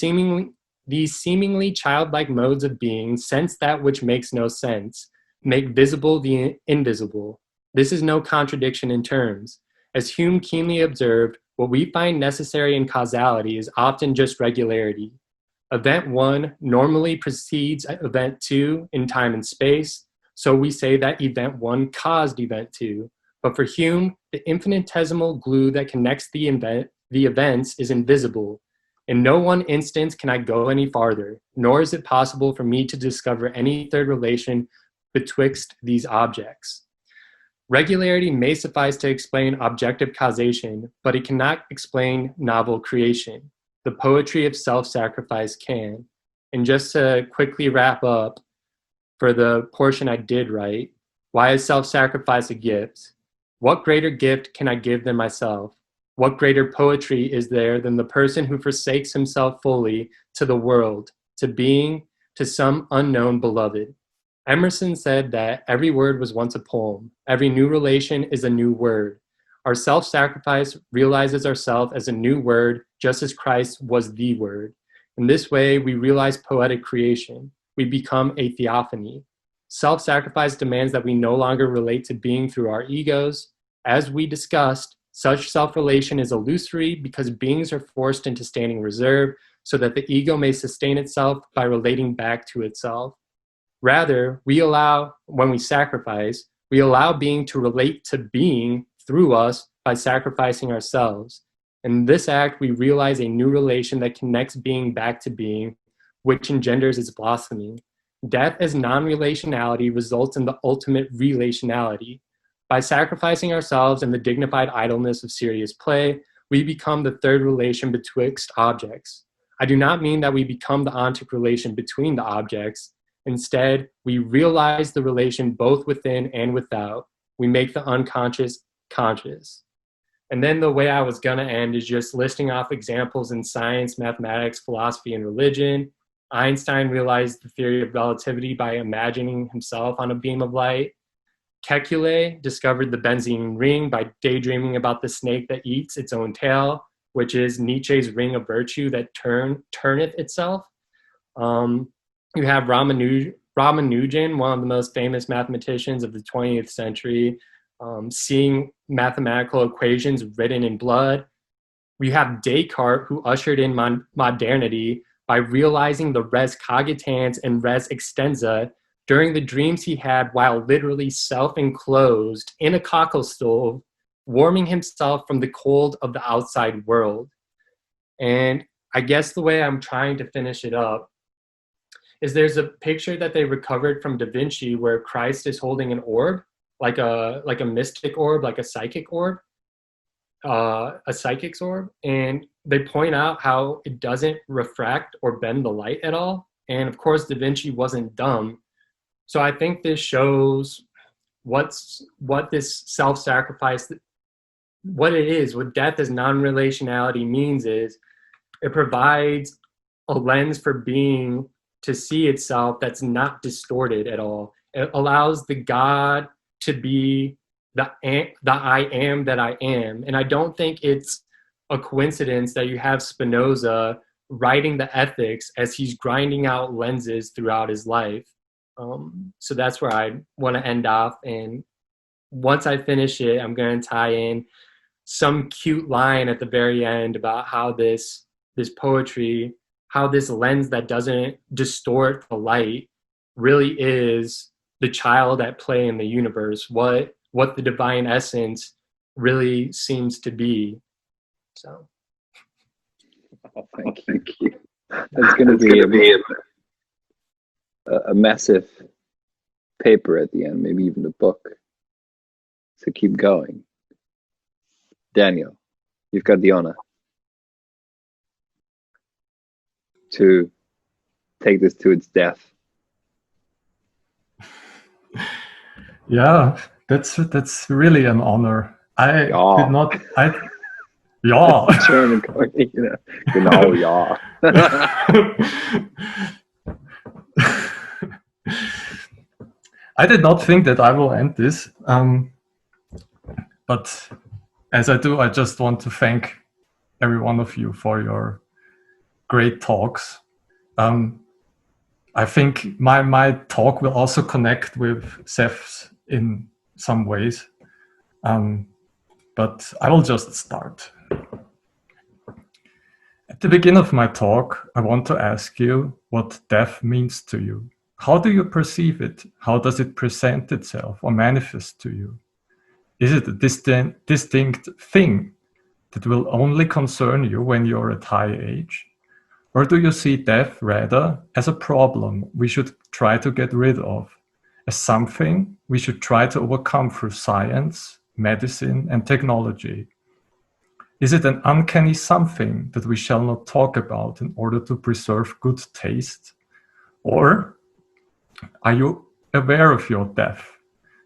seemingly childlike modes of being sense that which makes no sense, make visible the invisible. This is no contradiction in terms. As Hume keenly observed, what we find necessary in causality is often just regularity. Event 1 normally precedes event 2 in time and space, so we say that event 1 caused event 2. But for Hume, the infinitesimal glue that connects the events is invisible. In no one instance can I go any farther, nor is it possible for me to discover any third relation betwixt these objects. Regularity may suffice to explain objective causation, but it cannot explain novel creation. The poetry of self-sacrifice can. And just to quickly wrap up, for the portion I did write, why is self-sacrifice a gift? What greater gift can I give than myself? What greater poetry is there than the person who forsakes himself fully to the world, to being, to some unknown beloved? Emerson said that every word was once a poem. Every new relation is a new word. Our self-sacrifice realizes ourselves as a new word, just as Christ was the word. In this way, we realize poetic creation. We become a theophany. Self-sacrifice demands that we no longer relate to being through our egos. As we discussed, such self-relation is illusory because beings are forced into standing reserve so that the ego may sustain itself by relating back to itself. Rather, when we sacrifice, we allow being to relate to being through us by sacrificing ourselves. In this act, we realize a new relation that connects being back to being, which engenders its blossoming. Death as non-relationality results in the ultimate relationality. By sacrificing ourselves in the dignified idleness of serious play, we become the third relation betwixt objects. I do not mean that we become the ontic relation between the objects. Instead, we realize the relation both within and without. We make the unconscious conscious. And then the way I was going to end is just listing off examples in science, mathematics, philosophy, and religion. Einstein realized the theory of relativity by imagining himself on a beam of light. Kekule discovered the benzene ring by daydreaming about the snake that eats its own tail, which is Nietzsche's ring of virtue that turneth itself. You have Ramanujan, one of the most famous mathematicians of the 20th century, seeing mathematical equations written in blood. We have Descartes, who ushered in modernity by realizing the res cogitans and res extensa during the dreams he had while literally self-enclosed in a cockle stove, warming himself from the cold of the outside world. And I guess the way I'm trying to finish it up is there's a picture that they recovered from Da Vinci where Christ is holding an orb, like a mystic orb, like a psychic orb, a psychic's orb. And they point out how it doesn't refract or bend the light at all. And of course, Da Vinci wasn't dumb. So I think this shows what this self-sacrifice, what it is, what death as non-relationality means is it provides a lens for being to see itself that's not distorted at all. It allows the God to be the I am that I am. And I don't think it's a coincidence that you have Spinoza writing the ethics as he's grinding out lenses throughout his life. So that's where I want to end off. And once I finish it, I'm going to tie in some cute line at the very end about how this poetry, how this lens that doesn't distort the light really is the child at play in the universe, what the divine essence really seems to be. So. Oh, thank you. That's going to be a massive paper at the end, maybe even a book. So keep going. Daniel, you've got the honor to take this to its death. Yeah, that's really an honor. I Ja. did not. Ja. German, genau, ja. I did not think that I will end this, but as I do, I just want to thank every one of you for your great talks. I think my talk will also connect with Seth's in some ways, but I will just start. At the beginning of my talk, I want to ask you what death means to you. How do you perceive it? How does it present itself or manifest to you? Is it a distinct thing that will only concern you when you're at high age? Or do you see death rather as a problem we should try to get rid of, as something we should try to overcome through science, medicine, and technology? Is it an uncanny something that we shall not talk about in order to preserve good taste? Or are you aware of your death,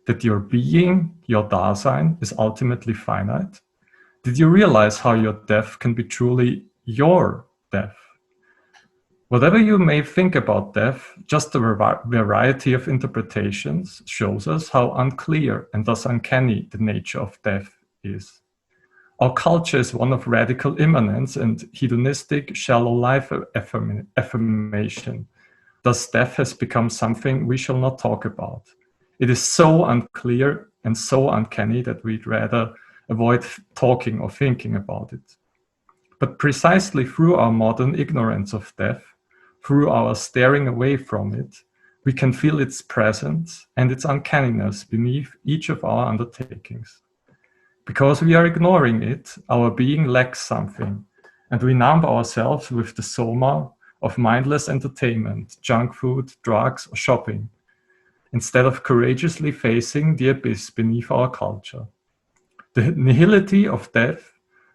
that your being, your Dasein, is ultimately finite? Did you realize how your death can be truly your death? Whatever you may think about death, just a variety of interpretations shows us how unclear and thus uncanny the nature of death is. Our culture is one of radical immanence and hedonistic, shallow life affirmation. Thus, death has become something we shall not talk about. It is so unclear and so uncanny that we'd rather avoid talking or thinking about it. But precisely through our modern ignorance of death, through our staring away from it, we can feel its presence and its uncanniness beneath each of our undertakings. Because we are ignoring it, our being lacks something, and we numb ourselves with the soma of mindless entertainment, junk food, drugs, or shopping, instead of courageously facing the abyss beneath our culture. The nihility of death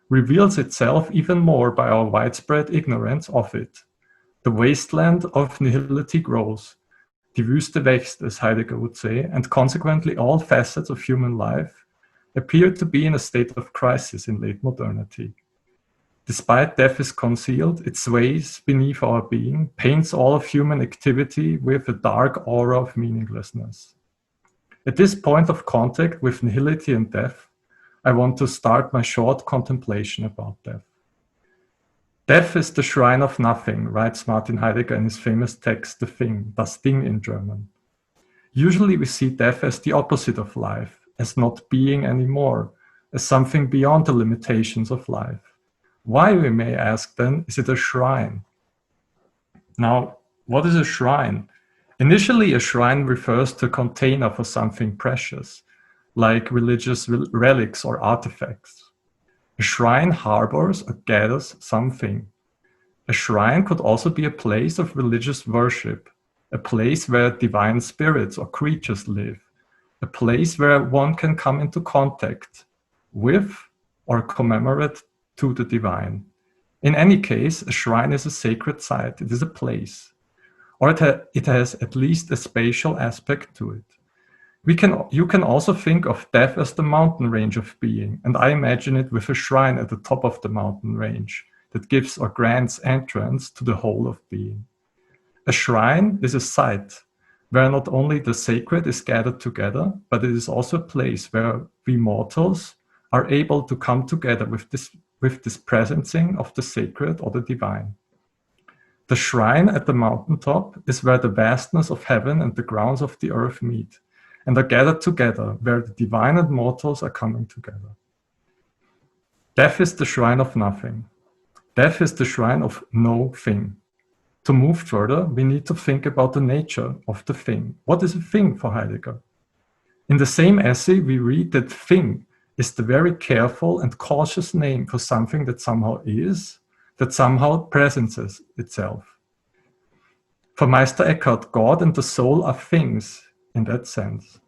reveals itself even more by our widespread ignorance of it. The wasteland of nihility grows. Die Wüste wächst, as Heidegger would say, and consequently all facets of human life appear to be in a state of crisis in late modernity. Despite death is concealed, it sways beneath our being, paints all of human activity with a dark aura of meaninglessness. At this point of contact with nihility and death, I want to start my short contemplation about death. Death is the shrine of nothing, writes Martin Heidegger in his famous text, The Thing, Das Ding in German. Usually we see death as the opposite of life, as not being anymore, as something beyond the limitations of life. Why, we may ask then, is it a shrine? Now, what is a shrine? Initially, a shrine refers to a container for something precious, like religious relics or artifacts. A shrine harbors or gathers something. A shrine could also be a place of religious worship, a place where divine spirits or creatures live, a place where one can come into contact with or commemorate to the divine. In any case, a shrine is a sacred site, it is a place, or it has at least a spatial aspect to it. You can also think of death as the mountain range of being, and I imagine it with a shrine at the top of the mountain range that gives or grants entrance to the whole of being. A shrine is a site where not only the sacred is gathered together, but it is also a place where we mortals are able to come together with this presencing of the sacred or the divine. The shrine at the mountaintop is where the vastness of heaven and the grounds of the earth meet, and are gathered together, where the divine and mortals are coming together. Death is the shrine of nothing. Death is the shrine of no thing. To move further, we need to think about the nature of the thing. What is a thing for Heidegger? In the same essay, we read that thing is the very careful and cautious name for something that somehow is, that somehow presences itself. For Meister Eckhart, God and the soul are things in that sense.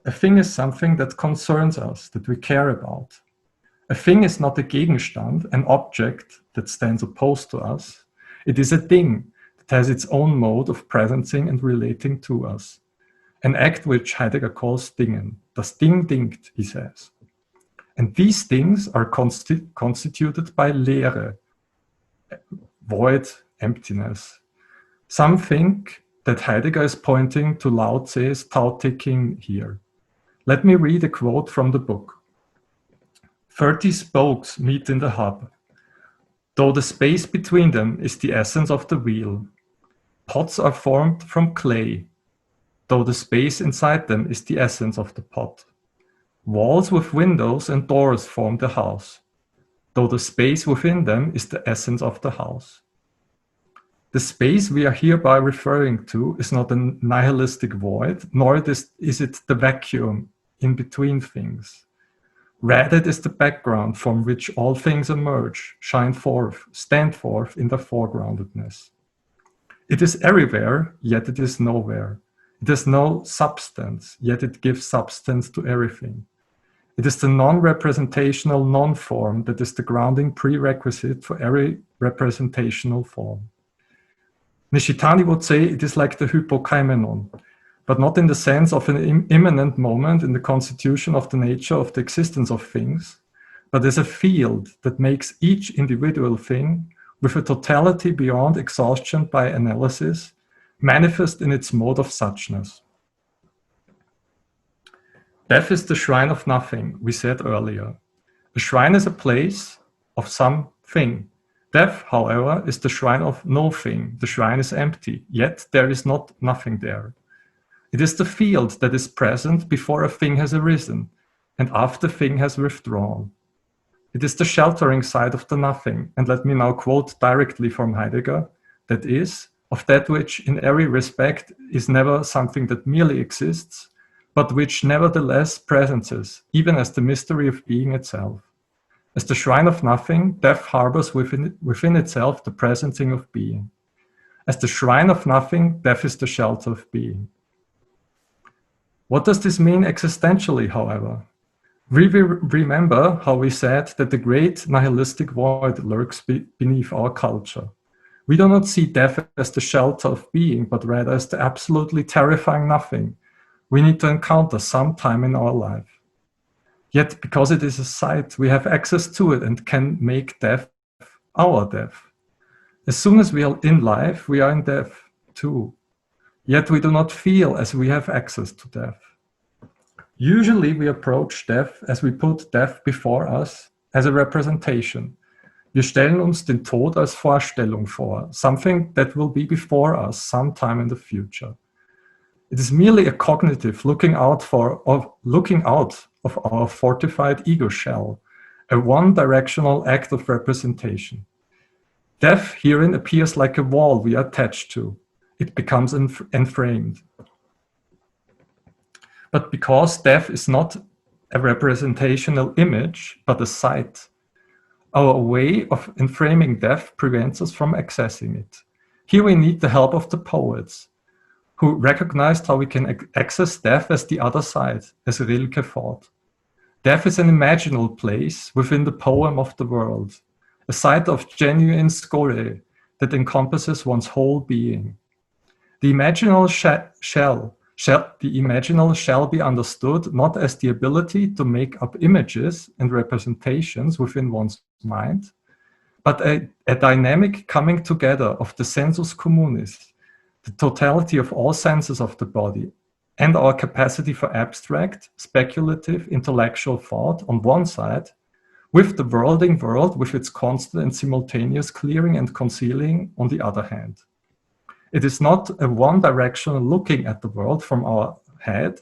A thing is something that concerns us, that we care about. A thing is not a Gegenstand, an object that stands opposed to us. It is a thing that has its own mode of presencing and relating to us. an act which Heidegger calls dingen. Das Ding dingt, he says. And these things are constituted by Leere, void, emptiness. Some think that Heidegger is pointing to Lao Tse's Tao Te King here. Let me read a quote from the book. 30 spokes meet in the hub, though the space between them is the essence of the wheel. Pots are formed from clay, though the space inside them is the essence of the pot. Walls with windows and doors form the house, though the space within them is the essence of the house. The space we are hereby referring to is not a nihilistic void, nor is it the vacuum in between things. Rather, it is the background from which all things emerge, shine forth, stand forth in their foregroundedness. It is everywhere, yet it is nowhere. It has no substance, yet it gives substance to everything. It is the non-representational non-form that is the grounding prerequisite for every representational form. Nishitani would say it is like the hypokaimenon, but not in the sense of an immanent moment in the constitution of the nature of the existence of things, but as a field that makes each individual thing, with a totality beyond exhaustion by analysis, manifest in its mode of suchness. Death is the shrine of nothing, we said earlier. A shrine is a place of something. Death, however, is the shrine of no thing. The shrine is empty, yet there is not nothing there. It is the field that is present before a thing has arisen, and after the thing has withdrawn. It is the sheltering side of the nothing, and let me now quote directly from Heidegger, that is, of that which in every respect is never something that merely exists, but which nevertheless presences, even as the mystery of being itself. As the shrine of nothing, death harbors within itself the presencing of being. As the shrine of nothing, death is the shelter of being. What does this mean existentially, however? We remember how we said that the great nihilistic void lurks beneath our culture. We do not see death as the shelter of being, but rather as the absolutely terrifying nothing we need to encounter sometime in our life. Yet, because it is a sight, we have access to it and can make death our death. As soon as we are in life, we are in death too. Yet we do not feel as we have access to death. Usually we approach death as we put death before us as a representation. Wir stellen uns den Tod als Vorstellung vor, something that will be before us sometime in the future. It is merely a cognitive looking out of our fortified ego shell, a one-directional act of representation. Death herein appears like a wall we are attached to. It becomes enframed. But because death is not a representational image, but a sight, our way of enframing death prevents us from accessing it. Here we need the help of the poets, who recognized how we can access death as the other side, as Rilke thought. Death is an imaginal place within the poem of the world, a site of genuine scoria that encompasses one's whole being. The imaginal shall be understood not as the ability to make up images and representations within one's mind, but a dynamic coming together of the sensus communis, the totality of all senses of the body, and our capacity for abstract, speculative, intellectual thought on one side, with the worlding world with its constant and simultaneous clearing and concealing on the other hand. It is not a one-directional looking at the world from our head,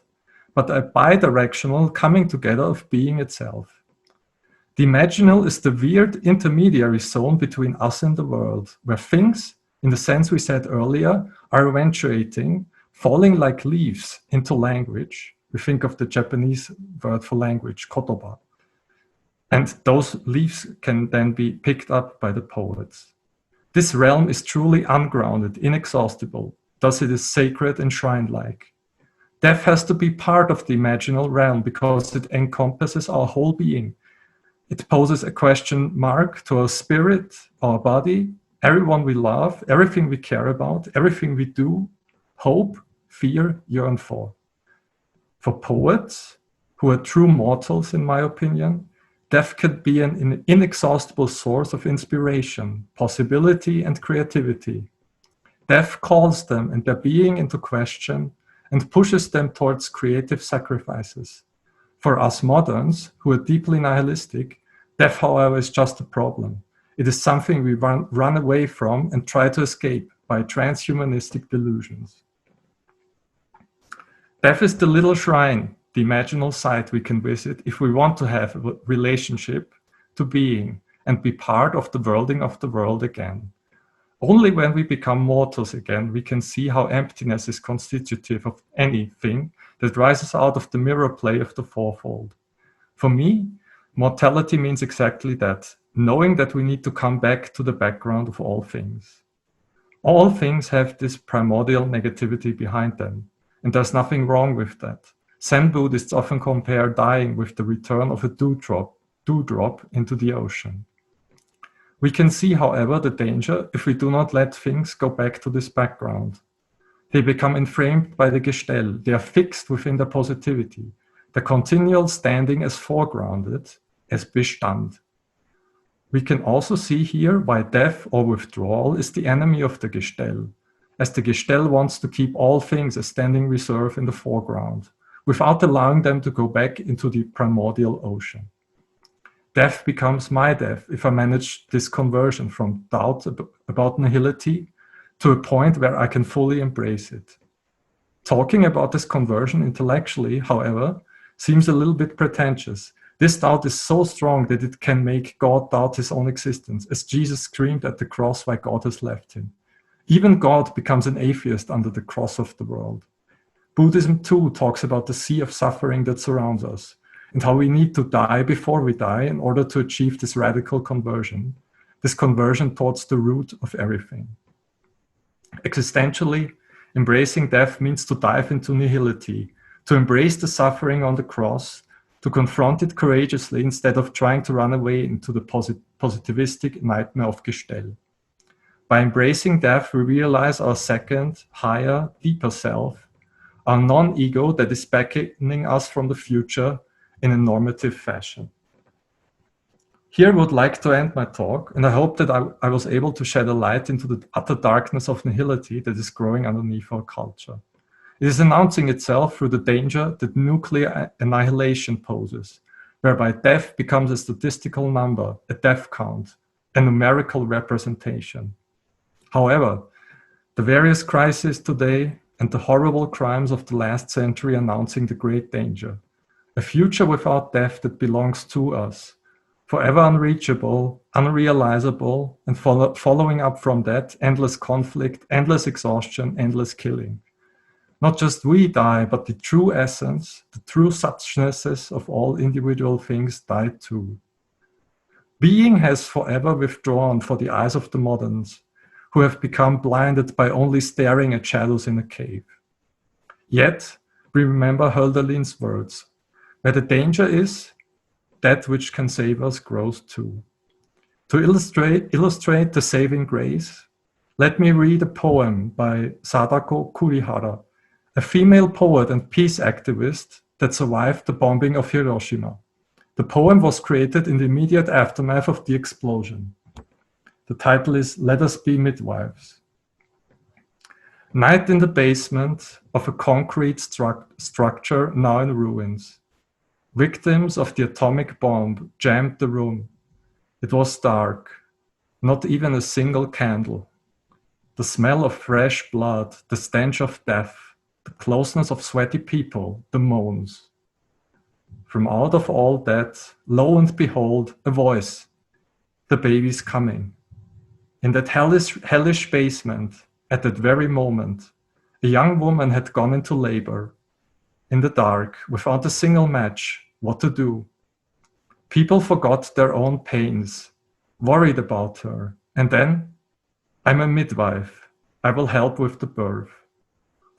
but a bidirectional coming together of being itself. The imaginal is the weird intermediary zone between us and the world, where things, in the sense we said earlier, are eventuating, falling like leaves into language. We think of the Japanese word for language, kotoba. And those leaves can then be picked up by the poets. This realm is truly ungrounded, inexhaustible, thus it is sacred and shrine-like. Death has to be part of the imaginal realm because it encompasses our whole being. It poses a question mark to our spirit, our body, everyone we love, everything we care about, everything we do, hope, fear, yearn for. For poets, who are true mortals in my opinion, death can be an inexhaustible source of inspiration, possibility, and creativity. Death calls them and their being into question and pushes them towards creative sacrifices. For us moderns, who are deeply nihilistic, death, however, is just a problem. It is something we run away from and try to escape by transhumanistic delusions. Death is the little shrine, the imaginal site we can visit if we want to have a relationship to being and be part of the worlding of the world again. Only when we become mortals again, we can see how emptiness is constitutive of anything that rises out of the mirror play of the fourfold. For me, mortality means exactly that, knowing that we need to come back to the background of all things. All things have this primordial negativity behind them, and there's nothing wrong with that. Zen Buddhists often compare dying with the return of a dewdrop into the ocean. We can see, however, the danger if we do not let things go back to this background. They become enframed by the Gestell. They are fixed within their positivity, the continual standing as foregrounded, as Bestand. We can also see here why death or withdrawal is the enemy of the Gestell, as the Gestell wants to keep all things as standing reserve in the foreground, without allowing them to go back into the primordial ocean. Death becomes my death if I manage this conversion from doubt about nihility to a point where I can fully embrace it. Talking about this conversion intellectually, however, seems a little bit pretentious. This doubt is so strong that it can make God doubt his own existence, as Jesus screamed at the cross why God has left him. Even God becomes an atheist under the cross of the world. Buddhism too talks about the sea of suffering that surrounds us, and how we need to die before we die in order to achieve this radical conversion, this conversion towards the root of everything. Existentially, embracing death means to dive into nihility, to embrace the suffering on the cross, to confront it courageously instead of trying to run away into the positivistic nightmare of Gestell. By embracing death, we realize our second, higher, deeper self, our non-ego that is beckoning us from the future in a normative fashion. Here I would like to end my talk, and I hope that I was able to shed a light into the utter darkness of nihility that is growing underneath our culture. It is announcing itself through the danger that nuclear annihilation poses, whereby death becomes a statistical number, a death count, a numerical representation. However, the various crises today and the horrible crimes of the last century announcing the great danger. A future without death that belongs to us, forever unreachable, unrealizable, and following up from that, endless conflict, endless exhaustion, endless killing. Not just we die, but the true essence, the true substances of all individual things die too. Being has forever withdrawn for the eyes of the moderns, who have become blinded by only staring at shadows in a cave. Yet, we remember Hölderlin's words, where the danger is, that which can save us grows too. To illustrate the saving grace, let me read a poem by Sadako Kurihara, a female poet and peace activist that survived the bombing of Hiroshima. The poem was created in the immediate aftermath of the explosion. The title is Let Us Be Midwives. Night in the basement of a concrete structure now in ruins. Victims of the atomic bomb jammed the room. It was dark, not even a single candle. The smell of fresh blood, the stench of death, the closeness of sweaty people, the moans. From out of all that, lo and behold, a voice. The baby's coming. In that hellish basement, at that very moment, a young woman had gone into labor. In the dark, without a single match, what to do? People forgot their own pains, worried about her. And then, I'm a midwife. I will help with the birth.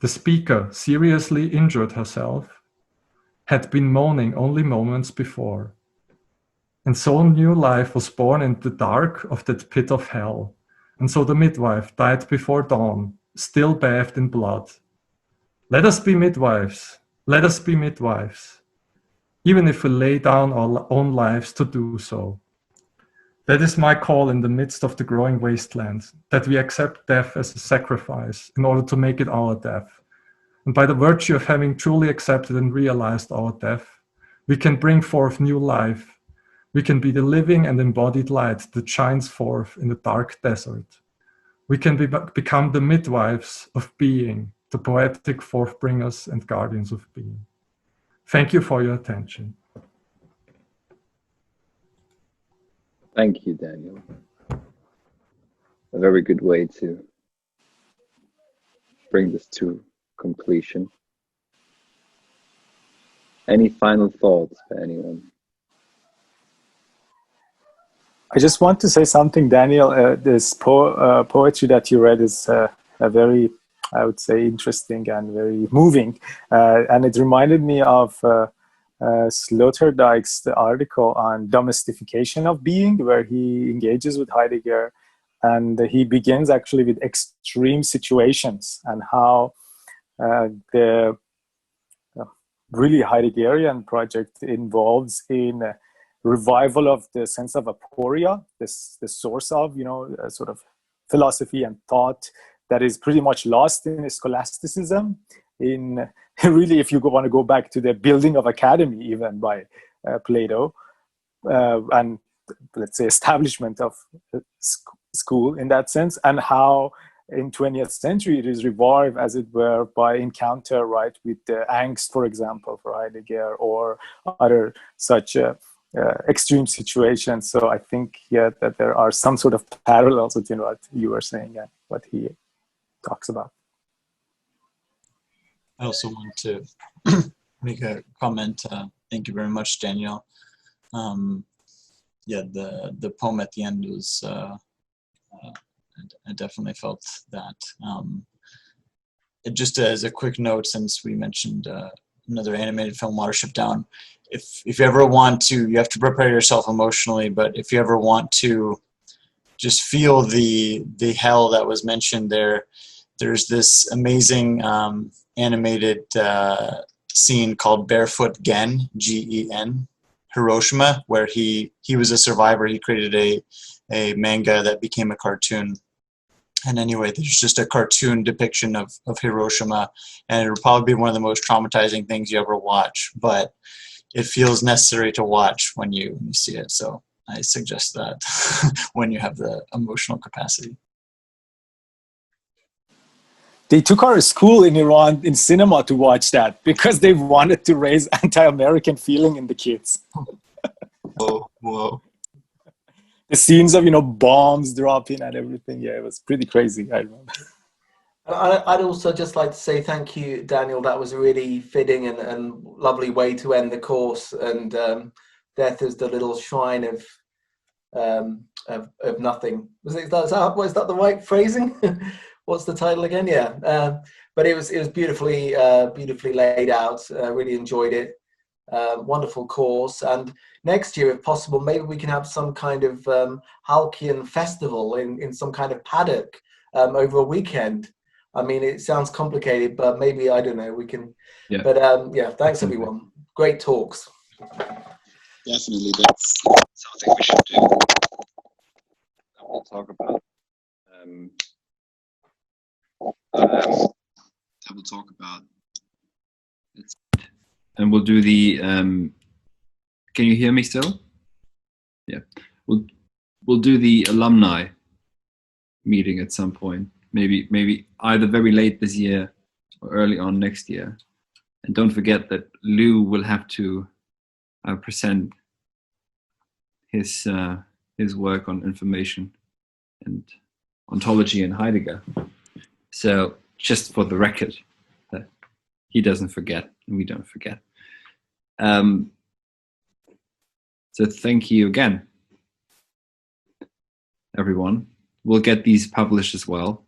The speaker, seriously injured herself, had been moaning only moments before. And so new life was born in the dark of that pit of hell. And so the midwife died before dawn, still bathed in blood. Let us be midwives. Let us be midwives, even if we lay down our own lives to do so. That is my call in the midst of the growing wasteland, that we accept death as a sacrifice in order to make it our death. And by the virtue of having truly accepted and realized our death, we can bring forth new life. We can be the living and embodied light that shines forth in the dark desert. We can become the midwives of being, the poetic forthbringers and guardians of being. Thank you for your attention. Thank you, Daniel. A very good way to bring this to completion. Any final thoughts for anyone? I just want to say something, Daniel. This poetry that you read is a very, I would say, interesting and very moving. And it reminded me of Sloterdijk's article on domestication of being, where he engages with Heidegger. And he begins actually with extreme situations and how the really Heideggerian project involves in revival of the sense of aporia, the source of, sort of philosophy and thought that is pretty much lost in scholasticism. In really, if you want to go back to the building of academy, even by Plato, and let's say establishment of school in that sense, and how in 20th century it is revived, as it were, by encounter, right, with the angst, for example, for Heidegger, or other such extreme situations. So I think, yeah, that there are some sort of parallels between what you were saying and what he talks about. I also want to make a comment. Thank you very much, Daniel. Yeah, the poem at the end was, I definitely felt that. Just as a quick note, since we mentioned another animated film, Watership Down, if you ever want to, you have to prepare yourself emotionally, but if you ever want to just feel the hell that was mentioned there, there's this amazing animated scene called Barefoot Gen, Gen, Hiroshima, where he was a survivor. He created a manga that became a cartoon. And anyway, there's just a cartoon depiction of Hiroshima, and it'll probably be one of the most traumatizing things you ever watch, but it feels necessary to watch when you see it. So I suggest that when you have the emotional capacity. They took our school in Iran in cinema to watch that because they wanted to raise anti-American feeling in the kids. Whoa. The scenes of, bombs dropping and everything. Yeah, it was pretty crazy, I remember. I'd also just like to say thank you, Daniel. That was a really fitting and lovely way to end the course. And death is the little shrine of nothing. Was that the right phrasing? What's the title again? Yeah, but it was beautifully laid out. Really enjoyed it. Wonderful course. And next year, if possible, maybe we can have some kind of Halkian festival in some kind of paddock over a weekend. I mean, it sounds complicated, but maybe, I don't know, we can. Yeah. But yeah, thanks everyone. Great talks. Definitely, that's something we should do. We'll talk about. We'll talk about. And we'll do the. Can you hear me still? Yeah, we'll do the alumni meeting at some point. Maybe either very late this year or early on next year. And don't forget that Lou will have to present his work on information and ontology and Heidegger. So just for the record, that he doesn't forget and we don't forget. So thank you again, everyone. We'll get these published as well.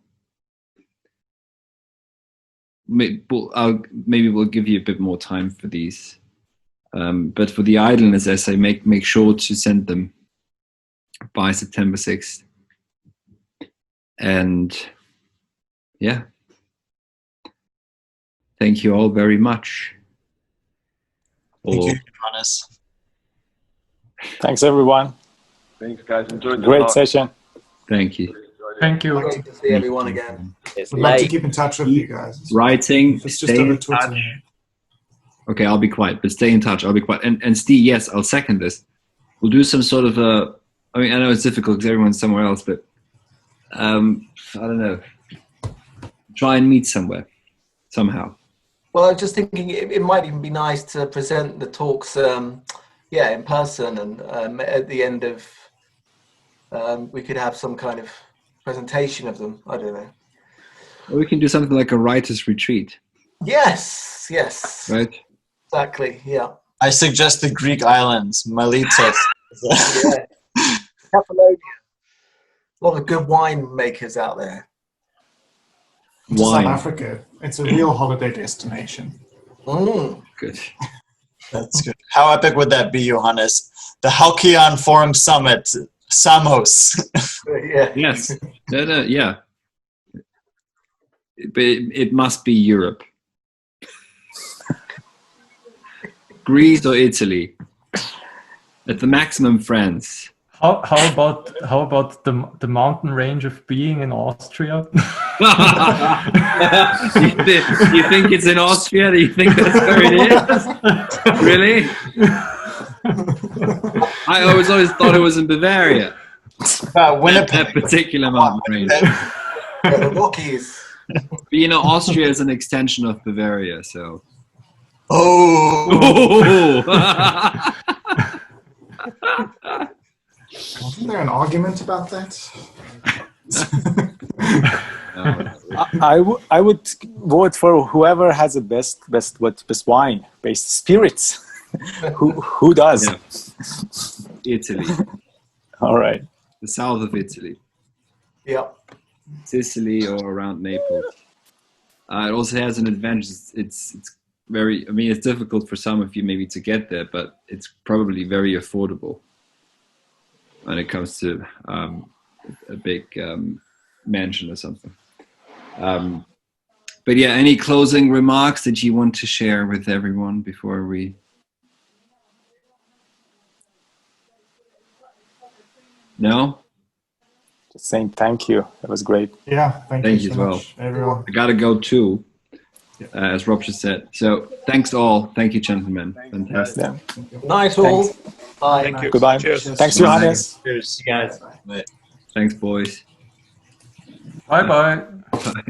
Maybe we'll give you a bit more time for these. But for the idleness essay, make sure to send them by September 6th. And yeah, thank you all very much. Thank Or you, Johannes. Thanks, everyone. Thanks, guys. Enjoyed the Great talk. session. thank you. Thank you. Great to see everyone again. Would love to keep in touch with you guys. Writing, It's just stay over in Twitter. touch. Okay, I'll be quiet, but stay in touch. I'll be quiet. And Stee, yes, I'll second this. We'll do some sort of a. I mean, I know it's difficult because everyone's somewhere else, but I don't know. Try and meet somewhere, somehow. Well, I was just thinking it might even be nice to present the talks, in person, and at the end of, we could have some kind of presentation of them. I don't know. Or we can do something like a writer's retreat. Yes, Right? exactly. Yeah. I suggest the Greek islands, Miletus. Yeah. Cappadocia. A lot of good wine makers out there. To South Wine. Africa. It's a real holiday destination. Good. That's good. How epic would that be, Johannes? The Halcyon Forum Summit, Samos. Yeah. Yes. Yeah. But it must be Europe. Greece or Italy. At the maximum, France. How about the mountain range of being in Austria? You think it's in Austria? Do you think that's where it is? Really? I always thought it was in Bavaria. That particular mountain range. The Rockies. But you know, Austria is an extension of Bavaria, so. Oh. Wasn't there an argument about that? I would vote for whoever has the best wine, best spirits. who does? Yeah. Italy. All right. The south of Italy. Yep. Sicily or around Naples. It also has an advantage. It's very. I mean, it's difficult for some of you maybe to get there, but it's probably very affordable when it comes to a big mansion or something. But yeah, any closing remarks that you want to share with everyone before we? No? Just saying thank you. That was great. Yeah, thank you as so well. much, everyone. I gotta go too, as Rob just said. So thanks all. Thank you, gentlemen. Fantastic. Yeah. Nice all. Thanks. Bye. Thank you. Goodbye. Cheers. Thanks, Johannes. Cheers, you guys. Thanks, boys. Bye bye. Bye.